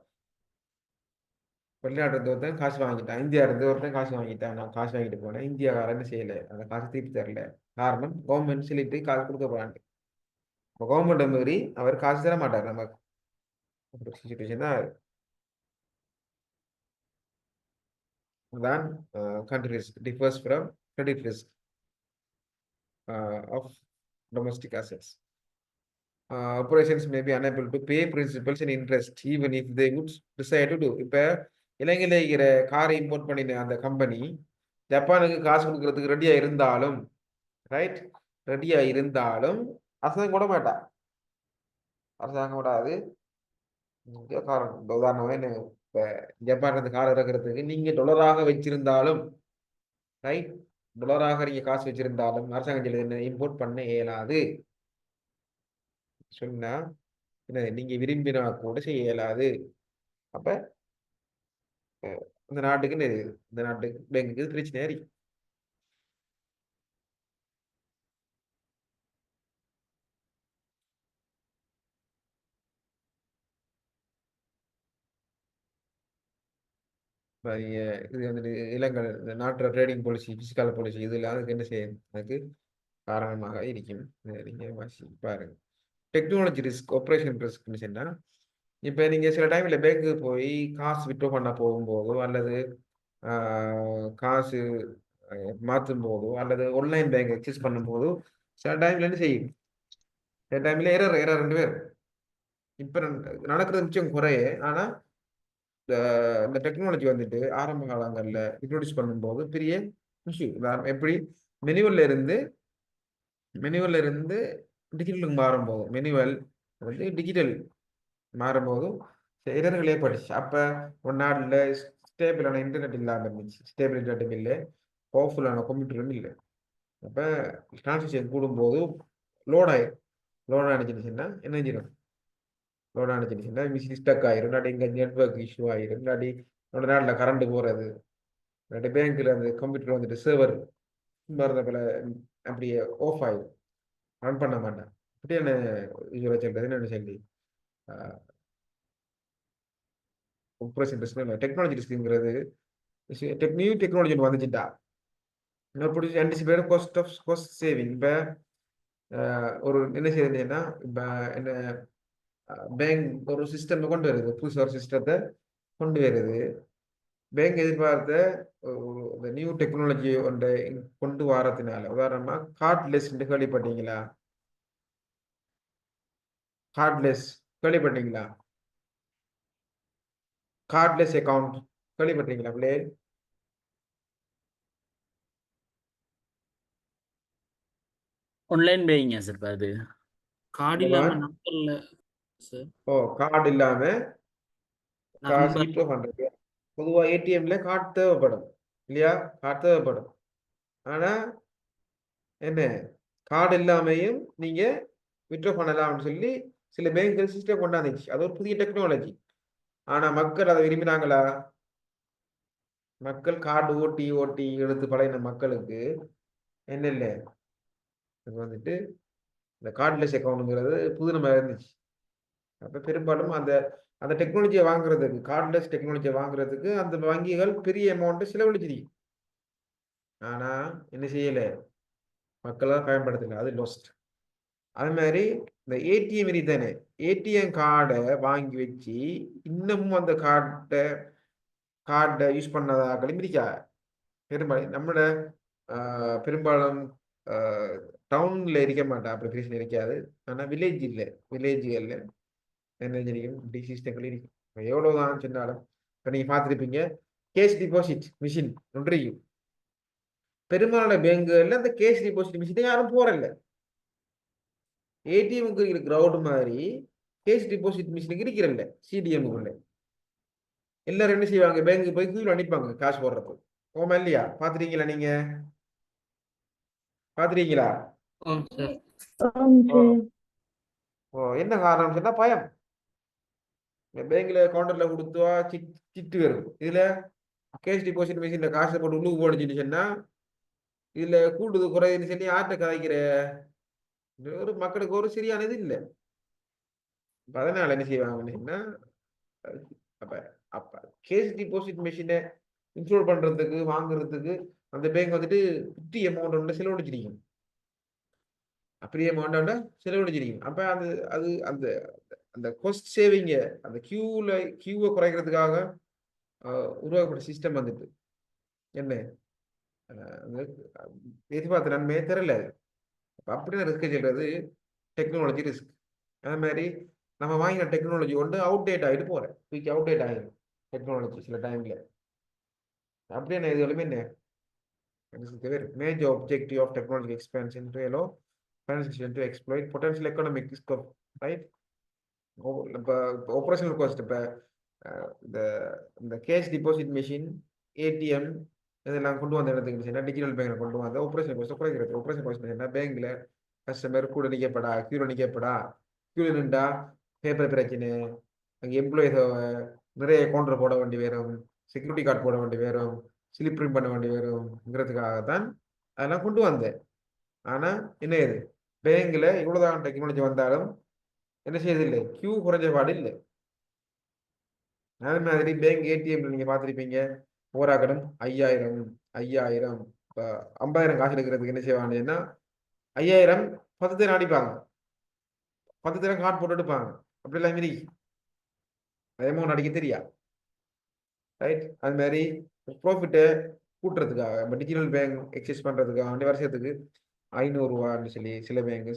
வெளிநாட்டு இருந்து ஒருத்தன் காசு வாங்கிட்டான், இந்தியா இருந்து ஒருத்தன் காசு வாங்கிட்டான், நான் காசு வாங்கிட்டு போனேன், இந்தியாக்காரன்னு செய்யலை, அந்த காசு திருப்பி தரல. காரணம் கவர்மெண்ட் சொல்லிட்டு காசு கொடுக்க போறாங்க. இப்போ கவர்மெண்ட் மீறி அவர் காசு தர மாட்டார் நமக்கு. சுச்சுவேஷன் தான் தான் country risk differs from credit risk of domestic assets. Operations may be unable to pay principals and interest even if they would decide to do. இப்போ இலங்கையில் இருக்கிற காரை இம்போர்ட் பண்ணின அந்த கம்பெனி ஜப்பானுக்கு காசு கொடுக்கறதுக்கு ரெடியா இருந்தாலும், ரைட், ரெடியா இருந்தாலும் அரசாங்கம் கூட மாட்டா, அரசாங்கம் விடாது. காரணம் உதாரணமாக என்ன, இப்போ ஜப்பான் அந்த காரை இறக்குறதுக்கு நீங்க டொலராக வச்சிருந்தாலும், ரைட், டொலராக நீங்க காசு வச்சிருந்தாலும் அரசாங்கம் என்ன இம்போர்ட் பண்ண இயலாது சொன்னா, என்ன நீங்க விரும்பினா கூட செய்ய இயலாது. அப்ப இந்த நாட்டுக்கு பேங்குக்கு பிரச்சனையா இருக்கு. இது வந்து இலங்கை நாட்டோட ட்ரேடிங் பாலிசி, பிசிக்கல் பாலிசி, இதெல்லாம் அதுக்கு என்ன செய்யும், அதுக்கு காரணமாக இருக்கும். நீங்க பாருங்க. டெக்னாலஜி ரிஸ்க், ஆப்ரேஷன் ரிஸ்க்னு சொன்னா, இப்போ நீங்கள் சில டைமில் பேங்க்கு போய் காசு விட்ரோ பண்ண போகும்போதோ அல்லது காசு மாற்றும் போதோ அல்லது ஆன்லைன் பேங்க் எக்ஸஸ் பண்ணும்போதோ சில டைமில் என்ன செய்யும், சில டைமில் எரர் 2 பேர் இப்போ நடக்கிறது நிச்சயம் குறைய. ஆனால் இந்த டெக்னாலஜி வந்துட்டு ஆரம்ப காலங்களில் இன்ட்ரோடியூஸ் பண்ணும்போது பெரிய இஷ்யூ. எப்படி மெனுவல்ல இருந்து டிஜிட்டலுக்கு மாறும்போது, மெனுவல் வந்து டிஜிட்டல் மாறும்போது எரர்கள் ஏற்பட்டுச்சு. அப்போ ஒரு நாட்டில் ஸ்டேபிளான இன்டர்நெட் இல்லாமல் இருந்துச்சு, ஸ்டேபிள் இன்டர்நெட் இல்லை, பவர்ஃபுல்லான கம்ப்யூட்டரும் இல்லை. அப்போ டிரான்சாக்ஷன் கூடும்போது லோட் ஆனிச்சுன்னா என்ன செஞ்சிடும், லோட் ஆனிச்சுன்னா மிஷின் ஸ்டக் ஆயிரும், இல்லாட்டி இங்கே நெட்ஒர்க் இஷ்யூ ஆயிரும், இல்லாட்டி நம்ம நாட்டில் கரண்ட் போகிறது, இல்லாட்டி பேங்க்கில் அந்த கம்ப்யூட்டர் வந்துட்டு சர்வர் போல அப்படியே ஆஃப் ஆயிடும், ரன் பண்ண மாட்டேன். அப்படியான யூஸ்வலாக சொல்கிறது என்னென்னு சொல்லி ஆப்ரேஷன் ரிஸ்க் டெக்னாலஜி ரிஸ்க்குங்கிறது நியூ டெக்னாலஜி வந்துச்சுட்டா பிடிச்சி ஆன்டிசிபேட் காஸ்ட் சேவிங். இப்போ ஒரு என்ன செய்யுதுன்னா, இப்போ என்ன பேங்க் ஒரு சிஸ்டம் கொண்டு வருது, புதுசாக ஒரு சிஸ்டத்தை கொண்டு வருது. பேங்க் எதிர்பார்த்த இந்த நியூ டெக்னாலஜி ஒன்றை கொண்டு வரதுனால, உதாரணமாக கார்ட்லெஸ் கேள்விப்பட்டீங்களா? கார்ட்லெஸ் கேள்விப்பட்டீங்களா? கார்ட்லெஸ் அக்கௌண்ட் கேள்விப்பட்டீங்களா பிள்ளை? ஆன்லைன் பேயிங்க சார். இப்போ அது கார்டு இல்லாம நம்பர்ல சார். ஓ, கார்டு இல்லாம காசு நம்பர் வித்ட்ரா பண்றது. பொதுவா ஏடிஎம்ல கார்டு தேவைப்படும் இல்லையா? கார்டு தேவைப்படும். ஆனா என்ன, கார்டு இல்லாமையும் நீங்க வித்ட்ரா பண்ணலாம்னு சொல்லி சில பேங்க் சிஸ்டம் கொண்டாந்துச்சு. அது ஒரு புதிய டெக்னாலஜி. ஆனா மக்கள் அதை விரும்பினாங்களா? மக்கள் கார்டு ஓட்டி ஓட்டி எடுத்து பழகின மக்களுக்கு என்ன இல்லை, இது வந்துட்டு இந்த கார்ட்லெஸ் அக்கௌண்ட்டுங்கிறது புதுநமாக இருந்துச்சு. அப்போ பெரும்பாலும் அந்த அந்த டெக்னாலஜியை வாங்குறதுக்கு, கார்ட்லெஸ் டெக்னாலஜியை வாங்குறதுக்கு அந்த வங்கிகள் பெரிய அமௌண்ட்டை செலவழிச்சிருக்கு. ஆனால் என்ன செய்யலை, மக்களால் பயன்படுத்தலை, அது லாஸ்ட். அது மாதிரி இந்த ஏடிஎம் தானே, ஏடிஎம் கார்டை வாங்கி வச்சு இன்னமும் அந்த கார்டை யூஸ் பண்ணதாக்களும் இருக்கா. பெரும்பாலும் நம்மளோட பெரும்பாலும் டவுனில் இருக்க மாட்டேன், அப்படி பிரச்சனை இருக்காது. ஆனால் வில்லேஜ் இல்லை, வில்லேஜுகளில் என்ன தெரியும், இப்படி சிஸ்டங்கள் இருக்கும். எவ்வளோதான் சொன்னாலும் இப்போ நீங்கள் பார்த்துருப்பீங்க, கேஷ் டிபாசிட் மிஷின் ஒன்று இருக்கும். பெரும்பாலான பேங்குகளில் அந்த கேஷ் டிபாசிட் மிஷினை யாரும் போறதில்லை. ஏடிஎம்க்கு இருக்கிற கிரவுண்ட் மாதிரி கேஷ் டிபாசிட் மிஷினுக்கு இருக்கிறல்ல, சிடிஎம்குள்ள எல்லாரும் என்ன செய்வாங்க, பேங்க்கு போய் கீழே அனுப்பாங்க காசு போடுறது. ஓமா இல்லையா? பார்த்துட்டீங்களா? நீங்க பார்த்துட்டீங்களா? ஓ, என்ன காரணம் சொன்னா பயம். பேங்க்ல கவுண்டர்ல கொடுத்தா சிட்டு வரும். இதுல கேஷ் டிபாசிட் மிஷின்ல காசை போட்டு உள்ளுக்கு போடுச்சுன்னு சொன்னா இதுல கூடுது குறையுதுன்னு சொல்லி யார்கிட்ட கதைக்கிற, ஒரு மக்களுக்கு ஒரு சரியானது இல்லை. அதனால என்ன செய்வாங்கன்னா, அப்ப அப்ப கேஷ் டிபாசிட் மிஷினை இன்ஸ்டால் பண்றதுக்கு வாங்குறதுக்கு அந்த பேங்க் வந்துட்டு 50 அமௌண்ட் ஒன்று செலவழிச்சிருக்கும். அப்படியே அமௌண்ட் செலவழிச்சிருக்கும். அப்ப அது அது அந்த அந்த காஸ்ட் சேவிங்க, அந்த கியூவை குறைக்கிறதுக்காக உருவாக்கப்பட்ட சிஸ்டம் வந்துட்டு என்ன எதிர்பார்த்த நன்மையே தெரியல. அப்படின்னு ரிஸ்க் சொல்றது டெக்னாலஜி ரிஸ்க். அது மாதிரி நம்ம வாங்கின டெக்னாலஜி ஒன்று அவுடேட் ஆகிட்டு போறேன், குயிக் அவுடேட் ஆகிடும் டெக்னாலஜி சில டைம்ல. அப்படியே இதுகளுமே என்ன major objective of technology expansion to allow financial institutions to exploit potential economic risk of, right? இப்போ ஆப்ரேஷனல் காஸ்ட், இப்போ இந்த கேஷ் டிபாசிட் மிஷின், ஏடிஎம் இதெல்லாம் கொண்டு வந்த இடத்துக்கு டிஜிட்டல் பேங்க்ல கொண்டு வந்த ஆப்ரேஷன் காஸ்ட்டை குறைக்கிறது. ஆப்ரேஷன் காஸ்ட் என்ன, பேங்க்ல கஸ்டமர் கூட நிற்கப்படா, கியூல நின்றா பேப்பர் பிரச்சனை, அங்கே எம்ப்ளாயிஸ் நிறைய கவுண்டர் போட வேண்டி வரும், செக்யூரிட்டி கார்டு போட வேண்டி வரும், ஸ்லிப் பிரிண்ட் பண்ண வேண்டி வரும்ங்கிறதுக்காக தான் அதெல்லாம் கொண்டு வந்தேன். ஆனால் என்ன இது, பேங்க்ல இவ்வளோதான் டெக்னாலஜி வந்தாலும் என்ன செய்யறதில்லை, கியூ குறைஞ்ச பாடு இல்லை. அதே மாதிரி பேங்க் ஏடிஎம்ல நீங்க பார்த்துருப்பீங்க, ஓராக்கடம் 5000 இப்போ 50,000 காசு எடுக்கிறதுக்கு என்ன செய்வாங்கன்னா 5000 10 அடிப்பாங்க, 10 கார்டு போட்டு எடுப்பாங்க. அப்படிலாம் இருக்கு. அமௌண்ட் அடிக்க தெரியாது, ரைட்? அது மாதிரி ப்ராஃபிட்டை கூட்டுறதுக்காக நம்ம டிஜிட்டல் பேங்க் எக்ஸஸ் பண்ணுறதுக்காக வந்து வருஷத்துக்கு 500 ரூபான்னு சொல்லி சில பேங்க்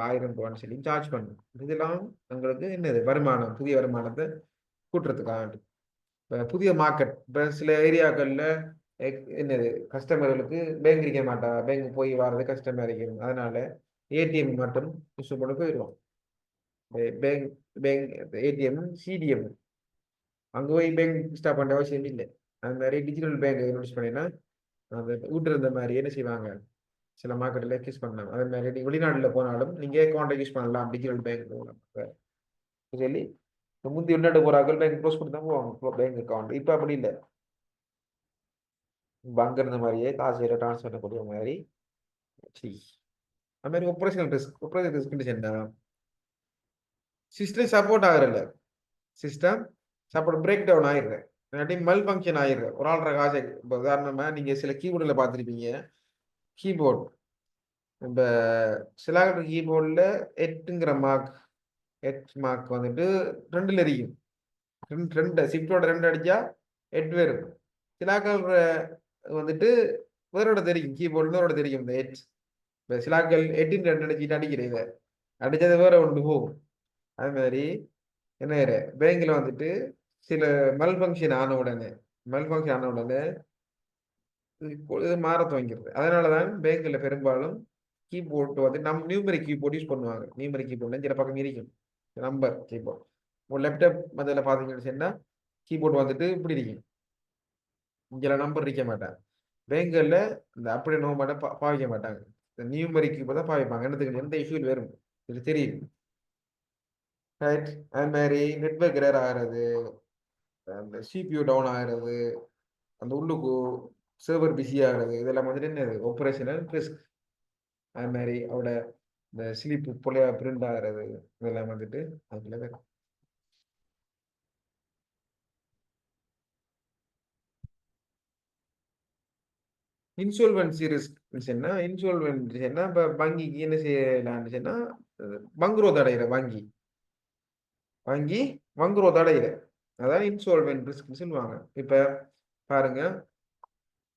1000 ரூபான்னு சொல்லி சார்ஜ் பண்ணணும். இதெல்லாம் உங்களுக்கு என்னது வருமானம், புதிய வருமானத்தை கூட்டுறதுக்காக. இப்போ புதிய மார்க்கெட், இப்போ சில ஏரியாக்களில் என்னது கஸ்டமர்களுக்கு பேங்க் இருக்க மாட்டா, பேங்க் போய் வர்றது கஷ்டமாக இருக்கும், அதனால ஏடிஎம் மட்டும் யூஸ் பண்ண போயிடுவோம். பேங்க் பேங்க் ஏடிஎம் சிடிஎம் அங்கே போய் பேங்க் ஸ்டாப் பண்ண அவசியம் இல்லை. அது மாதிரி டிஜிட்டல் பேங்க் யூஸ் பண்ணினா அந்த வீட்டு இருந்த மாதிரி என்ன செய்வாங்க, சில மார்க்கெட்டில் யூஸ் பண்ணலாம். அதே மாதிரி நீங்கள் வெளிநாட்டில் போனாலும் நீங்கள் அக்கௌண்ட்டை யூஸ் பண்ணலாம் டிஜிட்டல் பேங்க் சொல்லி. முந்தி வெளிநாட்டு போகிறார்கள் பேங்க் க்ளோஸ் பண்ணி தான் போவாங்க பேங்க் அக்கௌண்ட். இப்போ அப்படி இல்லை, அங்கே இருந்த மாதிரியே காசு ட்ரான்ஸ்ஃபர் பண்ணக்கூடிய மாதிரி. அது மாதிரி ஆப்ரேஷனல் ரிஸ்க் என்ன, சிஸ்டம் சப்போர்ட் ஆகிறல்ல, சிஸ்டம் சப்போர்ட் பிரேக் டவுன் ஆயிடுறேன், இல்லாட்டி மல் ஃபங்க்ஷன் ஆயிடுறேன். ஒரு ஆள்ற காசை இப்போ உதாரணமாக நீங்கள் சில கீபோர்டில் பார்த்துருப்பீங்க, கீபோர்டு இப்போ சில கீபோர்டில் 8ங்கிற மார்க் வந்துட்டு 2ல் இருக்கும், 2 ஷிஃப்டோட 2 அடித்தா 8 வரும். சிலாக்கள் வந்துட்டு வேறோட தெரியும், கீபோர்டு வேறோட தெரியும் இந்த 8. இப்போ சிலாக்கள் 8ன் 2 அடிச்சுட்டு அடிக்கிறேன், இதை அடித்தது வேற ஒன்று போகும். அது மாதிரி என்ன பேங்கில் வந்துட்டு சில மல் ஃபங்க்ஷன் ஆன உடனே இது மாற துவங்கிறது. அதனால தான் பேங்கில் பெரும்பாலும் கீபோர்டு வந்து நியூமரிக் கீபோர்டு யூஸ் பண்ணுவாங்க. நியூமரிக் கீபோர்டு சில பக்கம் இருக்கும், நம்பர் கீபோர்டு. ஒரு லேப்டாப் அதில் பார்த்தீங்கன்னு சொன்னால் கீபோர்டு வந்துட்டு இப்படி இருக்கும், இங்கே நம்பர் இருக்க மாட்டாங்க. பேங்கில் இந்த அப்படி நோ மாட்ட பாவிக்க மாட்டாங்க, இந்த நியூமரிக் கீபோர்டு தான் பாவிப்பாங்க. என்னத்துக்கு எந்த இஷ்யூவில் வரும் இது தெரியும், ரைட்? அது மாதிரி நெட்வொர்க் எரர் ஆகிறது, அந்த சிபியூ டவுன் ஆகிறது, அந்த உள்ளுக்கு சர்வர் பிஸி ஆகிறது, இதெல்லாம் வந்துட்டு என்னது ஆப்ரேஷனல் ரிஸ்க். அது மாதிரி அவட இந்த ஸ்லீப் பொலையா பிரிண்ட் ஆகிறது, இதெல்லாம் வந்துட்டு அதுல வேறு. இன்சால்வன்சி ரிஸ்க் என்ன, இன்சால்வன்சி என்ன, இப்போ வங்கிக்கு என்ன செய்யலான்னு சொன்னா வங்குரோத் அடைகிற வங்கி வங்குரோத் அடைகிற, அதான் இன்சால்வென்ட் ரிஸ்க் சொல்லுவாங்க. இப்போ பாருங்க,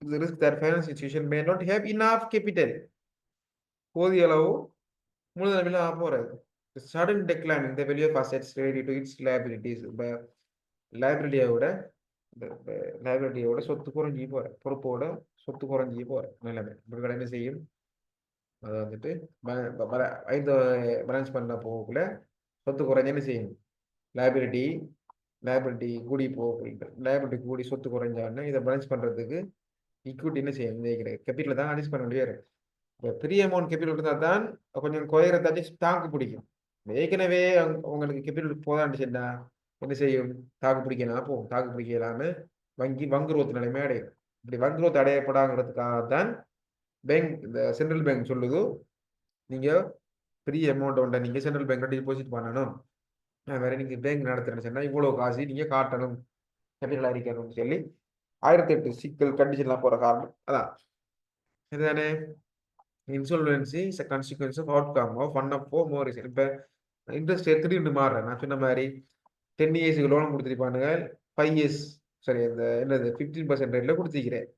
the risk that financial institution may not have enough capital, போதிய அளவு மூலதனமில்ல போறது. Sudden decline in the value of assets related to its liabilities. இப்போ லைபிலிட்டியோட சொத்து குறைஞ்சி போற, பொறுப்போட சொத்து குறைஞ்சி போற நிலைமை. இப்படி என்ன செய்யும், அதை வந்துட்டு ஐந்து பேலன்ஸ் பண்ண போகக்குள்ள சொத்து குறைஞ்ச என்ன செய்யும், லைபிலிட்டி கூடி கூடி சொத்து குறைஞ்சான்னு இதை பேலன்ஸ் பண்றதுக்கு ஈக்விட்டி என்ன செய்யும், கேபிட்டல் தான் அட்ஜஸ்ட் பண்ண முடியாது. இப்போ பெரிய அமௌண்ட் கேபிட்டல் இருந்தால் தான் கொஞ்சம் குறையிறதாச்சும் தாக்கு பிடிக்கும். ஏற்கனவே உங்களுக்கு கேபிட்டல் போதான்னு சொன்னா என்ன செய்யும், தாக்கு பிடிக்கலாம் போகும், தாக்கு பிடிக்கலாம வங்கி வங்குரோத்து நிலைமை அடையும். இப்படி வங்குரோத்து அடையப்படாங்கிறதுக்காக தான் பேங்க், இந்த சென்ட்ரல் பேங்க் சொல்லுது, நீங்க பெரிய அமௌண்ட் ஒன்றை நீங்க சென்ட்ரல் பேங்க்ல டிபாசிட் பண்ணணும், வேற நீங்க பேங்க் நடத்துறேன்னு சொன்னா இவ்வளவு காசு நீங்க காட்டணும், கேபிட்டல் அறிக்கணும்னு சொல்லி 1008 சிக்கல் கண்டிஷன்லாம் போற காரணம் அதான். இதுதானே insolvency is a consequence of outcome of one of four more reasons. இப்போ இன்ட்ரெஸ்ட் திடீர்னு மாறுறேன், நான் சொன்ன மாதிரி 10 இயர்ஸுக்கு லோன் கொடுத்துருப்பானுங்க, 5 இயர்ஸ் சரி இந்த என்னது 15% ரேட்ல கொடுத்துக்கிறேன்.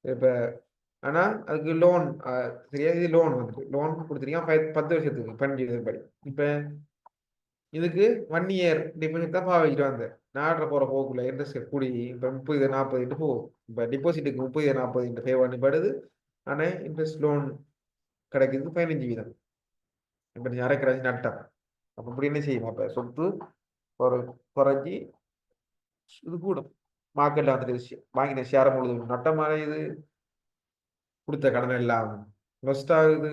இப்போ ஆனால் அதுக்கு லோன் சரியா, இது லோன் கொடுத்துருக்கீங்க 10 வருஷத்துக்கு 12 படி. இப்போ இதுக்கு 1 இயர் டிபாசிட் தான் பாவிக்கிட்டு வந்தேன், நாடுற போகிற போக்குள்ள இன்ட்ரெஸ்ட் கூடி இப்போ 30-40 போகும். இப்போ டிபாசிட்டுக்கு 30-40 பே பண்ணப்படுது, ஆனால் இன்ட்ரெஸ்ட் லோன் கிடைக்குது 15%. இப்போ நீ அரைக்கிறாச்சு நட்டம். அப்போ இப்படி என்ன செய்யும், அப்போ சொத்து குறைஞ்சி இது கூடும். மார்க்கெட்டில் வந்துட்டு வாங்கின ஷேர் முழுதும் நட்டம் அடையுது, கொடுத்த கடன் எல்லாம் லொஸ்ட் ஆகுது,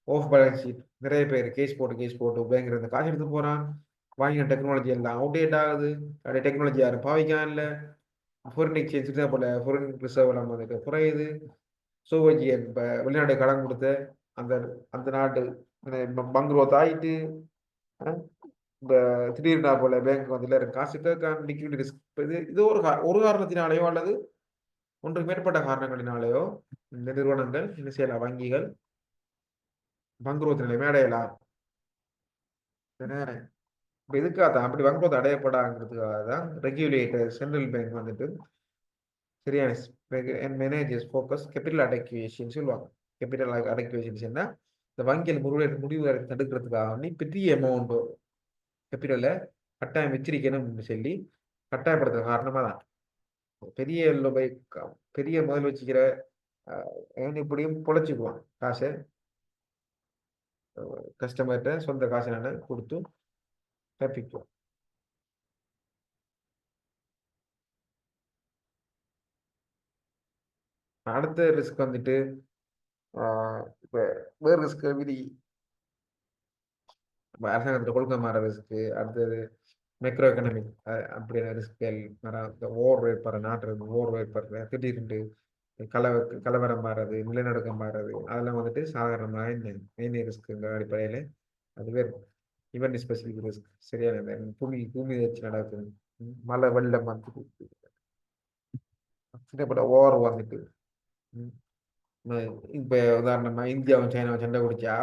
ஆஃப் பேலன்ஸ் ஷீட். நிறைய பேர் கேஸ் போட்டு பேங்க் இருந்த காசு எடுத்து போகிறான், வாங்கின டெக்னாலஜி எல்லாம் அவுடேட் ஆகுது, அப்படியே டெக்னாலஜி யாரும் பாவிக்காம இல்லை, ஃபாரின் எக்ஸ்சேஞ்ச் தான் போல ஃபாரின் ரிசர்வ் எல்லாம் வந்துட்டு குறையுது. சோவஜியன் இப்போ வெளிநாடு கடன் கொடுத்த அந்த நாட்டு பங்குரோத் ஆகிட்டு இப்போ திடீர்னா போல பேங்க் வந்து காசுக்கு லிக்விடிட்டி ரிஸ்க். இது ஒரு காரணத்தினாலேயோ அல்லது ஒன்றுக்கு மேற்பட்ட காரணங்களினாலேயோ இந்த நிறுவனங்கள் என்ன செய்யலாம், வங்கிகள் பங்குரோத் நிலைமை அடையலாம். இப்போ இதுக்காக தான் அப்படி வாங்கும்போது அடையப்படாங்கிறதுக்காக தான் ரெகுலேட்டர் சென்ட்ரல் பேங்க் வந்துட்டு சரியான மேனேஜர்ஸ் ஃபோக்கஸ் கேபிட்டல் அடக்குவேஷன் சொல்லுவாங்க. கேபிட்டல் அடக்குவேஷன்ஸ்னா இந்த வங்கியில் முடிவு தடுக்கிறதுக்காக வேண்டி பெரிய அமௌண்ட் கேபிட்டலை கட்டாயம் வச்சிருக்கணும்னு சொல்லி கட்டாயப்படுத்துற காரணமாக தான் பெரிய பெரிய முதல் வச்சுக்கிற இப்படியும் பொழைச்சிக்குவான் காசை கஸ்டமர்கிட்ட சொந்த காசை நான் கொடுத்து தப்பிக்குவோம். அடுத்த ரிஸ்க் வந்துட்டு இப்போ வேறு ரிஸ்க் விதி அரசாங்கத்தில் கொள்கை மாற ரிஸ்க்கு, அடுத்தது மைக்ரோ எக்கனாமிக் அப்படியான ரிஸ்க்கள் இந்த ஓர் ஏற்படுற நாட்டு ஓர் ஏற்படுற திடீர்னு கலவரம் மாறுறது, நிலநடுக்கம் மாறுறது, அதெல்லாம் வந்துட்டு சாதாரணமாக இந்த ரிஸ்க்குங்கிற அடிப்படையில் அது வேறு ஈவெண்ட் ஸ்பெசிஃபிக் ரிஸ்க். சரியான பூமி வச்சு நடக்குது, மழை வெள்ளம் வந்துட்டு சின்னப்பட்ட ஓர் வந்துட்டு இப்போ உதாரணமாக இந்தியாவும் சைனாவும் சண்டை குடிச்சா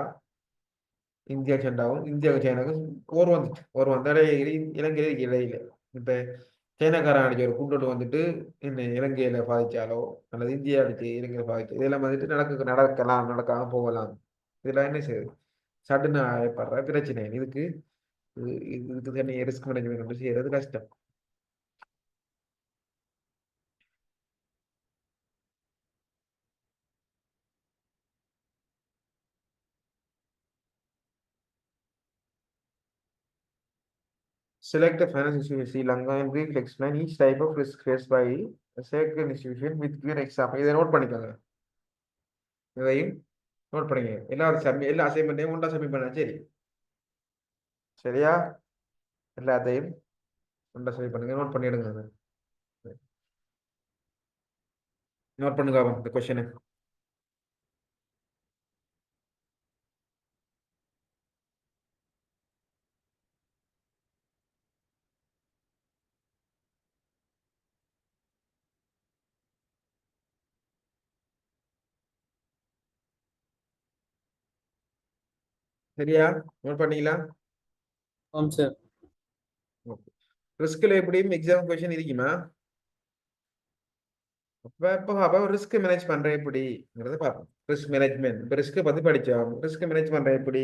இந்தியாவுக்கும் சைனாவுக்கும் ஓர் வந்தாலே இலங்கையில் இடையில இப்போ சைனாக்காரன் அடிச்ச ஒரு குண்டோடு வந்துட்டு என்ன இலங்கையில பாதிச்சாலோ அல்லது இந்தியா அடிச்சு இலங்கையில பாதிச்சோ இதெல்லாம் வந்துட்டு நடக்காம போகலாம். இதெல்லாம் என்ன செய்யுது சட்டுன்னு ஏற்படுற பிரச்சனை. இதுக்கு தனி ரிஸ்க் மேனேஜ்மெண்ட் செய்யறது கஷ்டம். Select a finance institution Sri Lanka and briefly explain each type of risk faced by a second institution with clear example. இதை நோட் பண்ணிக்கோங்க, இதையும் நோட் பண்ணிங்க. எல்லா அசைன்மெண்ட்டையும் ஒன்றா சப்மிட் பண்ண. சரியா? எல்லாத்தையும் ஒன்றா சப்மிட் பண்ணுங்க. நோட் பண்ணிடுங்க. நோட் பண்ணுங்க இந்த கொஸ்டினை. சரியா? நோட் பண்ணீங்களா? ஆமாம் சார். ரிஸ்கில் எப்படியும் எக்ஸாம் கொஸ்டின் இருக்குமா? அப்போ ரிஸ்க் மேனேஜ் பண்ற எப்படிங்கிறத பார்ப்போம். ரிஸ்க் மேனேஜ்மெண்ட் இப்போ ரிஸ்க் பத்தி படிச்சோம். ரிஸ்க் மேனேஜ் பண்ற எப்படி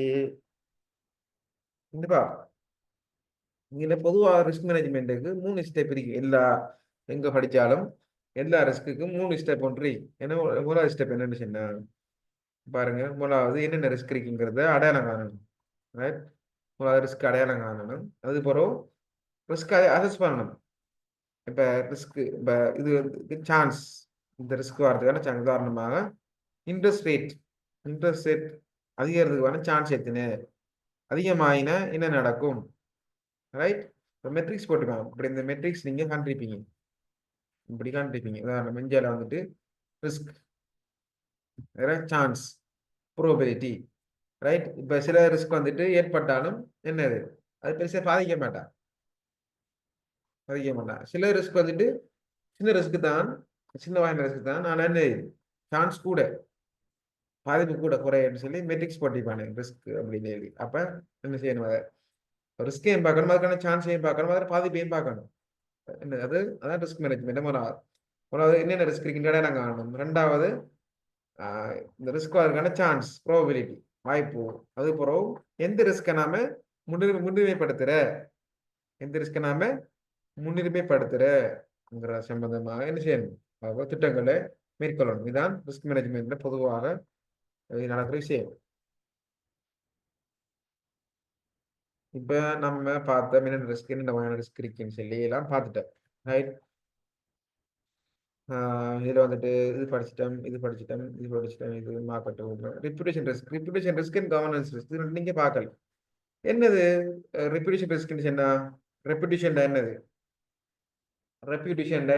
கண்டிப்பா இங்க பொதுவாக ரிஸ்க் மேனேஜ்மெண்ட்டுக்கு 3 ஸ்டெப் இருக்கு. எங்க படிச்சாலும் எல்லா ரிஸ்க்குக்கும் 3 ஸ்டெப் ஒன்று. ஏன்னா முதலாவது ஸ்டெப் என்னன்னு சொன்னா பாருங்க, முதலாவது என்னென்ன ரிஸ்க் இருக்குங்கிறத அடையாளம் காணணும். ரைட்? முதலாவது ரிஸ்க் அடையாளம் காணணும். அது பிறகு ரிஸ்க் அசஸ் பண்ணணும். இப்போ ரிஸ்க் இப்போ இது சான்ஸ், இந்த ரிஸ்க் வரதுக்கான சான்ஸ். உதாரணமாக இன்ட்ரெஸ்ட் ரேட் அதிகரிக்கிறதுக்கான சான்ஸ் எத்தனை, அதிகமாயினா என்ன நடக்கும். ரைட்? இப்போ மெட்ரிக்ஸ் போட்டுக்கலாம். இப்படி இந்த மெட்ரிக்ஸ் நீங்கள் காண்பிப்பீங்க, இப்படி காண்பிப்பீங்க. உதாரணம் இந்தியாவில் வந்துட்டு ரிஸ்க், சான்ஸ், ப்ரோபபிலிட்டி. ரைட்? இப்போ சில ரிஸ்க் வந்துட்டு ஏற்பட்டாலும் என்னது அது பெருசாக பாதிக்க மாட்டான். சில ரிஸ்க் வந்துட்டு சின்ன ரிஸ்க் தான், சின்ன வகையான ரிஸ்க் தான், ஆனால் என்ன சான்ஸ் கூட, பாதிப்பு கூட குறையன்னு சொல்லி மெட்ரிக்ஸ் போட்டிப்பானு ரிஸ்க் அப்படின்னு சொல்லி. அப்போ என்ன செய்யணும், அதை ரிஸ்கையும் பார்க்கணும், அதுக்கான சான்ஸையும் பார்க்கணும், அதில் பாதிப்பையும் பார்க்கணும். என்ன அதான் ரிஸ்க் மேனேஜ்மெண்ட். முதலாவது என்னென்ன ரிஸ்க் இருக்குன்ற இடம் காணணும். ரெண்டாவது இந்த ரிஸ்க் அதுக்கான சான்ஸ், ப்ரோபபிலிட்டி, வாய்ப்பு. அது பிறகு எந்த ரிஸ்கை நாம முன்னுரிமைப்படுத்துற, முன்னுரிமைப்படுத்துறங்கிற சம்பந்தமாக என்ன செய்யணும், திட்டங்களை மேற்கொள்ளணும். இதுதான் ரிஸ்க் மேனேஜ்மெண்ட்ல பொதுவாக நடக்கிற விஷயம். இப்ப நம்ம பார்த்த என்னென்ன ரிஸ்க், என்னென்ன வகையான ரிஸ்க் இருக்குன்னு சொல்லி எல்லாம் பார்த்துட்டோம். ரைட்? இதுல வந்துட்டு இது படிச்சுட்டோம், இது marketing, reputation risk and governance risk. நீங்க பார்க்கலாம் என்னது ரெப்யூட்டேஷன் ரிஸ்க். என்ன ரெப்யூட்டேஷன் என்னது? ரெப்யூட்டேஷன்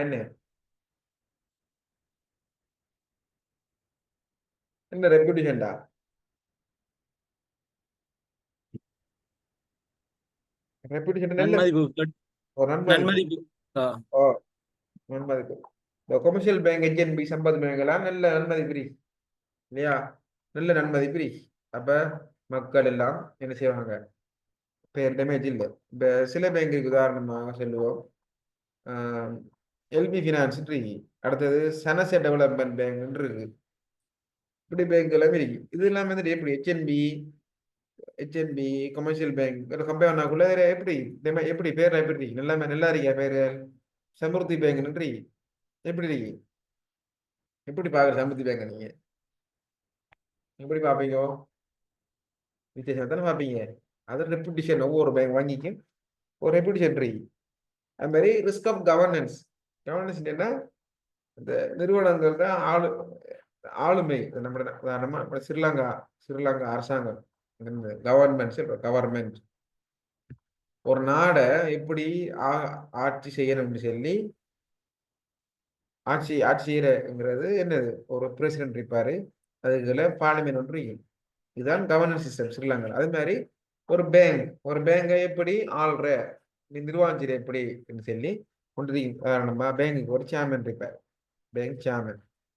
என்ன ரெப்யூட்டேஷன்டா? ரெப்யூட்டேஷன் நன்மதிப்பு. ஒரு நன்மதிப்பு. நன்மதிப்பு. இந்த கொமர்ஷியல் பேங்க், HNB, சம்பத் பேங்க்லாம் நல்ல நன்மதிப்பு இல்லையா? நல்ல நன்மதிப்பு. அப்ப மக்கள் எல்லாம் என்ன செய்வாங்க, பேர் டேமேஜ் இல்லை. இப்போ சில பேங்குக்கு உதாரணமாக சொல்லுவோம், எல்பி ஃபினான்ஸ் இருக்கு, அடுத்தது சனசே டெவலப்மெண்ட் பேங்க் இருக்கு, இப்படி பேங்க் எல்லாம் இருக்கு. இது இல்லாமல் வந்துட்டு எப்படி ஹெச்என்பி கமர்ஷியல் பேங்க் கம்பேர் பண்ணாக்குள்ள எப்படி எப்படி பேர் எப்படி இருக்கு? நல்லா இருக்கியா பேர்? சமுர்த்தி பேங்க் நன்றி எப்படி இருக்கு? எப்படி பாக்குற சமுர்த்தி பேங்க்? நீங்க எப்படி பாப்பீங்க? வித்தியாசம் தானே பார்ப்பீங்க. அது ரெப்புடேஷன், ஒவ்வொரு பேங்க் வங்கிக்கும் ஒரு ரெப்புடேஷன் இருக்கு. அது மாதிரி ரிஸ்க் ஆஃப் கவர்னன்ஸ் என்ன, இந்த நிறுவனங்கள் தான் ஆளுமை. நம்ம உதாரணமா ஸ்ரீலங்கா அரசாங்கம் கவர்மெண்ட் ஒரு நாடை எப்படி ஆட்சி செய்யணும்னு சொல்லி ஆட்சி செய்யறங்கிறது என்னது, ஒரு பிரசிடென்ட் இருப்பாரு, அதுக்குள்ள பார்லிமெண்ட் ஒன்று இருக்கும். இதுதான் கவர்னன்ஸ் சிஸ்டம் ஸ்ரீலங்கா. அது மாதிரி ஒரு பேங்கை எப்படி ஆள்ற, நிர்வாகிக்கிற எப்படி சொல்லி ஒன்று. நம்ம பேங்குக்கு ஒரு சேர்மன் இருப்பார், பேங்க்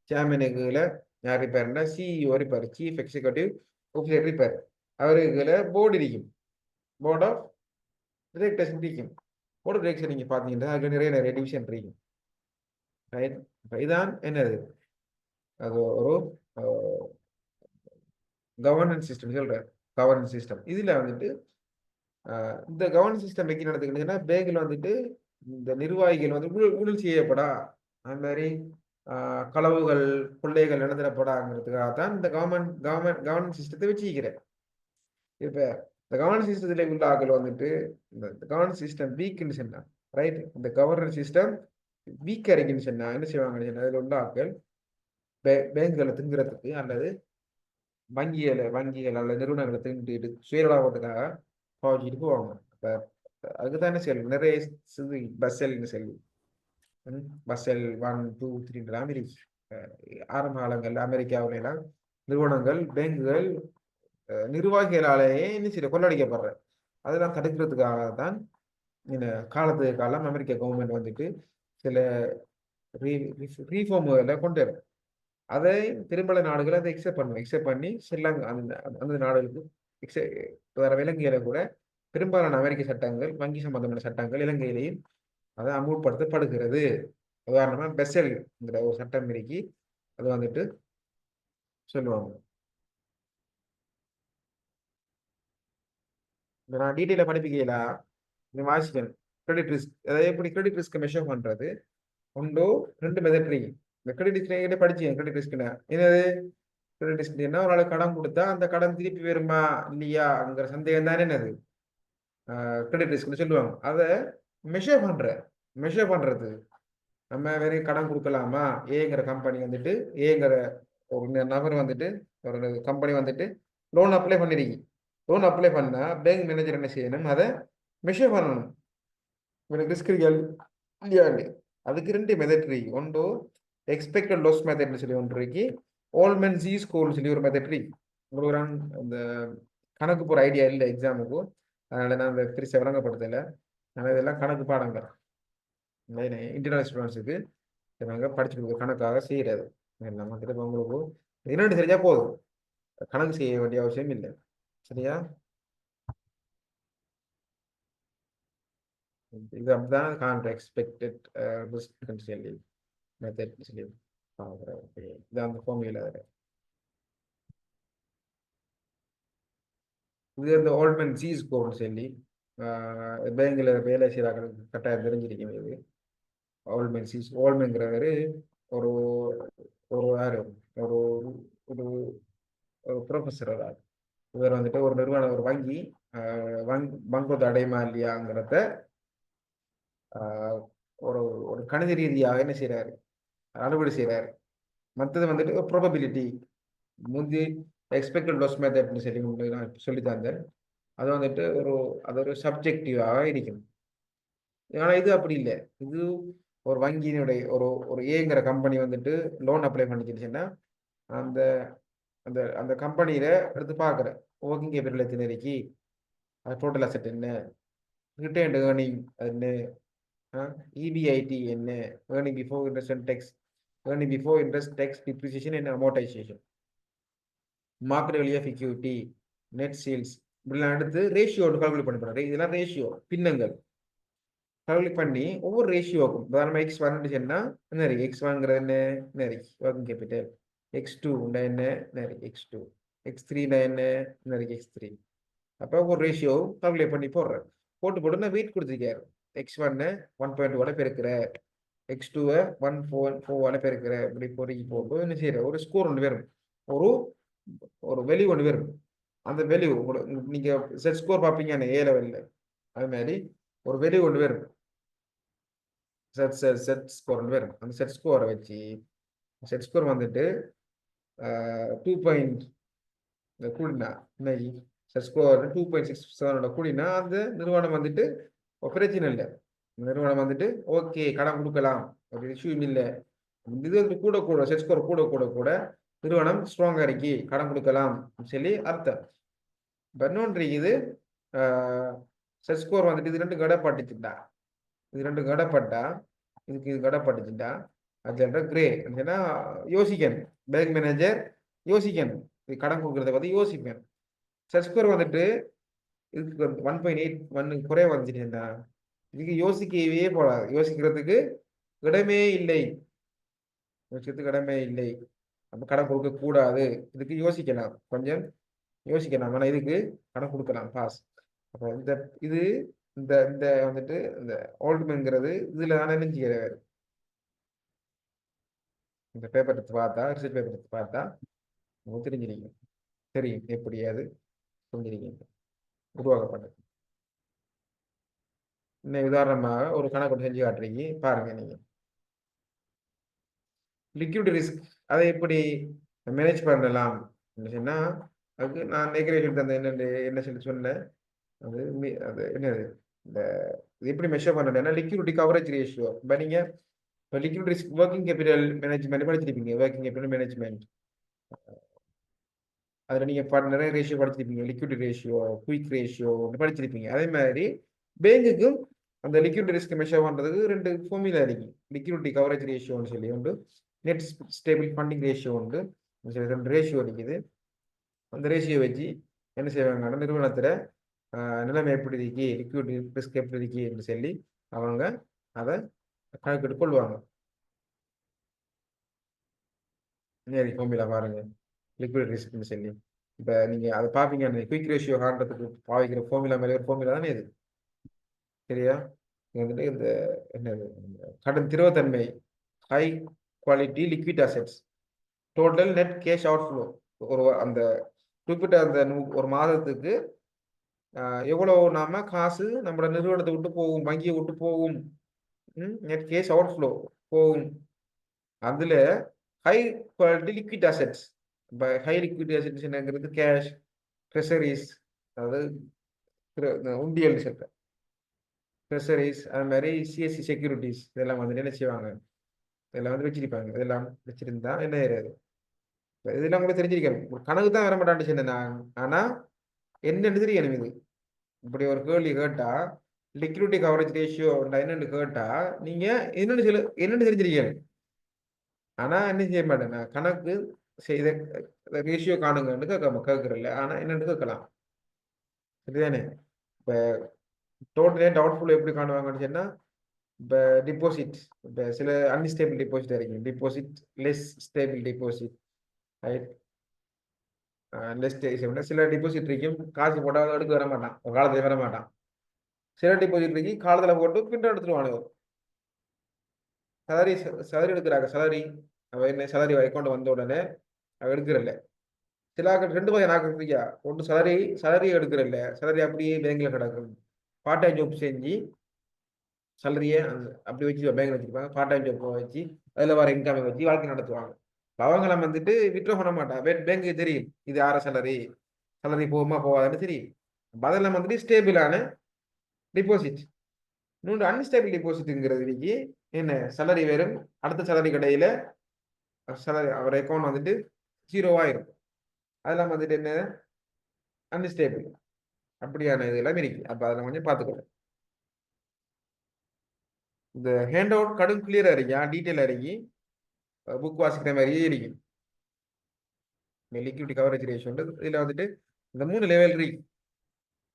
சேர்மனுக்குள்ள யார் இருப்பாருன்னா சிஇஓ இருப்பார், சீஃப் எக்ஸிக்யூட்டிவ் ஆஃபீஸர் இருப்பார். அவருக்குள்ள போர்டு இருக்கும், போர்ட் ஆஃப் டிரெக்டர்ஸ் இருக்கும். போர்டு டிரெக்டர் நீங்க பாத்தீங்கன்னா அதுக்கு நிறைய டிவிஷன் இருக்கும், ரைட்? இதான் என்னது, அது ஒரு கவர்னன்ஸ் சிஸ்டம் சொல்ற. கவர்னன்ஸ் சிஸ்டம் இதுல வந்துட்டு இந்த கவர்னன்ஸ் சிஸ்டம் வைக்க நடந்துக்கிட்டீங்கன்னா பேங்க்ல வந்துட்டு இந்த நிர்வாகிகள் வந்து ஊழல் செய்யப்படா, அது மாதிரி களவுகள் கொள்ளைகள் நடந்துடப்படாங்கிறதுக்காக தான் இந்த கவர்னன்ஸ் சிஸ்டத்தை வச்சுக்கிறேன். இப்ப இந்த கவர்னன்ஸ் சிஸ்டத்துல உள்ள ஆக்கள் வந்துட்டு இந்த கவர்னன்ஸ் சிஸ்டம் வீக்னு சொன்னா, ரைட்? இந்த கவர்னன்ஸ் சிஸ்டம் வீக்கா இருக்குன்னு சொன்னா என்ன செய்வாங்கன்னு சொன்னா, அதில் உள்ள ஆக்கள் பேங்குகளை திங்கிறதுக்கு அல்லது வங்கிகள் அல்லது நிறுவனங்களை திங்கிட்டு சுயலாபத்துக்காக பாவச்சிட்டு போவாங்க. இப்போ அதுக்குதான் என்ன செய்யணும், நிறைய பஸ்ஸெல்னு சொல்லி பஸ்ஸெல் 1, 2, 3 அமெரிக்கா ஆரம்ப காலங்கள் அமெரிக்காவில எல்லாம் நிறுவனங்கள் பேங்குகள் நிர்வாகிகளாலேயே என்ன செய்ய கொள்ளடிக்கப்படுற, அதெல்லாம் தடுக்கிறதுக்காக தான் இந்த காலத்துக்கு காலம் அமெரிக்க கவர்மெண்ட் வந்துட்டு சில ரீஃபார்முகளை கொண்டு வரும். அதை பெரும்பாலான நாடுகள் அதை எக்ஸெப்ட் பண்ணி ஸ்ரீலங்கா அந்த நாடுகளுக்கு வேற விலங்கையில கூட பெரும்பாலான அமெரிக்க சட்டங்கள், வங்கி சம்பந்தமான சட்டங்கள் இலங்கையிலையும் அதை அமுல்படுத்தப்படுகிறது. உதாரணமா பெசல்ங்கிற ஒரு சட்டம் இருக்கு, அது வந்துட்டு சொல்லுவாங்க. நான் டீட்டெயில படிப்பிக்கலா, நீ வாசிக்கணும். கிரெடிட் ரிஸ்க், அதை எப்படி கிரெடிட் ரிஸ்க் மெஷர் பண்றது, ஒன்றோ 2 மெத்தட் இருக்கு. இந்த கிரெடிட் ரிஸ்க் படிச்சேன். கிரெடிட் ரிஸ்க்னா என்னது? கிரெடிட் ரிஸ்க்னா ஒரு ஆளுக்கு கடன் கொடுத்தா அந்த கடன் திருப்பி வருமா இல்லையாங்கிற சந்தேகம் தானே என்னது கிரெடிட் ரிஸ்க்னு சொல்லுவாங்க. அதை மெஷர் பண்றது நம்ம வேற கடன் கொடுக்கலாமா, ஏங்கிற கம்பெனி வந்துட்டு ஏங்கிற ஒரு நபர் வந்துட்டு ஒரு கம்பெனி வந்துட்டு லோன் அப்ளை பண்ணிருக்கீங்க. லோன் அப்ளை பண்ணா பேங்க் மேனேஜர் என்ன செய்யணும், அதை மெஷர் பண்ணணும், இவனுக்கு ரிஸ்க் இல்லையாண்டு. அதுக்கு 2 மெத்தட் இருக்கு. ஒன்று எக்ஸ்பெக்டட் லாஸ் மெத்தட்னு சொல்லி ஒன்று இருக்கு, ஓல்மென் ஜி ஸ்கோர்னு சொல்லி ஒரு மெத்தட் இருக்கு. உங்களுக்கு அந்த கணக்கு போகிற ஐடியா இல்லை எக்ஸாமுக்கு, அதனால நான் அந்த பெருசாக விளங்கப்படுத்தலை. ஆனால் இதெல்லாம் கணக்கு பாடங்கள் இன்டர்னல் ஸ்டூடெண்ட்ஸுக்கு நாங்கள் படிச்சு கொடுக்குற கணக்காக செய்கிறது. நம்ம திரும்ப உங்களுக்கு என்னென்னு தெரிஞ்சா போதும், கணக்கு செய்ய வேண்டிய அவசியம் இல்லை. சரியா? இது அப்படிதான் காண்ற எக்ஸ்பெக்டட் ரிஸ்க் சொல்லி மெத்தட் சொல்லி இது அந்த ஃபார்முலா. இது அந்த ஓல்ட்மேன் சி ஸ்கோர்னு சொல்லி பேங்கில் வேலை செய்கிறாங்களுக்கு கட்டாயம் தெரிஞ்சிருக்கும். இது ஓல்மேன்ங்கிறவர் ஒரு ஒரு யார் ஒரு ஒரு ஒரு ப்ரொஃபஸர். இவர் வந்துட்டு ஒரு நிறுவனம், ஒரு வங்கி பங்கோத்து அடையுமா இல்லையாங்கிறத ஒரு ஒரு கணித ரீதியாக என்ன செய்யறாரு, அறுவடை செய்யறாரு. மற்றது வந்துட்டு ப்ராபபிலிட்டி முந்தி எக்ஸ்பெக்டட் லாஸ் மெத்தட்னு சொல்லி நான் சொல்லி தந்தேன். அது வந்துட்டு அது ஒரு சப்ஜெக்டிவாக இருக்கும். ஆனால் இது அப்படி இல்லை. இது ஒரு வங்கியினுடைய ஒரு ஏங்கிற கம்பெனி வந்துட்டு லோன் அப்ளை பண்ணிச்சுன்னா அந்த அந்த அந்த கம்பெனியில எடுத்து பார்க்குறேன் ஒர்க்கிங் கேபிட்டல் எத்தனை இருக்கு, டோட்டல் அசெட் என்ன, ரிட்டைன்டு ஏர்னிங் என்ன, இபிஐடி என்ன, earning before interest and taxes, earning before interest taxes depreciation and amortization, market value of equity, net sales, இப்படிலாம் எடுத்து ரேஷியோ கால்குலேட் பண்ணி போறேன். இதெல்லாம் ரேஷியோ பின்னங்கள் கால்குலேட் பண்ணி ஒவ்வொரு ரேஷியோக்கும் உதாரணமாக X1 சொன்னா என்ன இருக்கு X1ங்கிறது என்ன இருக்கு ஒர்க்கிங் கேபிட்டல், X2 என்ன X2, X3 என்ன இருக்கு X3. அப்போ ஒரு ரேஷியோ கால்குலேட் பண்ணி போடுறேன். போட்டு நான் வெயிட் கொடுத்துருக்காரு. X1 1.2 பெருக்கிற, X2 1.4 பெருக்கிற, இப்படி போட்டு என்ன செய்யற ஒரு ஸ்கோர் ஒன்று வரும், ஒரு ஒரு வெளி ஒன்று வரும். அந்த வெளி நீங்க செட் ஸ்கோர் பார்ப்பீங்க ஏ லெவலில், அது மாதிரி ஒரு வெளி ஒன்று வரும், செட் ஸ்கோர் ஒன்று வரும். அந்த செட் ஸ்கோரை வச்சு செட் ஸ்கோர் வந்துட்டு 2 கூடினா இன்னைக்கு செட் ஸ்கோர் 2.67 கூடினா அந்த நிறுவனம் வந்துட்டு பிரச்சனை இல்லை. நிறுவனம் வந்துட்டு ஓகே கடன் கொடுக்கலாம், அப்படி இஷ்யூ இல்லை. இது வந்து கூட செட் ஸ்கோர் கூட நிறுவனம் ஸ்ட்ராங்கா இருக்கு, கடன் கொடுக்கலாம் சொல்லி அர்த்தம். இப்போ இன்னொன்று இது செட் ஸ்கோர் வந்துட்டு இது ரெண்டு கடப்பட்டுச்சுட்டா, இதுக்கு இது கடப்பட்டுச்சுட்டா அது கிரே ஏன்னா யோசிக்கணும். பேங்க் மேனேஜர் யோசிக்கணும், இது கடன் கொடுக்கறத பற்றி யோசிப்பேன். செட் ஸ்கோர் வந்துட்டு இதுக்கு 1.81 குறைய வந்துச்சுன்னா இதுக்கு யோசிக்கவே போடாது, யோசிக்கிறதுக்கு இடமே இல்லை. நம்ம கடன் கொடுக்க கூடாது, இதுக்கு யோசிக்கலாம், கொஞ்சம் யோசிக்கலாம். ஆனால் இதுக்கு கடன் கொடுக்கலாம் பாஸ். அப்போ இது இந்த இந்த வந்துட்டு இந்த ஓல்ட்மேன்ங்கிறது இதுல தானே நினைச்சுக்கிறாரு. இந்த பேப்பர் எடுத்து பார்த்தா, ரிசர்ச் பேப்பர் எடுத்து பார்த்தா உங்களுக்கு தெரியும் எப்படி அது புரிஞ்சிருக்கீங்க உருவாக்கப்பட்டது. இன்னும் உதாரணமாக ஒரு கணக்கு செஞ்சு காட்டுறீங்க பாருங்க. நீங்க லிக்விட் ரிஸ்க் அதை எப்படி மேனேஜ் பண்ணலாம் சொன்னா, அதுக்கு நான் நெகரேஷன் தந்த என்ன சொல்லி சொன்னேன். அது என்னது இந்த இது எப்படி மெஷர் பண்ணேன்னா லிக்விடிட்டி கவரேஜ் ரேஷியோ. இப்போ நீங்க இப்போ liquid risk working capital management படிச்சிருப்பீங்க. ஒர்க்கிங் கேபிட்டல் மேனேஜ்மெண்ட் அதில் நீங்கள் நிறைய ரேஷியோ படிச்சிருப்பீங்க. லிக்விட் ரேஷியோ, குயிக் ரேஷியோ படிச்சிருப்பீங்க. அதே மாதிரி பேங்குக்கும் அந்த லிக்விட் ரிஸ்க் மெஷர் பண்ணுறதுக்கு 2 ஃபார்முலா இருக்கு. லிக்விடிட்டி கவரேஜ் ரேஷியோன்னு சொல்லி உண்டு, நெட் ஸ்டேபிள் ஃபண்டிங் ரேஷியோ உண்டு. 2 ரேஷியோ இருக்குது. அந்த ரேஷியோ வச்சு என்ன செய்வாங்கன்னா நிறுவனத்தில் நிலைமை எப்படி இருக்கு, லிக்விட் ரிஸ்க் எப்படி இருக்குன்னு சொல்லி அவங்க அதை கணக்கெடுத்து கொள்வாங்க. சரி ஃபார்முலா பாருங்க, லிக்விட் ரிஸ்க்னு சொல்லி. இப்போ நீங்கள் அதை பார்ப்பீங்க, அந்த குயிக் ரேஷியோ காண்றதுக்கு பாவிக்கிற ஃபார்முலா மாதிரி ஒரு ஃபார்முலா தானே இது, சரியா? வந்துட்டு இந்த என்னது கடன் திரவத்தன்மை, high quality liquid assets, total net cash outflow. ஒரு அந்த குறிப்பிட்ட அந்த ஒரு மாதத்துக்கு எவ்வளவு நாம காசு நம்மளோட நிறுவனத்தை விட்டு போகும், வங்கியை விட்டு போகும், நெட் கேஷ் அவுட்ஃப்ளோ போகும். அதுல ஹை குவாலிட்டி லிக்விட் அசெட்ஸ். இப்போ ஹை லிக்விட் அசெட்ஸ் என்னங்கிறது கேஷ், ட்ரெஷரிஸ், அதாவது உண்டியல் சொல்றேன், ட்ரெஷரிஸ், அது மாதிரி சிஎஸ்சி செக்யூரிட்டிஸ், இதெல்லாம் வந்துட்டு என்ன செய்வாங்க, இதெல்லாம் வந்து வச்சிருப்பாங்க. இதெல்லாம் வச்சிருந்தா என்ன ஆயிடாது, இதெல்லாம் கூட தெரிஞ்சிருக்கணும். கணக்கு தான் வர மாட்டான்னு சொன்னேன் நான், ஆனா என்னன்னு தெரியணும். இது இப்படி ஒரு கேள்வி கேட்டா லிக்விடிட்டி கவரேஜ் ரேஷியோ என்னன்னு கேட்டா நீங்க என்னன்னு தெரிஞ்சிருக்கணும். ஆனா என்ன செய்ய மாட்டேன், நான் கணக்கு செய்த ரேஷியோ காணுங்கன்னு கேட்கறதில்ல, ஆனா என்னன்னு கேட்கலாம், சரிதானே? இப்ப டோட்டல் நெட் அவுட்ஃப்ளோ எப்படி காணுவாங்கன்னு சொன்னா, இப்போ டிபாசிட், இப்போ சில அன்ஸ்டேபிள் டிபாசிட் இருக்கு, deposit less stable deposit, right? சில டிபாசிட் இருக்கும் காசு போட்டால் எடுக்க வர மாட்டான், ஒரு காலத்துல வர மாட்டான். சில டிபாசிட் இருக்கு காலத்துல போட்டு பின்னர் எடுத்துருவானு. சலரி எடுக்கிறாங்க, சலரி என்ன சலரி அக்கௌண்ட் வந்த உடனே அவ எடுக்கிறல்ல. சில 2 வகை நாக்கியா, ஒன்று சலரி எடுக்கிறல்ல, சலரி அப்படியே பேங்க்ல கிடக்கும். பார்ட் டைம் ஜாப் செஞ்சு சலரியை அப்படி வச்சு பேங்க் வச்சிருப்பாங்க. பார்ட் டைம் ஜாப் வச்சு அதில் வர இன்கம் வச்சு வாழ்க்கை நடத்துவாங்க. அவங்களாம் வந்துட்டு விட்ரோ பண்ண மாட்டான். பேங்க்கு தெரியும் இது யார சலரி போகுமா போகாதுன்னு தெரியும். அதெல்லாம் வந்துட்டு ஸ்டேபிளான டிபாசிட். இன்னொன்று அன்ஸ்டேபிள் டிபாசிட்ங்கிறது இன்னைக்கு என்ன, சலரி வரும், அடுத்த சலரி கடையில சலரி அவர் அக்கௌண்ட் வந்துட்டு 0 இருக்கும். அதெல்லாம் வந்துட்டு என்ன அன்ஸ்டேபிள். அப்படியான இதெல்லாம் இருக்கு. அப்ப அதெல்லாம் கொஞ்சம் பார்த்துக்கணும். இந்த ஹேண்ட் அவுட் கடும் கிளியரா இருக்கா, டீட்டெயிலா இருக்கு, புக் வாசிக்கிற மாதிரியே இருக்கு. லிக்விடிட்டி கவரேஜ் ரேஷியோ இதுல வந்துட்டு இந்த 3 லெவல் இருக்கு.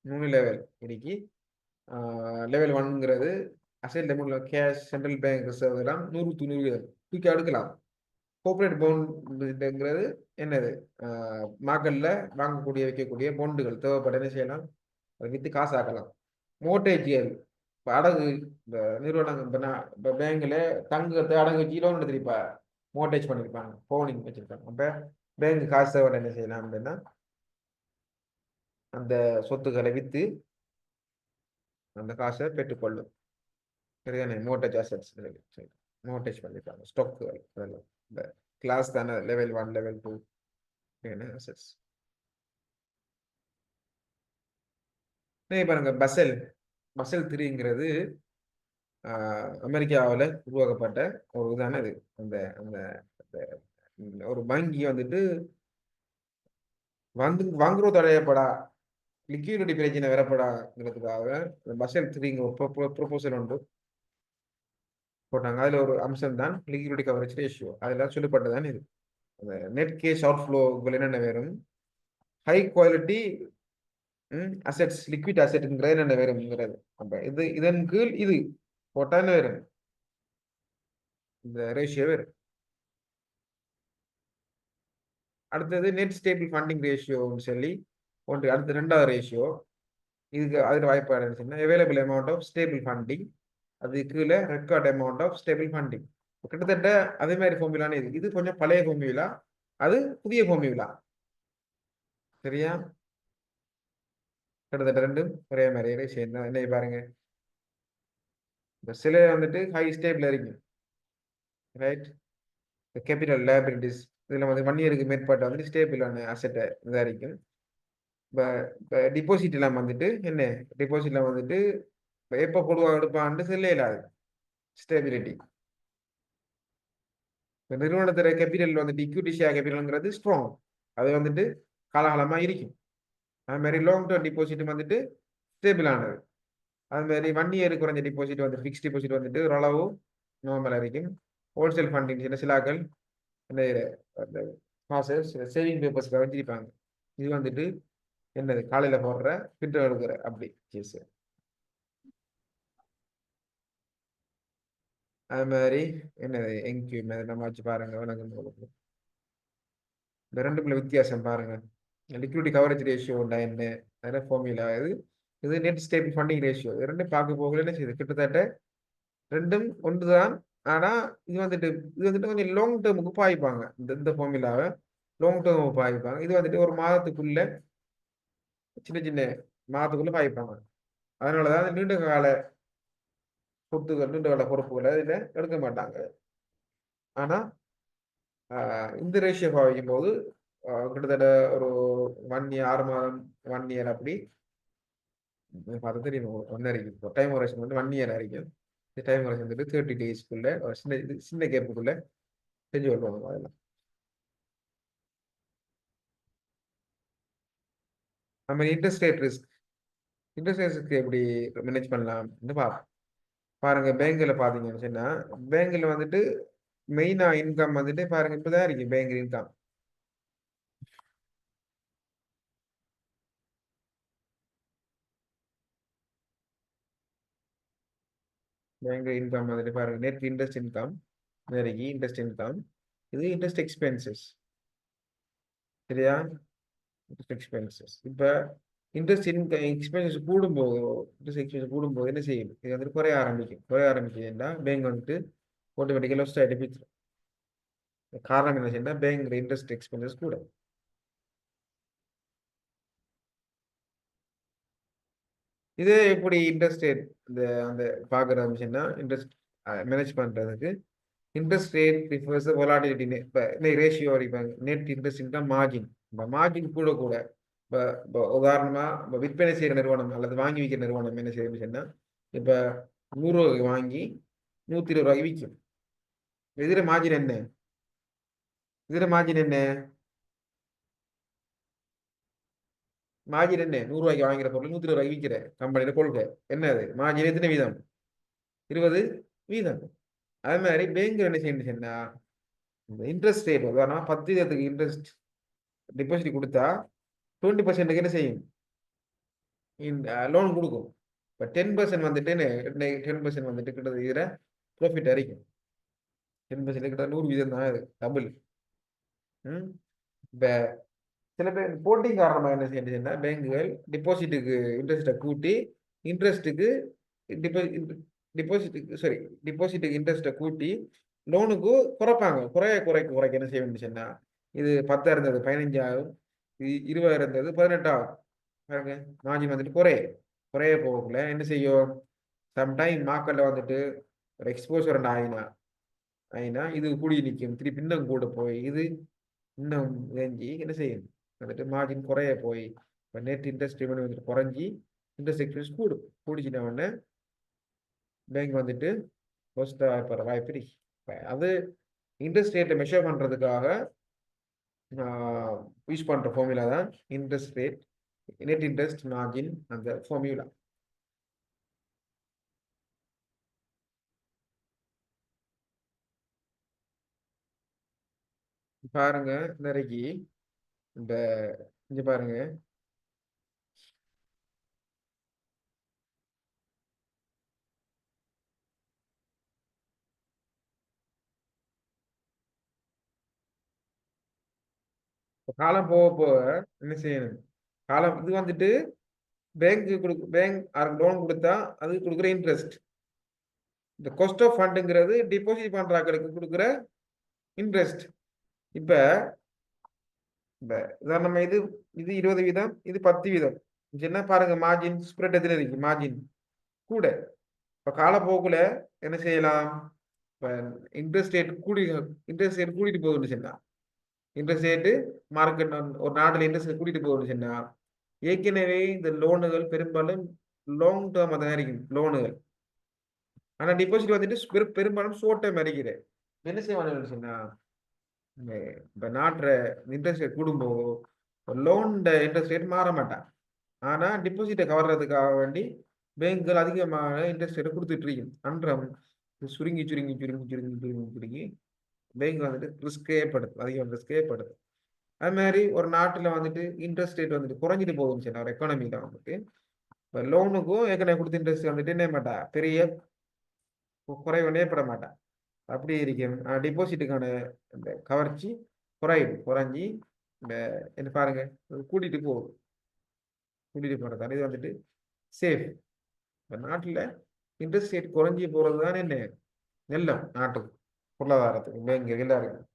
3 லெவல் இன்னைக்கு. லெவல் 1ங்கிறது அசைல் level cash central bank reserve எல்லாம் 100க்கு 100 வீதம் தூக்கி அடுக்கலாம். கோஆபரேட் பாண்டுங்கிறது என்னது? மார்க்கெட்ல வாங்கக்கூடிய வைக்கக்கூடிய பாண்டுகள் தேவைப்பட என்ன செய்யலாம்? அதை விற்று காசு ஆக்கலாம். மோட்டேஜியல் இப்போ அடகு, இந்த நிறுவனங்கள் இப்போ பேங்க்ல தங்கத்தை அடகு வச்சு லோன் எடுத்துருப்பா, மோட்டேஜ் பண்ணியிருப்பாங்க, பவுனிங் வச்சிருப்பாங்க. அப்போ பேங்க் காசு தேவை என்ன செய்யலாம் அப்படின்னா அந்த சொத்துக்களை விற்று அந்த காசை பெற்றுக்கொள்ளும். சரிதானே? மோட்டேஜ் அசட்ஸ் மோட்டேஜ் பண்ணியிருப்பாங்க, ஸ்டாக்குகள் அதெல்லாம். இந்த கிளாஸ் தானே லெவல் 1 லெவல் 2 அசட்ஸ். பாருங்க, பசல் 3ங்கிறது அமெரிக்காவில் உருவாக்கப்பட்ட ஒரு இதான இது. அந்த அந்த ஒரு வங்கி வந்துட்டு வாங்குறோ தடையப்படா, லிக்விடிட்டி பிரச்சனை வரப்படாங்கிறதுக்காக பசல் 3ங்கிற ப்ரொபோசல் ஒன்று போட்டாங்க. அதில் ஒரு அம்சம் தான் லிக்விடிட்டி கவரேஜ் ரேஷியோ. அதெல்லாம் சொல்லப்பட்டதான் இது. அந்த நெட் கேஷ் அவுட் ஃப்ளோகள் என்னென்ன வரும், ஹை குவாலிட்டி அசெட்ஸ், லிக்விட் அசெட்ங்கிறது என்னென்ன வரும்ங்கிறது. அப்போ இதன் கீழ் இது போட்டா என்ன வரும்? இந்த ரேஷியோ வரும். அடுத்தது நெட் ஸ்டேபிள் ஃபண்டிங் ரேஷியோன்னு சொல்லி ஒன்று. அடுத்து 2வது ரேஷியோ. இதுக்கு அதில் வாய்ப்பாடு இருந்துச்சுன்னா available amount of stable funding, அது கீழே record amount of stable funding. கிட்டத்தட்ட அதே மாதிரி ஃபார்முலான்னு இது. இது கொஞ்சம் பழைய ஃபார்முலா, அது புதிய ஃபார்முலா. சரியா? கிட்டத்தட்ட ரெண்டும் ஒரே மாதிரி ரேஷியோ தான். என்ன பாருங்க, இந்த சில வந்துட்டு ஹை ஸ்டேபிள் இருக்கும், ரைட்? கேபிட்டல் லைபிலிட்டிஸ் இதில் வந்து 1 இயருக்கு மேற்பட்ட வந்துட்டு ஸ்டேபிளான அசெட்டை இதாக இருக்கும். இப்போ டிபாசிட் எல்லாம் வந்துட்டு என்ன, டிபாசிட்லாம் வந்துட்டு எப்போ கொடுவா எடுப்பான்னு சொல்ல இல்லாது ஸ்டேபிலிட்டி. இப்போ நிறுவனத்தோட கேபிட்டல் வந்துட்டு இக்விட்டி ஷேர் கேபிட்டல்ங்கிறது ஸ்ட்ராங், அது வந்துட்டு காலகாலமாக இருக்கும். அது மாதிரி லாங் டேர்ம் டிபாசிட் வந்துட்டு ஸ்டேபிளானது. அது மாதிரி 1 இயர் குறைஞ்ச டிபாசிட் வந்து ஃபிக்ஸ்ட் டிபாசிட் வந்துட்டு ஓரளவு நார்மலாக இருக்கும். ஹோல்சேல் ஃபண்டிங் சின்ன சிலாக்கள் அந்த காசு சேவிங் பேப்பர்ஸ்க்காக வச்சிருப்பாங்க. இது வந்துட்டு என்னது, காலையில் போடுற பின்னர் எடுக்கிற அப்படி கேஸ். அது மாதிரி என்னது என்கியூம் நம்ம வச்சு பாருங்க. வணக்கம். இந்த ரெண்டுக்குள்ள வித்தியாசம் பாருங்க. லிக்விடிட்டி கவரேஜ் ரேஷியோ என்ன, அதில் ஃபார்முலா இது. இது நெட் ஸ்டேபிள் ஃபண்டிங் ரேஷியோ. இது ரெண்டும் பார்க்க போகல என்ன செய்யுது, கிட்டத்தட்ட ரெண்டும் ஒன்று தான். ஆனால் இது வந்துட்டு கொஞ்சம் லாங் டேர்முக்கு பாய்ப்பாங்க. இந்த ஃபார்முலாவை லாங் டேர்முக்கு பாய்ப்பாங்க. இது வந்துட்டு ஒரு மாதத்துக்குள்ள சின்ன சின்ன மாதத்துக்குள்ள பாய்ப்பாங்க. அதனாலதான் நீண்ட கால சொத்துக்கள், நீண்ட கால பொறுப்புகளை இதில் எடுக்க மாட்டாங்க. ஆனா இந்த ரேஷியோ பாவிக்கும் போது கிட்டத்தட்ட ஒரு 1 இயர் 6 மாதம் 1 இயர் அப்படி பார்த்து தெரியும். 1 வரைக்கும் டைம் ஹொரைசன் வந்து 1 இயர் வரைக்கும். இந்த டைம் ஹொரைசன் வந்துட்டு 30 டேஸ்க்குள்ள சின்ன கேப்புக்குள்ள செஞ்சு வருவாங்க. அதெல்லாம் நம்ம இன்ட்ரெஸ்ட் ரேட் ரிஸ்க் எப்படி மேனேஜ் பண்ணலாம்னு பார்ப்போம். பாருங்க, பேங்க்ல பாத்தீங்கன்னு சொன்னா பேங்க்ல வந்துட்டு மெயினா இன்கம் வந்துட்டு பாருங்க இப்பதான் இருக்கு. பேங்க் இன்கம் வந்துட்டு பாருங்க, நெட் இன்ட்ரெஸ்ட் இன்கம் வரைக்கும் இன்ட்ரெஸ்ட் இன்கம், இது இன்ட்ரெஸ்ட் எக்ஸ்பென்சஸ். சரியா? Interest expenses. இப்போ இன்ட்ரெஸ்ட் எக்ஸ்பென்சஸ் கூடும்போது என்ன செய்யும், இது வந்துட்டு குறைய ஆரம்பிக்குதுன்னா பேங்க் வந்துட்டு ஆட்டோமேட்டிக்கா லாஸ் ஆகிட்டு போயிடும். காரணம் என்ன செய்யணும், பேங்க் இன்ட்ரெஸ்ட் எக்ஸ்பென்சஸ் கூட. இது எப்படி இன்ட்ரெஸ்ட் ரேட் அந்த பார்க்குற விஷயம்னா, இன்ட்ரெஸ்ட் மேனேஜ் பண்ணுறதுக்கு இன்ட்ரெஸ்ட் ரேட் ரிஃபர்ஸ் வொலாட்டிலிட்டி. இப்போ ரேஷியோ அடிப்பாங்க, நெட் இன்ட்ரெஸ்ட் இன்கம் மார்ஜின். இப்போ மார்ஜின் கூட இப்போ உதாரணமாக இப்போ விற்பனை செய்கிற நிறுவனம் அல்லது வாங்கி விற்கிற நிறுவனம் என்ன செய்யுதுன்னா, இப்போ 100 ரூபாய்க்கு வாங்கி 120 ரூபாய்க்கு விற்கும். இதில் மார்ஜின் என்ன? மார்ஜின் என்ன 100 ரூபாய்க்கு வாங்குற பொருள் 120 ரூபாய்க்கு விற்கிற கம்பெனியில கொள்கை என்னது, மார்ஜின் எத்தனை வீதம்? 20 வீதம். அது மாதிரி பேங்க் என்ன செய்யணும்னா, இந்த இன்ட்ரெஸ்ட் ரேட் உதாரணமாக 10 வீதத்துக்கு இன்ட்ரெஸ்ட் டிபாசிட் கொடுத்தா 20% என்ன செய்யும், லோன் கொடுக்கும். இப்போ 10% வந்துட்டு 10% வந்துட்டு கிட்டத்தட்ட இதில் ப்ராஃபிட் அரைக்கும். 10% கிட்ட 100% தான் இது டபுள். இப்போ சில பேர் போட்டிங் காரணமாக என்ன செய்யணும்னா பேங்குகள் டிபாசிட்டுக்கு இன்ட்ரெஸ்ட்டை கூட்டி இன்ட்ரெஸ்ட்டுக்கு டிபாசிட்டுக்கு இன்ட்ரெஸ்ட்டை கூட்டி லோனுக்கு குறைப்பாங்க. குறைக்க என்ன செய்ய வேண்டியதுன்னா இது 10 இருந்தது 15 ஆகும், 20 இருந்தது 18 ஆகும். பாருங்க மார்ஜின் வந்துட்டு குறைய போகல என்ன செய்யும், சம்டைம் மார்க்கெட்டில் வந்துட்டு ஒரு எக்ஸ்போசர் ஆயினா இது கூடி நிற்கும், திருப்பி இன்னும் கூட போய் இது இன்னும் இறங்கி என்ன செய்யும் வந்துட்டு மார்ஜின் குறைய போய் இப்போ நெட் இன்ட்ரெஸ்ட் ரெவன்யூ வந்துட்டு குறைஞ்சி இன்ட்ரெஸ்ட் எக்ஸ்பென்ஸ் கூடிச்சின உடனே பேங்க் வந்துட்டு போகிற வாய்ப்பு இருக்கு. அது இன்ட்ரெஸ்ட் ரேட்டை மெஷர் பண்ணுறதுக்காக யூஸ் பண்ணுற ஃபார்முலா தான் interest rate, net interest margin, அந்த ஃபார்முலா. பாருங்க நிறைக்கு இந்த இங்க பாருங்க காலம் போக போக என்ன செய்யணும், காலம் இது வந்துட்டு பேங்க் லோன் கொடுத்தா அது கொடுக்குற இன்ட்ரெஸ்ட். இந்த காஸ்ட் ஆஃப் ஃபண்டுங்கிறது டிபாசிட் பண்றாங்களுக்கு கொடுக்குற இன்ட்ரெஸ்ட். இப்ப நம்ம இது 20% இது 10%. என்ன பாருங்க மார்ஜின் ஸ்ப்ரெட் எதுல இருக்கு, மார்ஜின் கூட. இப்ப காலப்போக்குல என்ன செய்யலாம், இப்ப இன்ட்ரெஸ்ட் ரேட் கூட்டிட்டு போகுதுன்னு சொன்னா இன்ட்ரெஸ்ட் ரேட்டு மார்க்கெட் ஒரு நாட்டில் இன்ட்ரெஸ்ட் கூட்டிட்டு போகுதுன்னு சொன்னா ஏற்கனவே இந்த லோனுகள் பெரும்பாலும் லாங் டேர்ம் தான் இருக்கும் லோனுகள். ஆனா டிபாசிட் வந்துட்டு பெரும்பாலும் ஷார்ட் டேர்ம் இருக்கிறேன். என்ன செய்வாங்க சொன்னா இப்போ நாட்டுற இன்ட்ரெஸ்ட் ரேட் கூடும்போது லோன் இன்ட்ரெஸ்ட் ரேட் மாற மாட்டான். ஆனால் டிபாசிட்டை கவர்றதுக்காக வேண்டி பேங்குகள் அதிகமான இன்ட்ரெஸ்ட் ரேட்டை கொடுத்துட்டு இருக்கும். அன்றம் சுருங்கி பேங்க் வந்துட்டு ரிஸ்கே ஏற்படுது, அதிகம் ரிஸ்கே ஏற்படுது. அது மாதிரி ஒரு நாட்டில் வந்துட்டு இன்ட்ரெஸ்ட் ரேட் வந்துட்டு குறைஞ்சிட்டு போகுதுன்னு சொன்னா ஒரு எக்கானமியில் வந்துட்டு இப்போ லோனுக்கும் ஏற்கனவே கொடுத்த இன்ட்ரெஸ்ட் வந்துட்டு என்ன மாட்டா பெரிய குறைவு ஏற்பட மாட்டான். அப்படி இருக்கும். டிபாசிட்டுக்கான இந்த கவர்ச்சி குறைஞ்சி இந்த என்ன பாருங்க கூட்டிட்டு போறதான இது வந்துட்டு சேஃப். இப்போ நாட்டில் இன்ட்ரெஸ்ட் ரேட் குறைஞ்சி போறது தான் என்ன நெல்லம் நாட்டுக்கு பொருளாதாரத்துக்கு இங்க எல்லாருக்கும்.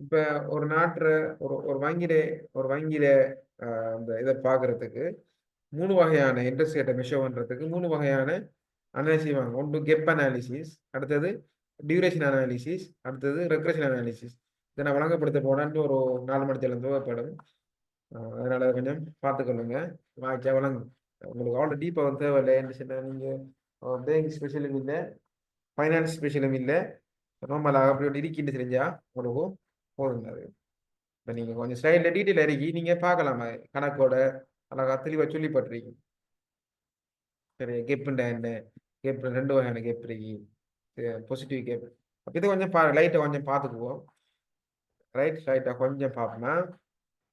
இப்ப ஒரு நாட்டுல ஒரு வங்கியில அந்த இதை பார்க்கறதுக்கு 3 வகையான இன்ட்ரெஸ்ட் ரேட்டை மெஷர் பண்றதுக்கு 3 வகையான அனாலிசிஸ் செய்வாங்க. ஒன்று கெப் அனாலிசிஸ், அடுத்தது டியூரேஷன் அனாலிசிஸ், அடுத்தது ரெக்ரெஷன் அனாலிசிஸ். இதை நான் வழங்கப்படுத்த போனான்னு ஒரு 4 மணி தேர்தல் தேவைப்படும். அதனால கொஞ்சம் பார்த்துக்கொள்ளுங்க, வாய்ச்சா வழங்கும். உங்களுக்கு அவ்வளோ டீப்பாக வந்து தேவையில்லை. என்ன சொன்னா நீங்கள் பேங்க் ஸ்பெஷலும் இல்லை, ஃபைனான்ஸ் ஸ்பெஷலும் இல்லை, நார்மலாக அப்படி ஒன்று இருக்கின்னு தெரிஞ்சா உங்களுக்கு போதுங்க. அது இப்போ நீங்கள் கொஞ்சம் ஸ்லைடில் டீட்டெயில் இறக்கி நீங்கள் பார்க்கலாம், கணக்கோட அழகாக தெளிவாக சொல்லிப்பட்டிருக்கீங்க. சரி கெப்புண்டா என்ன, கெப் 2 வகையான கெப் இருக்கு, பாசிட்டிவ் கெப். இதை கொஞ்சம் லைட்டை கொஞ்சம் பார்த்துக்குவோம். லைட்டாக கொஞ்சம் பார்ப்போம்னா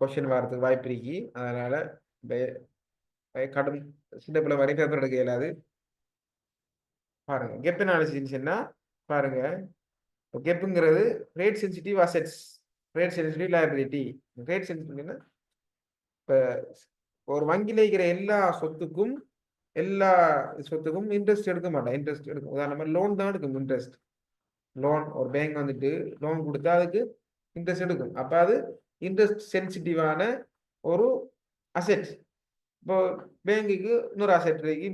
கொஸ்டின் வரதுக்கு வாய்ப்பு இருக்கு. அதனால கடும் சின்ன பிள்ளை வரை பேப்பர் எடுக்க இயலாது. பாருங்க கெப் அனாலிசிஸ்னா பாருங்க, கெப்புங்கிறது rate sensitive assets, rate sensitive liability. Rate சென்சிட்டிவ்னா இப்போ ஒரு வங்கியில் இருக்கிற எல்லா சொத்துக்கும் இன்ட்ரெஸ்ட் எடுக்க மாட்டேன். இன்ட்ரெஸ்ட் எடுக்கும் உதாரணமாக லோன் தான் எடுக்கும் இன்ட்ரெஸ்ட். லோன் ஒரு பேங்க் வந்துட்டு லோன் கொடுத்தா அதுக்கு இன்ட்ரெஸ்ட் எடுக்கும். அப்போ அது இன்ட்ரெஸ்ட் சென்சிட்டிவான ஒரு அசெட். இப்போ பேங்குக்கு இன்னொரு அசெட் இருக்கு,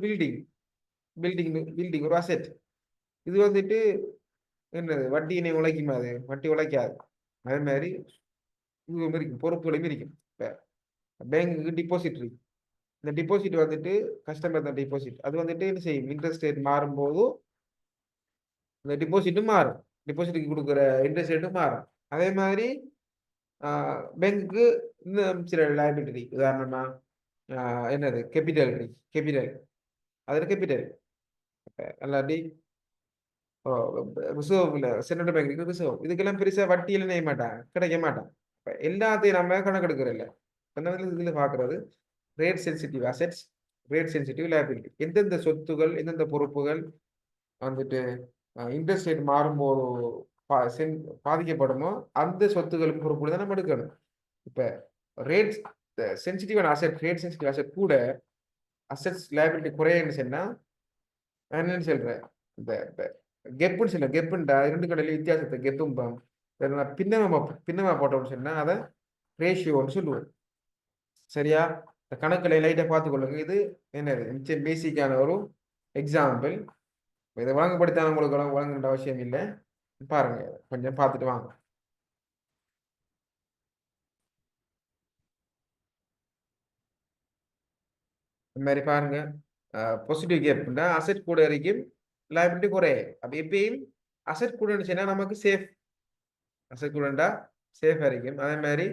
பில்டிங் ஒரு அசெட். இது வந்துட்டு என்னது வட்டியினை உழைக்குமா, அது வட்டி உழைக்காது. அதே மாதிரி இதுவும் இருக்கும், பொறுப்புகளையும் இருக்கும். இப்போ பேங்குக்கு டிபாசிட் இருக்கு, இந்த டிபாசிட் வந்துட்டு கஸ்டமர் தான் டிபாசிட், அது வந்துட்டு என்ன செய்யும், இன்ட்ரெஸ்ட் ரேட் மாறும்போது இந்த டிபாசிட்டும் மாறும், டிபாசிட்டுக்கு கொடுக்குற இன்ட்ரெஸ்ட் ரேட்டும் மாறும். அதே மாதிரி பேங்குக்கு இன்னும் சில லைபிலிட்டி, உதாரணமா என்னது கேபிட்டல் அதில் கேபிட்டல் அல்லாட்டி ரிசர்வ்ல சென்ட்ரல் பேங்க் ரிசர்வ் இதுக்கெல்லாம் பெருசா வட்டியில நெய்ய மாட்டான் கிடைக்க மாட்டான். இப்ப எல்லாத்தையும் நம்ம கணக்கெடுக்கிற இல்லை. இதுல பாக்குறது rate sensitive assets, rate sensitive liability. எந்தெந்த சொத்துகள் எந்தெந்த பொறுப்புகள் வந்துட்டு இன்ட்ரெஸ்ட் ரேட் மாறும்போது பாதிக்கப்படுமோ அந்த சொத்துக்களுக்கு பொறுப்புகள் தான் நம்ம எடுக்கணும். இப்ப ரேட் சென்சிட்டிவான அசெட், ரேட் சென்சிட்டிவ் அசெட் கூட அசெட்ஸ் லைபிலிட்டி குறையன்னு சொன்னா நான் என்னன்னு சொல்றேன், இந்த கெப்புன்னு சொல்ல கெப்புண்டா 2 கடையில வித்தியாசத்தை கெப்பும் பின்னமா போட்டோம்னு சொன்னா அதை ரேஷியோன்னு சொல்லுவோம். சரியா? இந்த கணக்குல லைட்டா பார்த்துக்கொள்ளுங்க. இது என்னது மிச்சம் பேசிக்கான ஒரு எக்ஸாம்பிள். இதை வழங்கப்படுத்தான உங்களுக்கு வழங்குற அவசியம் இல்லை. பாருங்க, கொஞ்சம் பார்த்துட்டு வாங்க. இந்த மாதிரி பாருங்க, பாசிட்டிவ் கேப்னா அசெட் கூட வரைக்கும் லைபிலிட்டி குறையும். அப்ப எப்பயும் அசெட் கூட இருந்துச்சுன்னா நமக்கு சேஃப், அசெட் கூடண்டா சேஃப் வரைக்கும். அதே மாதிரி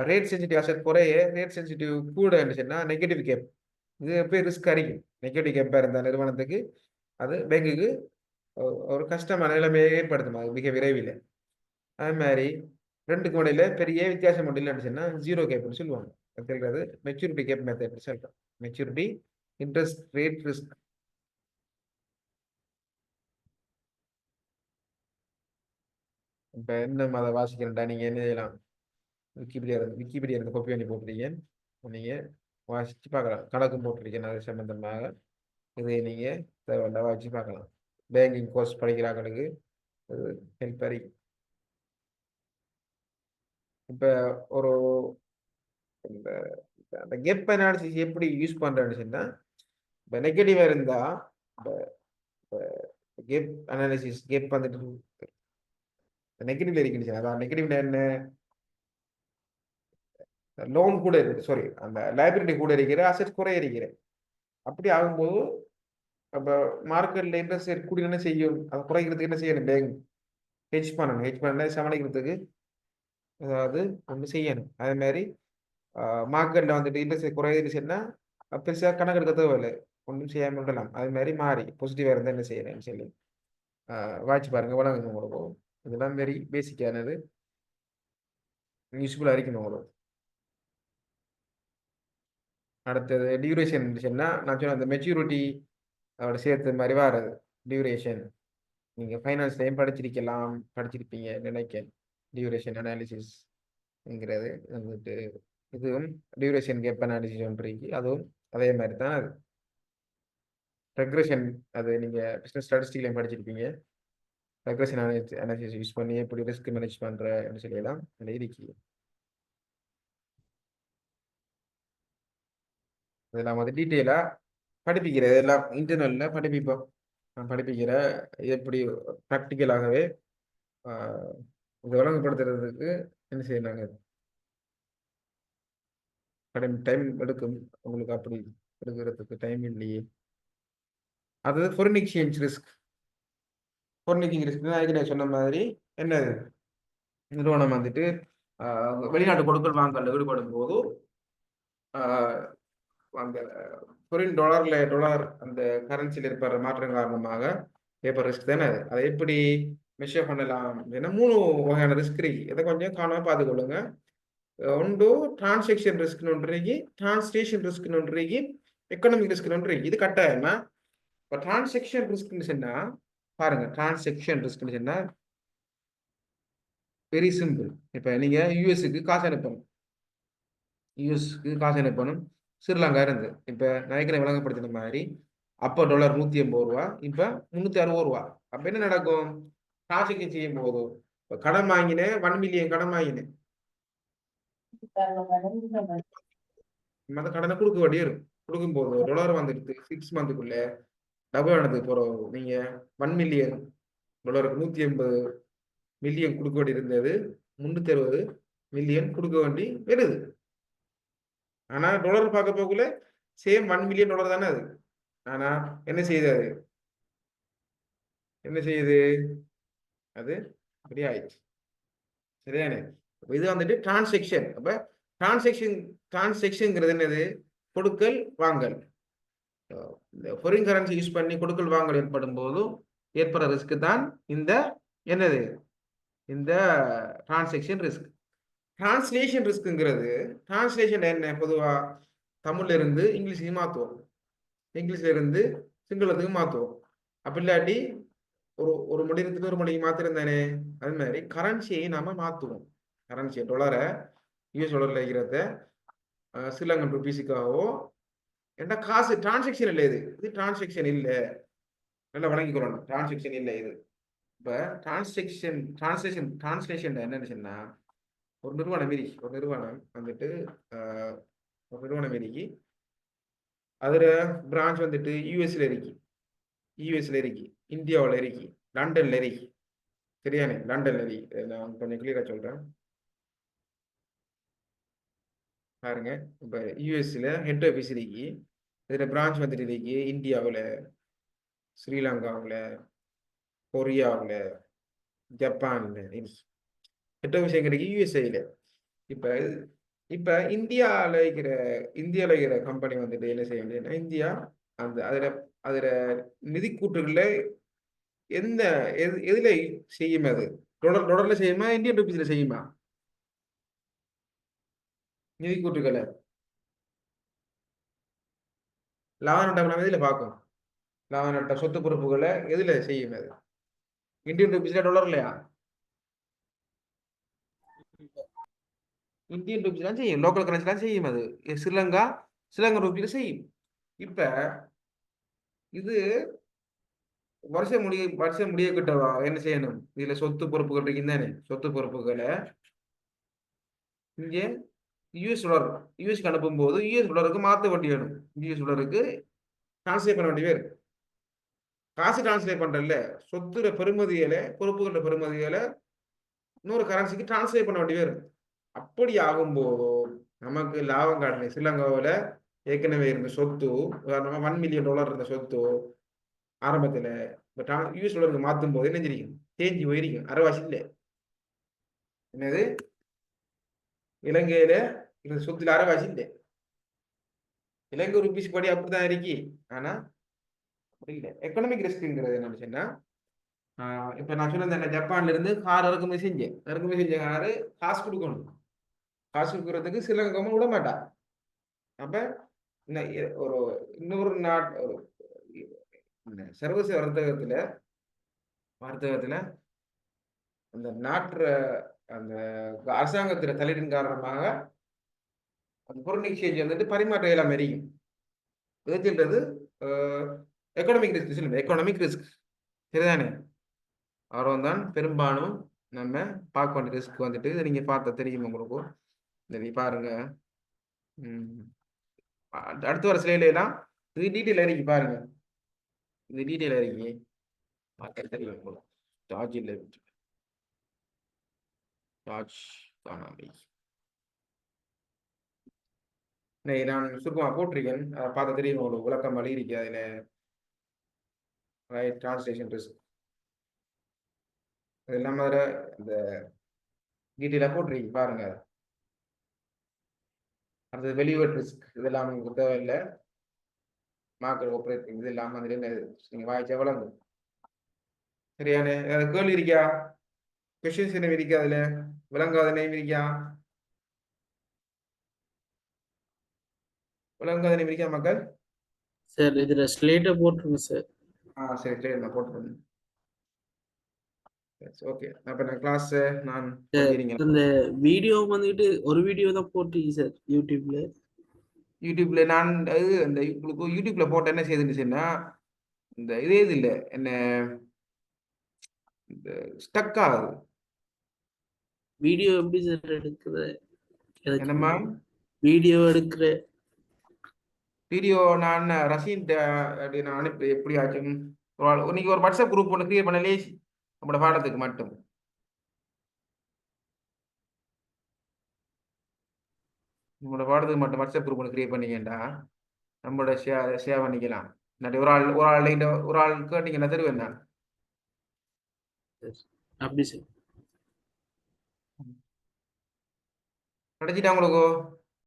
ரேட் சென்சிட்டிவ் அசெட் குறைய, ரேட் சென்சிட்டிவ் கூட இருந்துச்சுன்னா நெகட்டிவ் கேப். இது எப்பயும் ரிஸ்க் அறிக்கும். நெகட்டிவ் கேப்பாக இருந்த நிறுவனத்துக்கு அது பேங்குக்கு ஒரு கஷ்டமான நிலைமையை ஏற்படுத்தும் அது மிக விரைவில். அதே மாதிரி ரெண்டுக்கு இடையில பெரிய வித்தியாசம் மட்டும் இல்லைன்னு ஜீரோ கேப்னு சொல்லுவாங்க. சொல்றது மெச்சூரிட்டி கேப் மெத்தட் சொல்றோம். Maturity interest rate risk. இப்போ என்ன அதை வாசிக்கிறேன்டா நீங்க என்ன செய்யலாம், விக்கிபீடியா இருந்து காப்பி பண்ணி போட்டுருக்கீங்க, நீங்க வாசிச்சு பார்க்கலாம். கணக்கும் போட்டிருக்கேன் அது சம்பந்தமாக. இதை நீங்க தேவையில்ல வாசிச்சு பார்க்கலாம். பேங்கிங் கோர்ஸ் படிக்கிறாங்களுக்கு அது ஹெல்ப் ஆகி. இப்போ ஒரு இந்த அந்த கெப் அனாலிசிஸ் எப்படி யூஸ் பண்றேன்னு சொன்னா, இப்போ நெகட்டிவா இருந்தா கெப் அனாலிசிஸ் கெப் வந்துட்டு நெகட்டிவ்ல இருக்குன்னு, அதான் நெகட்டிவ்ல என்ன, லோன் கூட இருக்கு, சாரி அந்த லைபிலிட்டி கூட இருக்கிற அசெட் குறைய இருக்கிற. அப்படி ஆகும்போது அப்போ மார்க்கெட்ல இன்ட்ரெஸ்ட் ரேட் கூடி என்ன செய்யும், அதை குறைக்கிறதுக்கு என்ன செய்யணும், பேங்க் ஹெட்ஜ் பண்ணணும். ஹெட்ஜ் பண்ண சமாளிக்கிறதுக்கு அதாவது ஒன்று செய்யணும். அதே மாதிரி மார்க்கெட்ல வந்துட்டு இன்ட்ரெஸ்ட் குறையுதுன்னா பெருசாக கணக்கு எடுக்க தேவையில்லை, ஒன்றும் செய்யாமல் விடலாம். அது மாதிரி மாறி பாசிட்டிவாக இருந்தால் என்ன செய்யறேன்னு சொல்லி வாட்ச் பாருங்க, வழங்குங்க உங்களுக்கு. இதெல்லாம் வெரி பேசிக்கானது, யூஸ்ஃபுல்லாக இருக்கணும் உங்களுக்கு. அடுத்தது டியூரேஷன் இருந்துச்சுன்னா நான் சொன்ன அந்த மெச்சூரிட்டி அதோட சேர்த்து மாதிரி வர்றது டியூரேஷன். நீங்கள் ஃபைனான்ஸ்லையும் படிச்சிருப்பீங்க நினைக்க. டியூரேஷன் அனாலிசிஸ்ங்கிறது வந்துட்டு இதுவும் டியூரேஷன் கேப் அனாலிசிஸ் ஒன்று, அதுவும் அதே மாதிரி தான். அது ரெக்ரெஷன், அது நீங்கள் பிஸ்னஸ் ஸ்டாட்டிஸ்டிக்லையும் படிச்சிருப்பீங்க. ரெக்ரெஷன் அனாலிசிஸ் யூஸ் பண்ணி எப்படி ரிஸ்க் மேனேஜ் பண்ணுறன்னு சொல்லலாம் அதில் இருக்கு. இதெல்லாம் வந்து டீட்டெயிலாக படிப்பிக்கிற, இதெல்லாம் இன்டர்னலில் படிப்பிப்போம். நான் படிப்பிக்கிற எப்படி ப்ராக்டிக்கலாகவே இதை வழங்கப்படுத்துறதுக்கு என்ன செய்யலாங்க, டைம் எடுக்கும் உங்களுக்கு. அப்படி எடுக்கிறதுக்கு டைம் இல்லையே. அது foreign exchange risk. Foreign exchange risk நான் சொன்ன மாதிரி என்னது, நிறுவனம் வந்துட்டு வெளிநாட்டு கொடுக்கல் வாங்கல ஈடுபடும் போது அந்த ஃபாரின் டாலர் அந்த கரன்சியில் இருக்கிற மாற்றம் காரணமாக ஏற்படுற ரிஸ்க் தானே அது. அதை எப்படி மெஷர் பண்ணலாம், ஏன்னா 3 வகையான ரிஸ்க் இருக்கு. இதை கொஞ்சம் காணாம பார்த்துக்கொள்ளுங்க. ஒன்று டிரான்சாக்ஷன் ரிஸ்க்னு ஒன்று இருக்கு, டிரான்ஸ்லேஷன் ரிஸ்க்னு ஒன்று இருக்கு, எக்கனாமிக் ரிஸ்க்னு ஒன்று இருக்கு. இது கட்டாயமா இப்போ டிரான்சாக்ஷன் ரிஸ்க்னு சொன்னா பாருங்க, டிரான்சாக்ஷன் ரிஸ்க்னு சொன்னா வெரி சிம்பிள். இப்போ நீங்க யூஎஸ்க்கு காசு அனுப்பணும், ஸ்ரீலங்கா இருந்து. இப்போ நயக்கனை விளங்கப்படுத்தின மாதிரி அப்போ டாலர் 180 ரூபா, இப்போ 360 ரூபா. அப்போ என்ன நடக்கும், டிரான்சாக்ஷன் செய்யும் போது இப்போ கடன் வாங்கினேன் 1 மில்லியன் கடன் வாங்கினேன், மற்ற கடனை கொடுக்க வேண்டிய இருக்கும். கொடுக்கும்போது டாலர் வந்துடுது 6 மந்த்துக்குள்ள டபுள் ஆனது போகிறோம். நீங்க 1 மில்லியன் டாலருக்கு 180 மில்லியன் கொடுக்க வேண்டி இருந்தது 360 மில்லியன் கொடுக்க வேண்டி வருது. ஆனா டாலர் பார்க்க போகல சேம் 1 மில்லியன் டாலர் தானே அது. ஆனா என்ன செய்யுது, அது அப்படி ஆயிடுச்சு. சரியானே? இது வந்துட்டு டிரான்சாக்ஷன். அப்ப டிரான்சாக்ஷன்ங்கிறது என்னது, கொடுக்கல் வாங்கல். இந்த ஃபாரின் கரன்சி யூஸ் பண்ணி கொடுக்கல் வாங்கல் ஏற்படும் போது ஏற்படுற ரிஸ்க் தான் இந்த என்னது இந்த டிரான்சாக்ஷன் ரிஸ்க். டிரான்ஸ்லேஷன் ரிஸ்க்குங்கிறது டிரான்ஸ்லேஷன் என்ன பொதுவா தமிழ்ல இருந்து இங்கிலீஷ்க்கு மாற்றுவோம், இங்கிலீஷ்ல இருந்து சிங்களத்துக்கு மாற்றுவோம். அப்படி இல்லாட்டி ஒரு மொழியிலிருந்து ஒரு மொழிக்கு மாத்திருந்தானே, அது மாதிரி கரன்சியை நாம மாற்றுவோம். கரன்சியை டாலரை யூஎஸ் டாலர்ல இருக்கிறத ஸ்ரீலங்கன் ருபீஸுக்காகவோ என்ன காசு டிரான்சாக்ஷன் இல்லை, இது டிரான்சாக்ஷன் இல்லை, நல்லா வழங்கிக்கொள்ளணும், டிரான்சாக்ஷன் இல்லை இது. இப்போ டிரான்ஸ்லேஷன் என்னன்னு சொன்னா ஒரு நிறுவனம் வந்துட்டு ஒரு நிறுவனம் இருக்கு, அதில் பிரான்ச் வந்துட்டு யூஎஸ்ல இருக்கு, இந்தியாவில் இருக்கு, லண்டன்ல இருக்கு. சரியானே, லண்டன்ல இருக்கு. நான் கொஞ்சம் கிளியரா சொல்றேன் பாருங்க. இப்போ யூஎஸ்ல ஹெட் ஆஃபீஸ் இருக்கு, இதில் பிரான்ச் வந்துட்டு இருக்கு இந்தியாவில், ஸ்ரீலங்காவில், கொரியாவில், ஜப்பான்ல இருக்கு. ஹெட் ஆஃபீஸ் எங்க இருக்கு? யூஎஸ்ஏல. இப்போ இப்போ இந்தியாவில் இருக்கிற கம்பெனி வந்துட்டு என்ன செய்ய வேண்டியதுன்னா, இந்தியா அந்த அதில் நிதி கூட்டுகளில் எதுல செய்யுமா? அது டாலர்ல செய்யுமா, இந்தியன் ருபீஸ்ல செய்யுமா? நிதி கூட்டுகளை லாப நட்டம் எதுல பார்க்கும்? லாப நட்ட சொத்து பொறுப்புகளை எதுல செய்யும்? அது இந்தியன் ருபீஸ்ல டாலர்லையா? இந்தியன் ருபீஸ்லாம் செய்யும், லோக்கல் கரன்சிலாம் செய்யும். அது ஸ்ரீலங்கா ருபீஸ்ல செய்யும். இப்ப இது வருஷம் முடிய கிட்டவா என்ன செய்யணும்? இதுல சொத்து பொறுப்புகள் இருக்குன்னு தானே, சொத்து பொறுப்புகளை இங்கே யூஎஸ்க்கு அனுப்பும் போது யூஎஸ் டாலருக்கு மாற்ற வேண்டி வேணும், யூஎஸ் டாலருக்கு டிரான்ஸ்லேட் பண்ண வேண்டிய வேறு. காசு டிரான்ஸ்லேட் பண்றல, சொத்துல பெருமதிகளை, பொறுப்புகள பெருமதிகளை இன்னொரு கரன்சிக்கு டிரான்ஸ்லேட் பண்ண வேண்டி வேறு. அப்படி ஆகும்போதோ நமக்கு லாபம் காட்டணும். ஸ்ரீலங்காவில் ஏற்கனவே இருந்த சொத்து, உதாரணமா $1 மில்லியன் இருந்த சொத்து ஆரம்பத்தில் யூஎஸ் டாலருக்கு மாற்றும் போது என்ன தெரியும்? தேஞ்சி போயிருக்கும், அரைவாசி இல்லை. என்னது, இலங்கையில இந்த சொத்துல அரைவாசி இல்லை. இலங்கை ருபீஸ் படி அப்படிதான் இருக்கு. ஆனா அப்படி இல்லை. எக்கனாமிக் ரிஸ்க்ங்கிறது என்ன சொன்னா, இப்ப நான் சொன்ன ஜப்பான்ல இருந்து கார் இறக்குமதி செஞ்ச காரு காசு கொடுக்கணும். காசு கொடுக்கறதுக்கு ஸ்ரீலங்கா கவர்மெண்ட் விட மாட்டா. அப்ப ஒரு இன்னொரு சர்வதேச வர்த்தகத்துல அந்த அந்த அரசாங்கத்தில தலையீடின் காரணமாக அந்த பொருள் எக்ஸ்சேஞ்ச் வந்துட்டு பரிமாற்றம் இல்லாம இருக்கும். விதத்தின்றது எக்கனாமிக் ரிஸ்க். சரிதானே? அவரும் தான் பெரும்பாலும் நம்ம பார்க்க வேண்டிய ரிஸ்க் வந்துட்டு. இதை நீங்க பார்த்தா தெரியும் உங்களுக்கு. இந்த பாருங்க, அடுத்து வர ஸ்லைட்ல எல்லாம் இது டீட்டெயில் இறக்கி பாருங்க. இது டீட்டெயில் இறக்கி பார்க்க தெரியும். சார்ஜ் இல்லை, சார்ஜ் காணாமை. நான் சுருக்கமாக போட்டிருக்கேன், அதை பார்த்து தெரியும் உங்களுக்கு. விளக்கம் வழி இருக்கு அதில். ரைட், டிரான்ஸ்லேஷன் ரிஸ்க் அது இல்லாமல் அதில் இந்த டீட்டெயிலாக போட்டிருக்கு பாருங்க. அடுத்தது வெளியூர் ரிஸ்க், இதெல்லாம் உங்களுக்கு தேவையில்லை. மார்க்கெட் ஆப்ரேட்டிங் இது இல்லாமல் அதில் நீங்கள் வாய்ச்சா வளர்ந்து. சரியான கேள்வி இருக்கா? கொஸ்டின்ஸ் என்ன இருக்கா? அதில் விளங்காத நேம் இருக்கா? விளங்காத நேம் இருக்கா மக்கள்? சார் இதுல ஸ்லேட்டை போட்டுருங்க சார். சரி சரி, நான் போட்டுருந்தேன். ஓகே, அப்போ நான் கிளாஸ் நான் இந்த வீடியோ வந்துட்டு ஒரு வீடியோ தான் போட்டீங்க சார் யூடியூப்ல. நான் அது அந்த உங்களுக்கு யூடியூப்ல போட்ட என்ன செய்யுதுன்னு இந்த இதே இது இல்லை, என்ன இந்த ஸ்டக் ஆகுது வீடியோ. எப்படி சார் எடுக்குது? என்னம்மா வீடியோ நான் ரசீன் நான் அனுப்பி எப்படி ஆச்சும். இன்னைக்கு ஒரு வாட்ஸ்அப் குரூப் ஒன்று கிரியேட் பண்ண லேசி நம்மளோட பாடத்துக்கு மட்டும். நம்மளோட பாடத்துக்கு மட்டும் வாட்ஸ்அப் குரூப் ஒன்று கிரியேட் பண்ணீங்கன்னா நம்மளோட ஷேர் பண்ணிக்கலாம். இல்லாட்டி ஒரு ஆள் கேட்டீங்கன்னா தருவேன் நான். அப்படி சார் கிடைச்சிட்டா உங்களுக்கு?